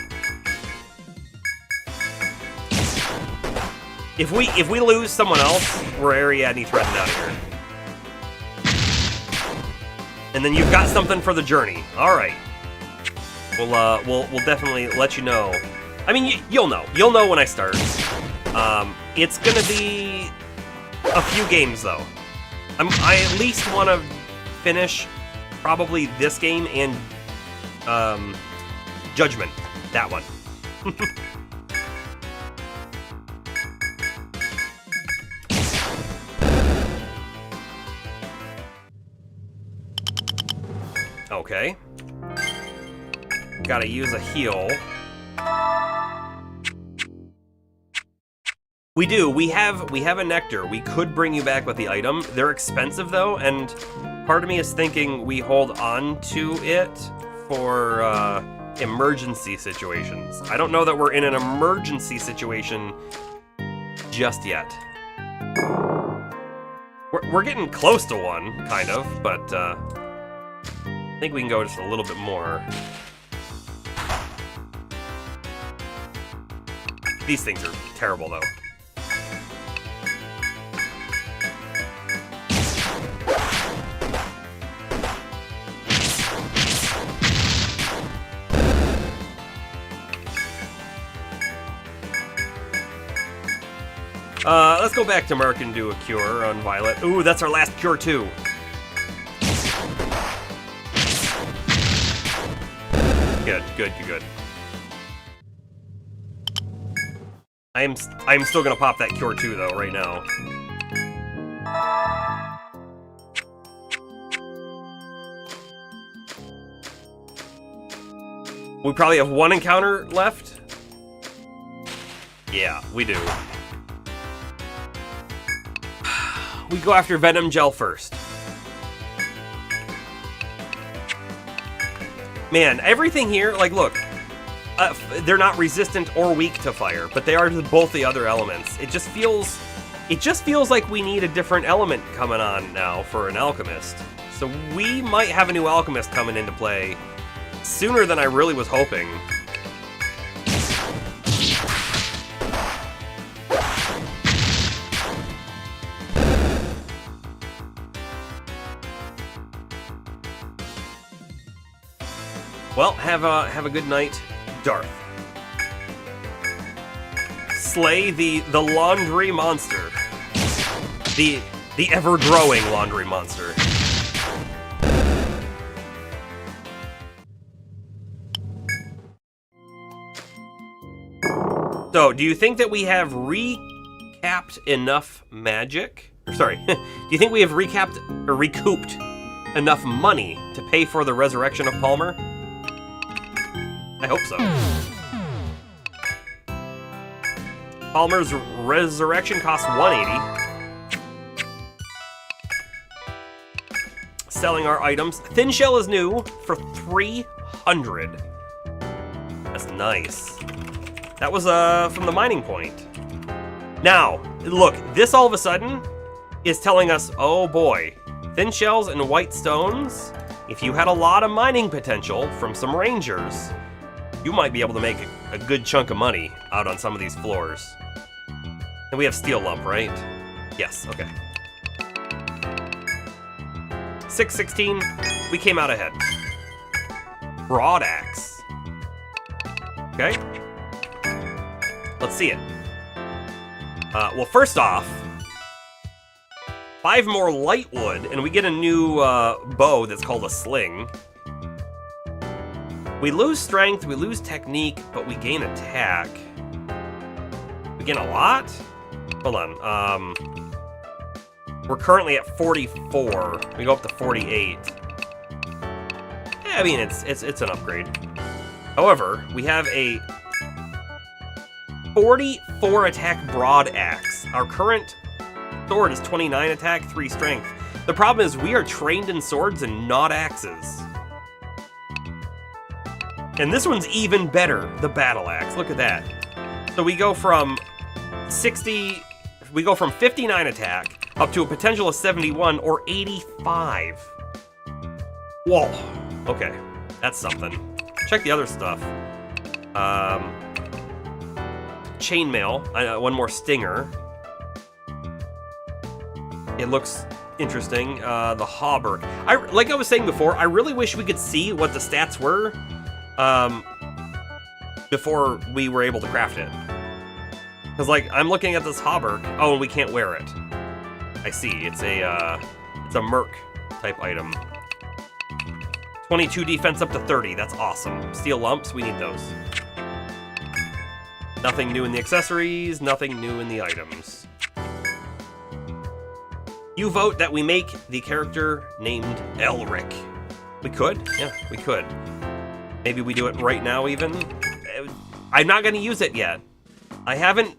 If we lose someone else, we're Ariadne threading out of here. And then you've got something for the journey. All right. We'll definitely let you know. I mean, you'll know. You'll know when I start. It's gonna be a few games though. I at least want to finish probably this game and Judgment, that one. Okay. Gotta use a heal. We do. We have a nectar. We could bring you back with the item. They're expensive though, and part of me is thinking we hold on to it for emergency situations. I don't know that we're in an emergency situation just yet. We're getting close to one, kind of, but I think we can go just a little bit more. These things are terrible, though. Let's go back to Merc and do a cure on Violet. Ooh, that's our last cure, too. Good. I'm still gonna pop that cure too, though, right now. We probably have one encounter left. Yeah, we do. We go after Venom Gel first. Man, everything here, like, look, they're not resistant or weak to fire, but they are to both the other elements. It just feels like we need a different element coming on now for an alchemist. So we might have a new alchemist coming into play sooner than I really was hoping. Well, have a good night, Darth. Slay the laundry monster. The ever-growing laundry monster. So, do you think that we have recapped enough magic? Or sorry, do you think we have recapped or recouped enough money to pay for the resurrection of Palmer? I hope so. Palmer's resurrection costs 180. Selling our items. Thin Shell is new for 300. That's nice. That was from the mining point. Now, look, this all of a sudden is telling us, oh boy, Thin Shells and White Stones, if you had a lot of mining potential from some rangers, you might be able to make a good chunk of money out on some of these floors. And we have Steel Lump, right? Yes, okay. 616, we came out ahead. Broad Axe. Okay. Let's see it. Well, first off, 5 more light wood, and we get a new bow that's called a sling. We lose strength, we lose technique, but we gain attack. We gain a lot? Hold on. We're currently at 44. We go up to 48. Yeah, I mean, it's an upgrade. However, we have a 44 attack broad axe. Our current sword is 29 attack, 3 strength. The problem is we are trained in swords and not axes. And this one's even better, the battle axe. Look at that. So we go from 59 attack up to a potential of 71 or 85. Whoa. Okay, that's something. Check the other stuff. Chainmail, one more stinger. It looks interesting. The hauberk. Like I was saying before, I really wish we could see what the stats were before we were able to craft it. Because, like, I'm looking at this hauberk. Oh, and we can't wear it. I see. It's a merc type item. 22 defense up to 30. That's awesome. Steel lumps. We need those. Nothing new in the accessories. Nothing new in the items. You vote that we make the character named Elric. We could. Yeah, we could. Maybe we do it right now even. I'm not going to use it yet. I haven't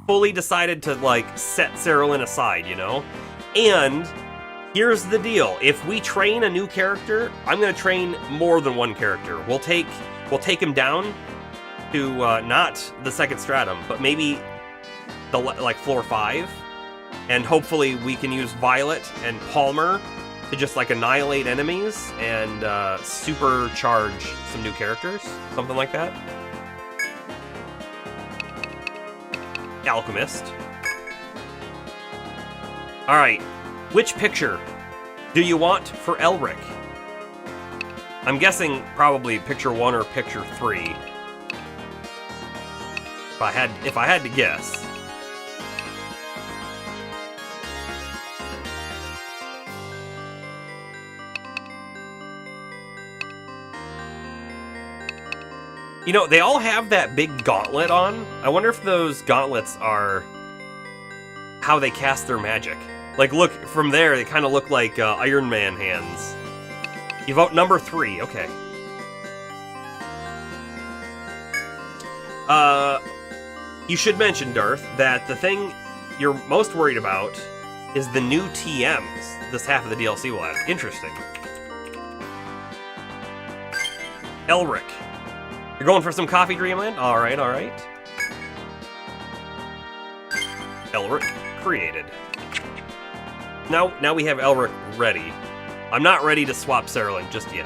fully decided to, like, set Cerulean aside, you know? And here's the deal. If we train a new character, I'm going to train more than one character. We'll take him down to not the second stratum, but maybe the like floor 5. And hopefully we can use Violet and Palmer to just, like, annihilate enemies and supercharge some new characters. Something like that. Alchemist. Alright, which picture do you want for Elric? I'm guessing probably picture 1 or picture 3. If I had to guess. You know, they all have that big gauntlet on. I wonder if those gauntlets are how they cast their magic. Like, look, from there, they kind of look like Iron Man hands. You vote number 3, okay. You should mention, Darth, that the thing you're most worried about is the new TMs this half of the DLC will have. Interesting. Elric. You're going for some coffee, Dreamland? Alright, alright. Elric created. Now we have Elric ready. I'm not ready to swap Cerulean just yet.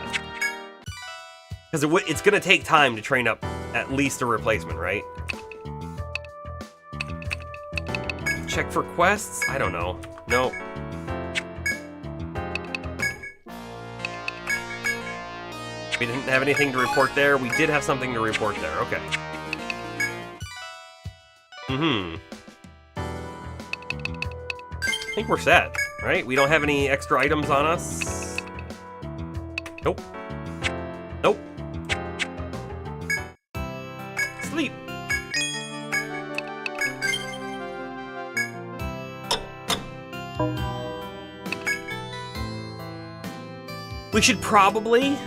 Because it's going to take time to train up at least a replacement, right? Check for quests? I don't know. Nope. We didn't have anything to report there. We did have something to report there. Okay. I think we're set, right? We don't have any extra items on us. Nope. Nope. Sleep. We should probably,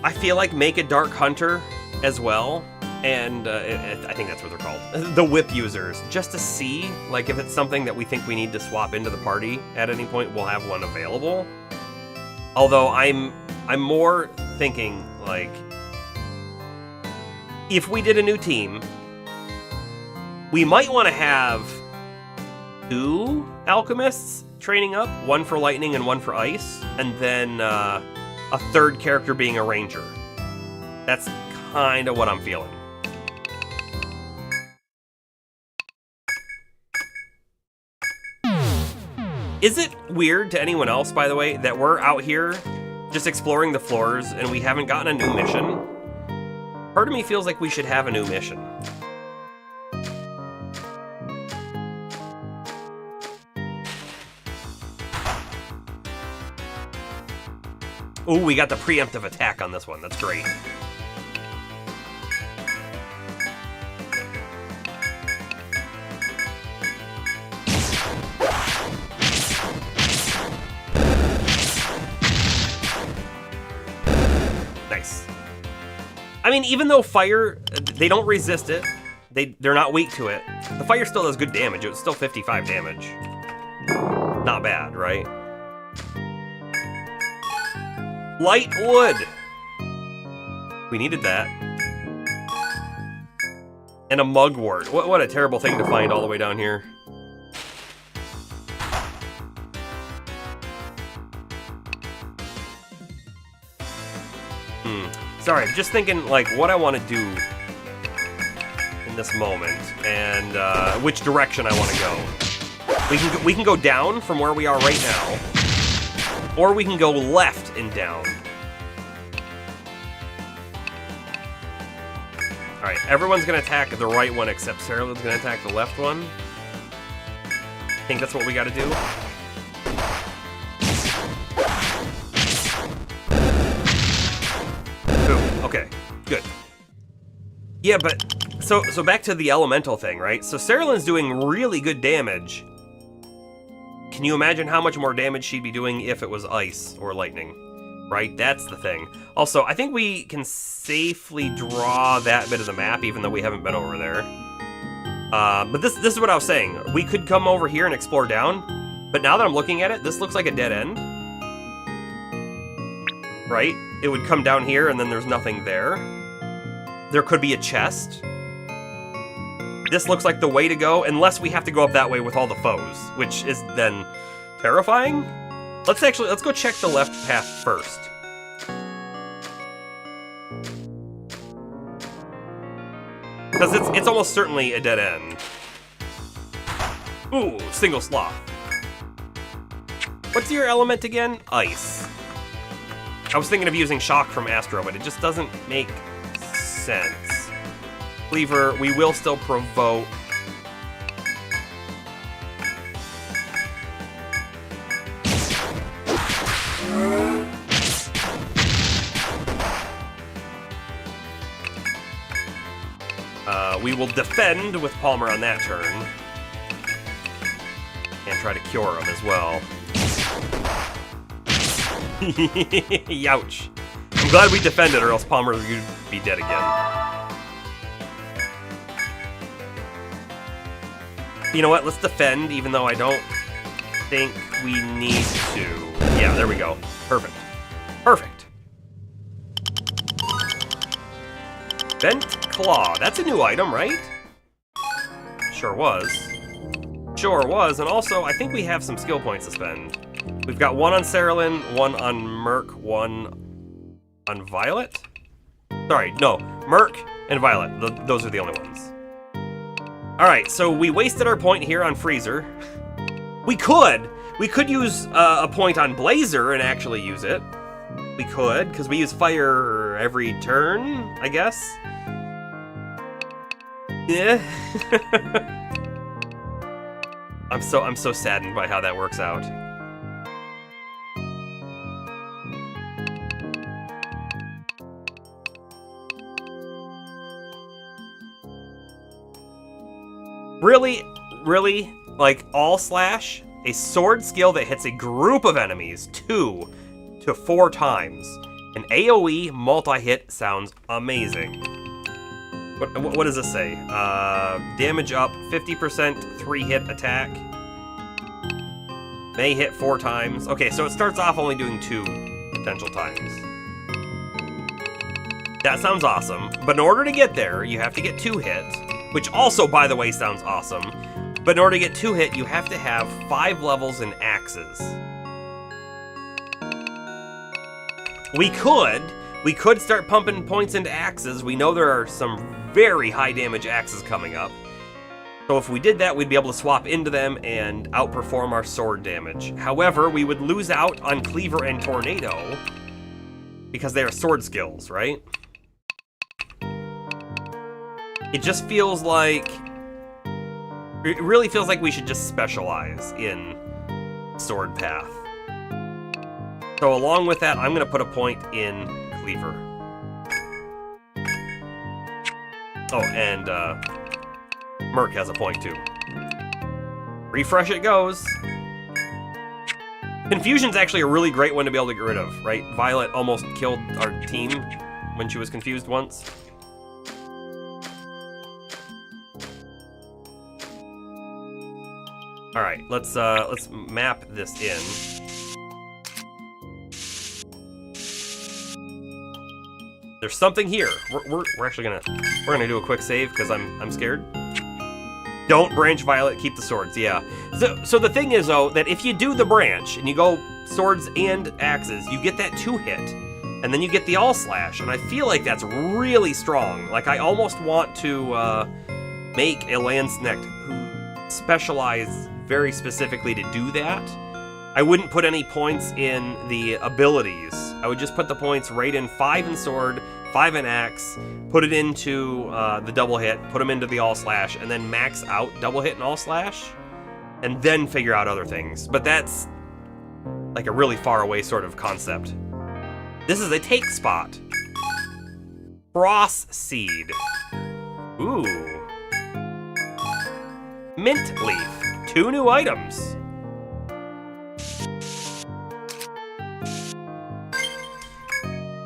I feel like, make a Dark Hunter as well. And I think that's what they're called. The whip users. Just to see, like, if it's something that we think we need to swap into the party at any point, we'll have one available. Although I'm more thinking, like, if we did a new team, we might want to have 2 alchemists training up, one for lightning and one for ice, and then a 3rd character being a ranger. That's kind of what I'm feeling. Is it weird to anyone else, by the way, that we're out here just exploring the floors and we haven't gotten a new mission? Part of me feels like we should have a new mission. Oh, we got the preemptive attack on this one. That's great. Nice. I mean, even though fire, they don't resist it. They're not weak to it. The fire still does good damage. It's still 55 damage. Not bad, right? Light wood. We needed that. And a mugwort. What a terrible thing to find all the way down here. Sorry, I'm just thinking like what I want to do in this moment and which direction I want to go. We can go down from where we are right now, or we can go left and down. All right, everyone's gonna attack the right one except Sarah's gonna attack the left one. I think that's what we got to do. Okay, good. Yeah, but so back to the elemental thing, right? So Sarah's doing really good damage. Can you imagine how much more damage she'd be doing if it was ice or lightning? Right? That's the thing. Also, I think we can safely draw that bit of the map, even though we haven't been over there. But this is what I was saying. We could come over here and explore down, but now that I'm looking at it, this looks like a dead end. Right? It would come down here and then there's nothing there. There could be a chest. This looks like the way to go, unless we have to go up that way with all the foes, which is then terrifying. Let's go check the left path first. Because it's almost certainly a dead end. Ooh, single sloth. What's your element again? Ice. I was thinking of using shock from Astro, but it just doesn't make sense. Cleaver, we will still provoke. We will defend with Palmer on that turn. And try to cure him as well. Youch. I'm glad we defended, or else Palmer would be dead again. You know what? Let's defend, even though I don't think we need to. Yeah, there we go. Perfect. Perfect. Bent Claw. That's a new item, right? Sure was. Sure was. And also, I think we have some skill points to spend. We've got one on Saralyn, one on Merc, one on Violet? Sorry, no. Merc and Violet. Those are the only ones. Alright, so we wasted our point here on Freezer. We could use a point on Blazer and actually use it. We could, because we use fire every turn, I guess. Yeah. I'm so saddened by how that works out. Really, like all slash, a sword skill that hits a group of enemies 2 to 4 times. An AoE multi-hit sounds amazing. What does this say? Damage up 50%, 3-hit attack. May hit 4 times. Okay, so it starts off only doing 2 potential times. That sounds awesome, but in order to get there, you have to get 2 hit, which also, by the way, sounds awesome. But in order to get 2 hit, you have to have 5 levels in axes. We could start pumping points into axes. We know there are some very high damage axes coming up. So if we did that, we'd be able to swap into them and outperform our sword damage. However, we would lose out on Cleaver and Tornado because they are sword skills, right? It just feels like... It really feels like we should just specialize in sword path. So along with that, I'm going to put a point in Cleaver. Oh, and Merc has a point too. Refresh it goes. Confusion's actually a really great one to be able to get rid of, right? Violet almost killed our team when she was confused once. All right, let's map this in. There's something here. We're actually gonna do a quick save because I'm scared. Don't branch Violet, keep the swords. Yeah. So the thing is though that if you do the branch and you go swords and axes, you get that 2-hit, and then you get the all slash, and I feel like that's really strong. Like I almost want to make a Landsnecht who specialize very specifically to do that. I wouldn't put any points in the abilities. I would just put the points right in 5 in sword, 5 in axe, put it into the double hit, put them into the all slash, and then max out double hit and all slash, and then figure out other things. But that's like a really far away sort of concept. This is a take spot. Frost seed. Ooh. Mint leaf. 2 new items.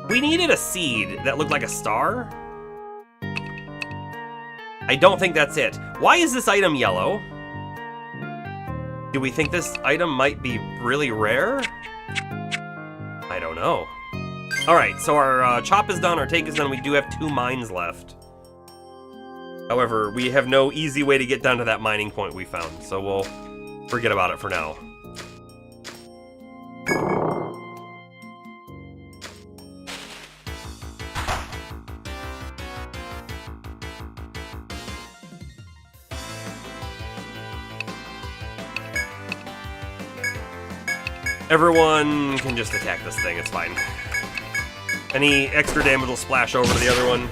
We needed a seed that looked like a star. I don't think that's it. Why is this item yellow? Do we think this item might be really rare? I don't know. All right, so our chop is done, our take is done. We do have 2 mines left. However, we have no easy way to get down to that mining point we found, so we'll forget about it for now. Everyone can just attack this thing, it's fine. Any extra damage will splash over to the other one.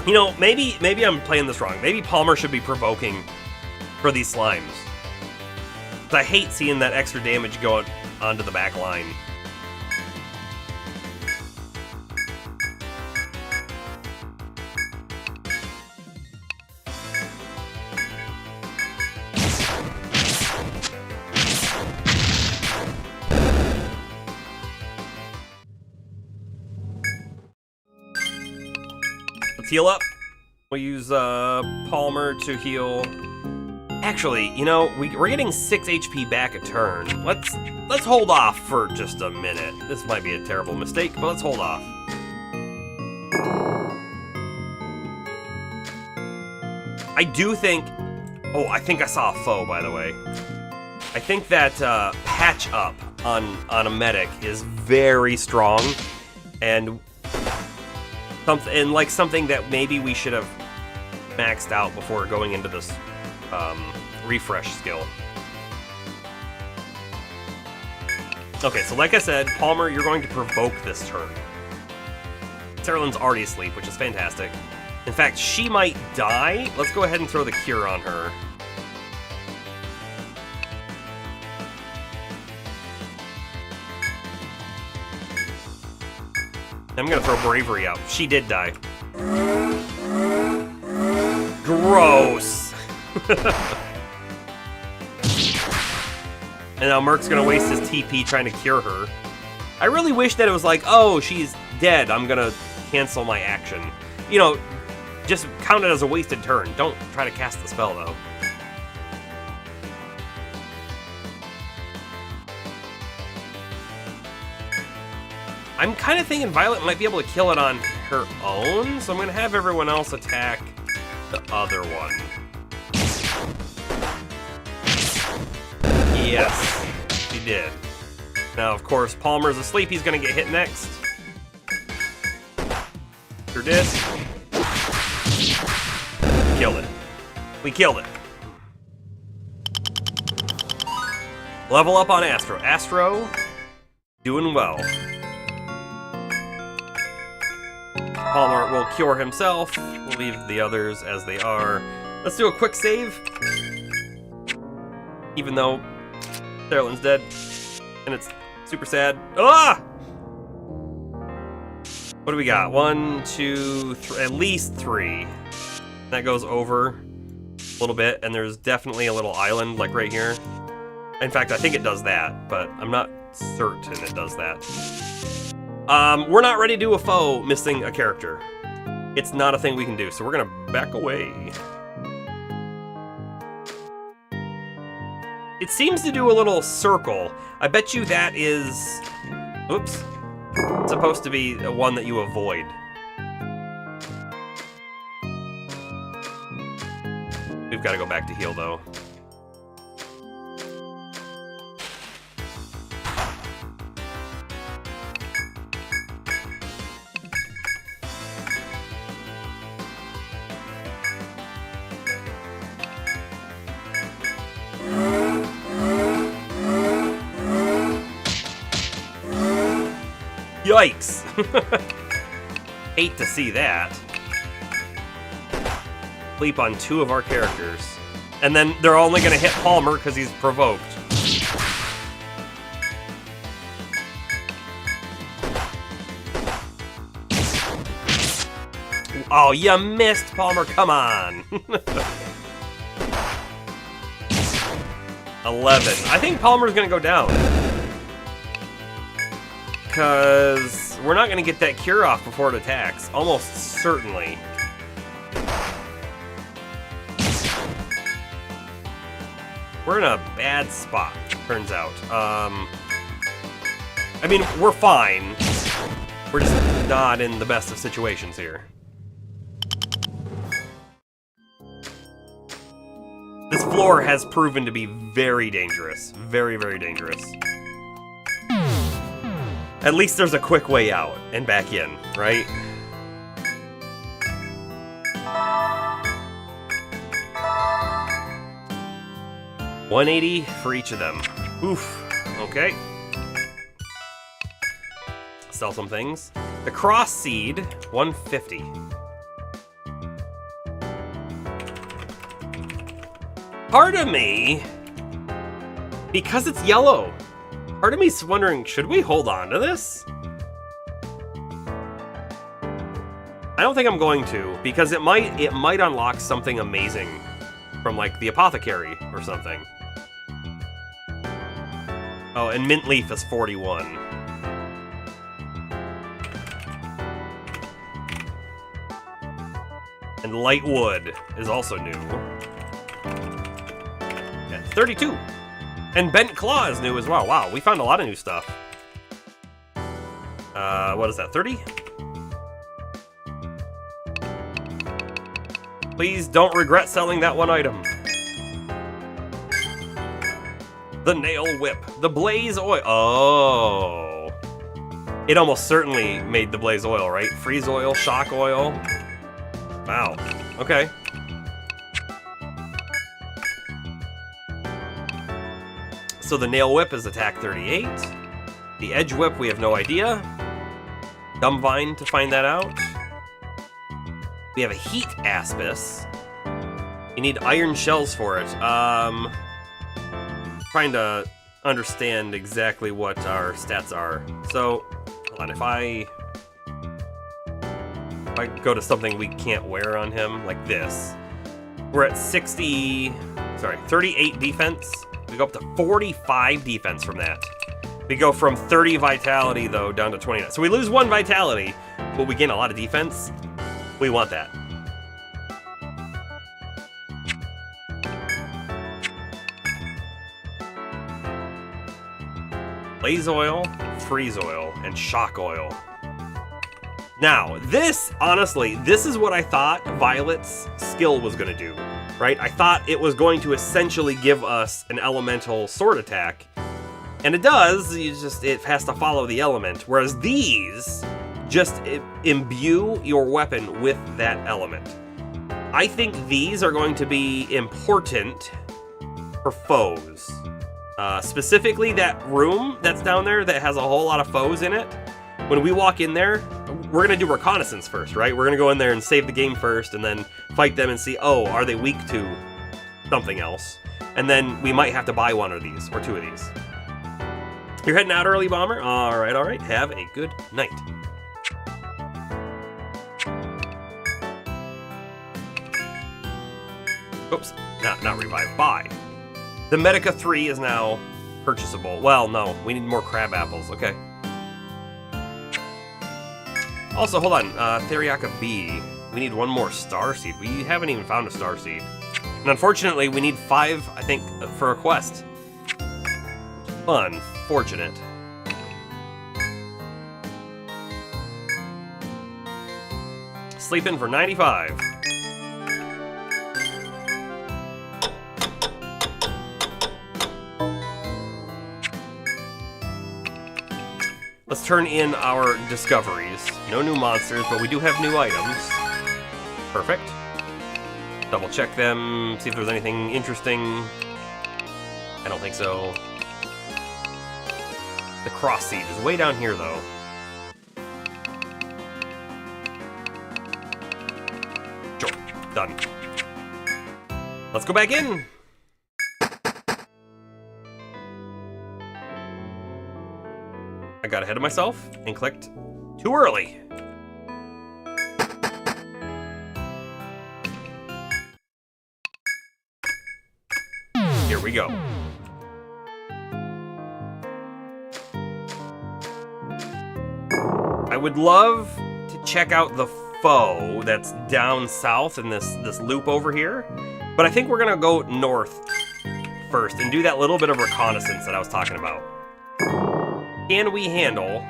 You know, maybe I'm playing this wrong. Maybe Palmer should be provoking for these slimes. I hate seeing that extra damage go onto the back line. Heal up. We'll use Palmer to heal. Actually, you know, we're getting 6 HP back a turn. Let's hold off for just a minute. This might be a terrible mistake, but let's hold off. I do think... Oh, I think I saw a F.O.E, by the way. I think that patch up on a medic is very strong, and something that maybe we should have maxed out before going into this refresh skill. Okay, so like I said, Palmer, you're going to provoke this turn. Sarah already asleep, which is fantastic. In fact, she might die. Let's go ahead and throw the cure on her. I'm gonna throw Bravery out. She did die. Gross. And now Merc's gonna waste his TP trying to cure her. I really wish that it was like, oh, she's dead, I'm gonna cancel my action. You know, just count it as a wasted turn. Don't try to cast the spell, though. I'm kind of thinking Violet might be able to kill it on her own, so I'm going to have everyone else attack the other one. Yes, she did. Now, of course, Palmer's asleep. He's going to get hit next. Sure did. Killed it. We killed it. Level up on Astro. Astro, doing well. Palmer will cure himself. We'll leave the others as they are. Let's do a quick save. Even though Carolyn's dead. And it's super sad. Ah! What do we got? 1, 2, 3, at least 3. That goes over a little bit, and there's definitely a little island, like right here. In fact, I think it does that, but I'm not certain it does that. We're not ready to do a F.O.E missing a character. It's not a thing we can do, so we're gonna back away. It seems to do a little circle. I bet you that is... Oops. It's supposed to be one that you avoid. We've got to go back to heal, though. Yikes! Hate to see that. Sleep on 2 of our characters. And then they're only going to hit Palmer because he's provoked. Oh, you missed, Palmer. Come on. 11. I think Palmer's going to go down. Because we're not going to get that cure off before it attacks. Almost certainly. We're in a bad spot, turns out. I mean, we're fine. We're just not in the best of situations here. This floor has proven to be very dangerous. Very, very dangerous. At least there's a quick way out and back in, right? $180 for each of them. Oof. Okay. Sell some things. The cross seed, $150. Part of me, because it's yellow, part of me's wondering, should we hold on to this? I don't think I'm going to, because it might unlock something amazing from like the apothecary or something. Oh, and mint leaf is 41. And light wood is also new. Yeah, 32. And bent claw is new as well. Wow, we found a lot of new stuff. What is that, 30? Please don't regret selling that one item. The nail whip. The blaze oil. Oh. It almost certainly made the blaze oil, right? Freeze oil, shock oil. Wow. Okay. So the nail whip is attack 38. The edge whip, we have no idea. Dumb vine to find that out. We have a heat aspis. You need iron shells for it. Trying to understand exactly what our stats are. So, hold on, if I go to something we can't wear on him, like this, we're at 38 defense. We go up to 45 defense from that. We go from 30 vitality, though, down to 29. So we lose 1 vitality, but we gain a lot of defense. We want that. Blaze oil, freeze oil, and shock oil. Now, this, honestly, this is what I thought Violet's skill was going to do, right? I thought it was going to essentially give us an elemental sword attack. And it does, it has to follow the element. Whereas these just imbue your weapon with that element. I think these are going to be important for foes. Specifically that room that's down there that has a whole lot of foes in it. When we walk in there, we're going to do reconnaissance first, right? We're going to go in there and save the game first and then fight them and see, oh, are they weak to something else. And then we might have to buy one of these, or two of these. You're heading out early, Bomber? Alright, alright. Have a good night. Oops, not revive, buy. The Medica 3 is now purchasable. Well, no, we need more crab apples, okay. Also, hold on, Theriaca B. We need one more star seed. We haven't even found a star seed. And unfortunately, we need 5, I think, for a quest. Unfortunate. Sleeping for 95. Let's turn in our discoveries. No new monsters, but we do have new items. Perfect. Double check them, see if there's anything interesting. I don't think so. The cross seed is way down here, though. Sure, done. Let's go back in. I got ahead of myself and clicked too early. Here we go. I would love to check out the F.O.E. that's down south in this loop over here, but I think we're gonna go north first and do that little bit of reconnaissance that I was talking about. Can we handle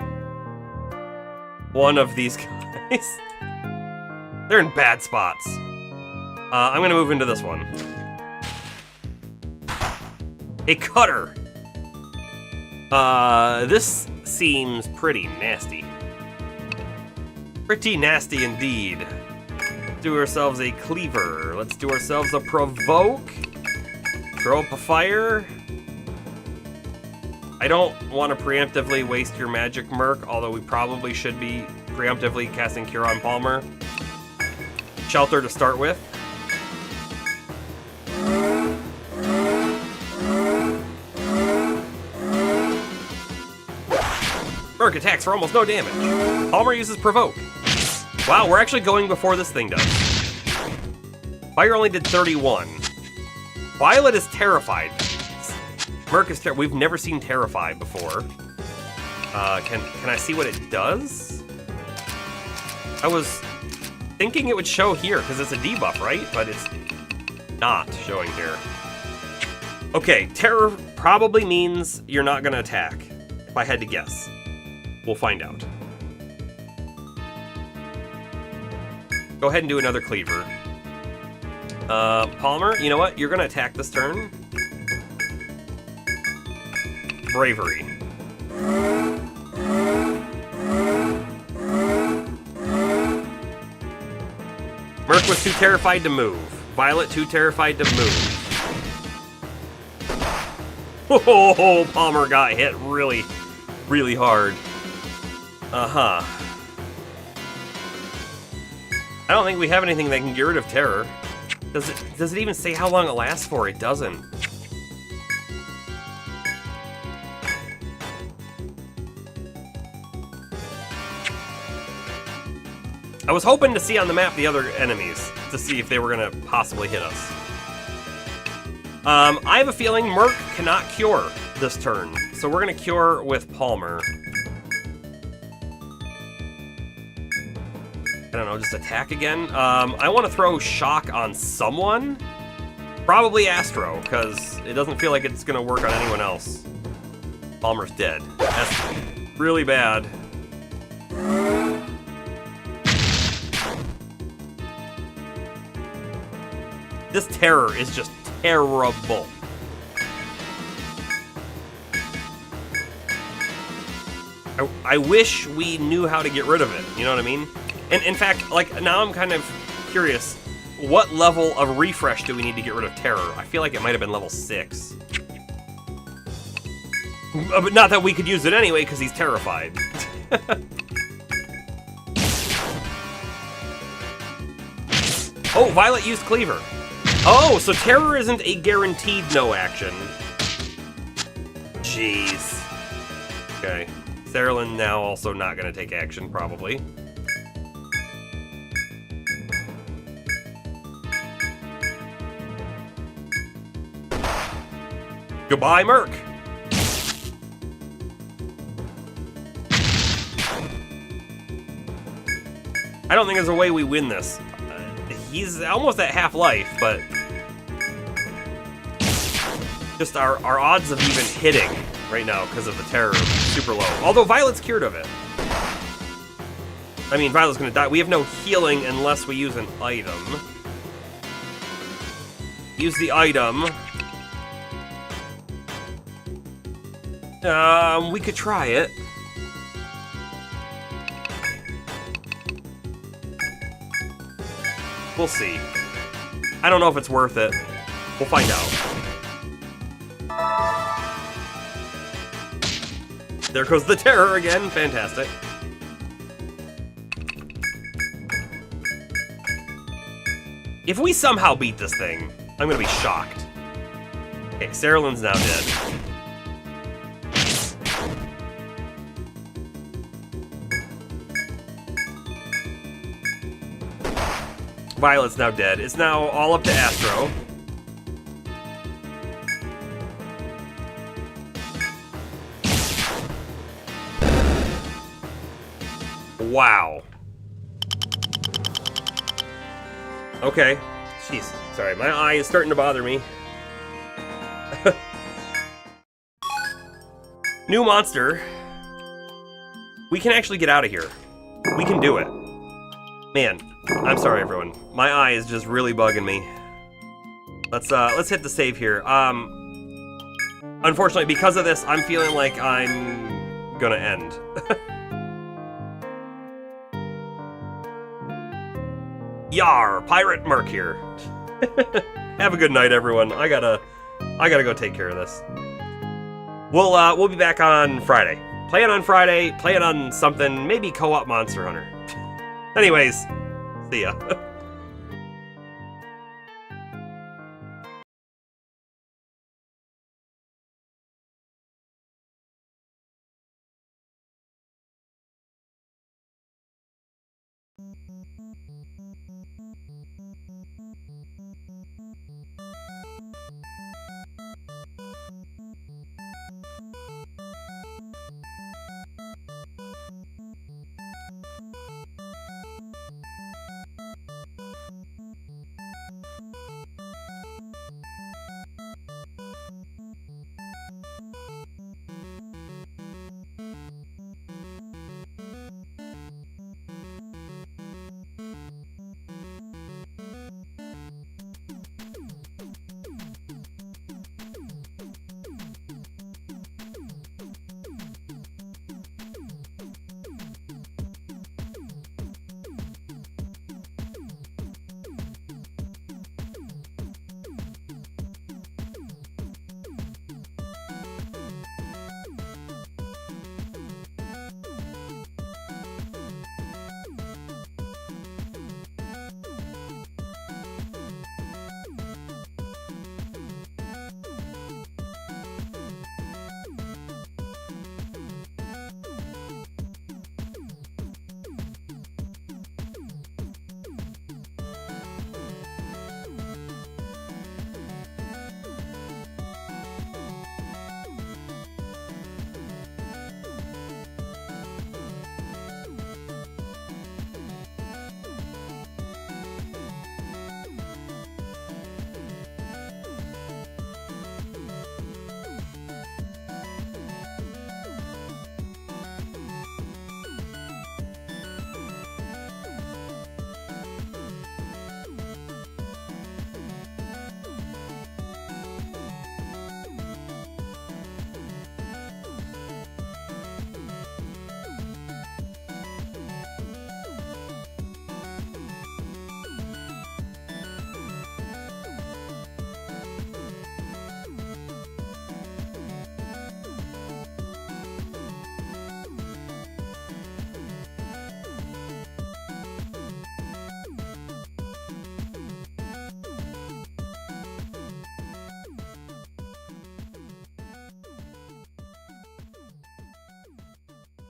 one of these guys? They're in bad spots. I'm gonna move into this one. A cutter. This seems pretty nasty. Pretty nasty indeed. Let's do ourselves a cleaver. Let's do ourselves a provoke. Throw up a fire. I don't want to preemptively waste your magic, Merc, although we probably should be preemptively casting Cure on Palmer. Shelter to start with. Merc attacks for almost no damage. Palmer uses Provoke. Wow, we're actually going before this thing does. Fire only did 31. Violet is terrified. Merc is we've never seen Terrify before. Can I see what it does? I was thinking it would show here, because it's a debuff, right? But it's not showing here. Okay, Terror probably means you're not going to attack, if I had to guess. We'll find out. Go ahead and do another Cleaver. Palmer, you know what? You're going to attack this turn. Bravery. Merc was too terrified to move. Violet too terrified to move. Oh, Palmer got hit really, really hard. Uh-huh. I don't think we have anything that can get rid of terror. Does it even say how long it lasts for? It doesn't. I was hoping to see on the map the other enemies to see if they were gonna possibly hit us. I have a feeling Merc cannot cure this turn, so we're gonna cure with Palmer. I don't know, just attack again. I want to throw shock on someone. Probably Astro, because it doesn't feel like it's gonna work on anyone else. Palmer's dead. That's really bad. This terror is just terrible. I wish we knew how to get rid of it, you know what I mean? And in fact, like, now I'm kind of curious, what level of refresh do we need to get rid of terror? I feel like it might have been level 6. But not that we could use it anyway, because he's terrified. Oh, Violet used Cleaver. Oh, so Terror isn't a guaranteed no action. Jeez. Okay. Saralyn now also not going to take action, probably. Goodbye, Merc! I don't think there's a way we win this. He's almost at half-life, but... just our odds of even hitting right now because of the terror are super low. Although Violet's cured of it. I mean, Violet's gonna die. We have no healing unless we use an item. Use the item. We could try it. We'll see. I don't know if it's worth it. We'll find out. There goes the terror again. Fantastic. If we somehow beat this thing, I'm gonna be shocked. Okay, Saralyn's now dead. Violet's now dead. It's now all up to Astro. Wow. Okay. Jeez. Sorry, my eye is starting to bother me. New monster. We can actually get out of here. We can do it. Man, I'm sorry, everyone. My eye is just really bugging me. Let's hit the save here. Unfortunately, because of this, I'm feeling like I'm gonna end. Yar, Pirate Merc here. Have a good night, everyone. I gotta go take care of this. We'll be back on Friday. Playing on Friday, playing on something, maybe co-op Monster Hunter. Anyways, see ya.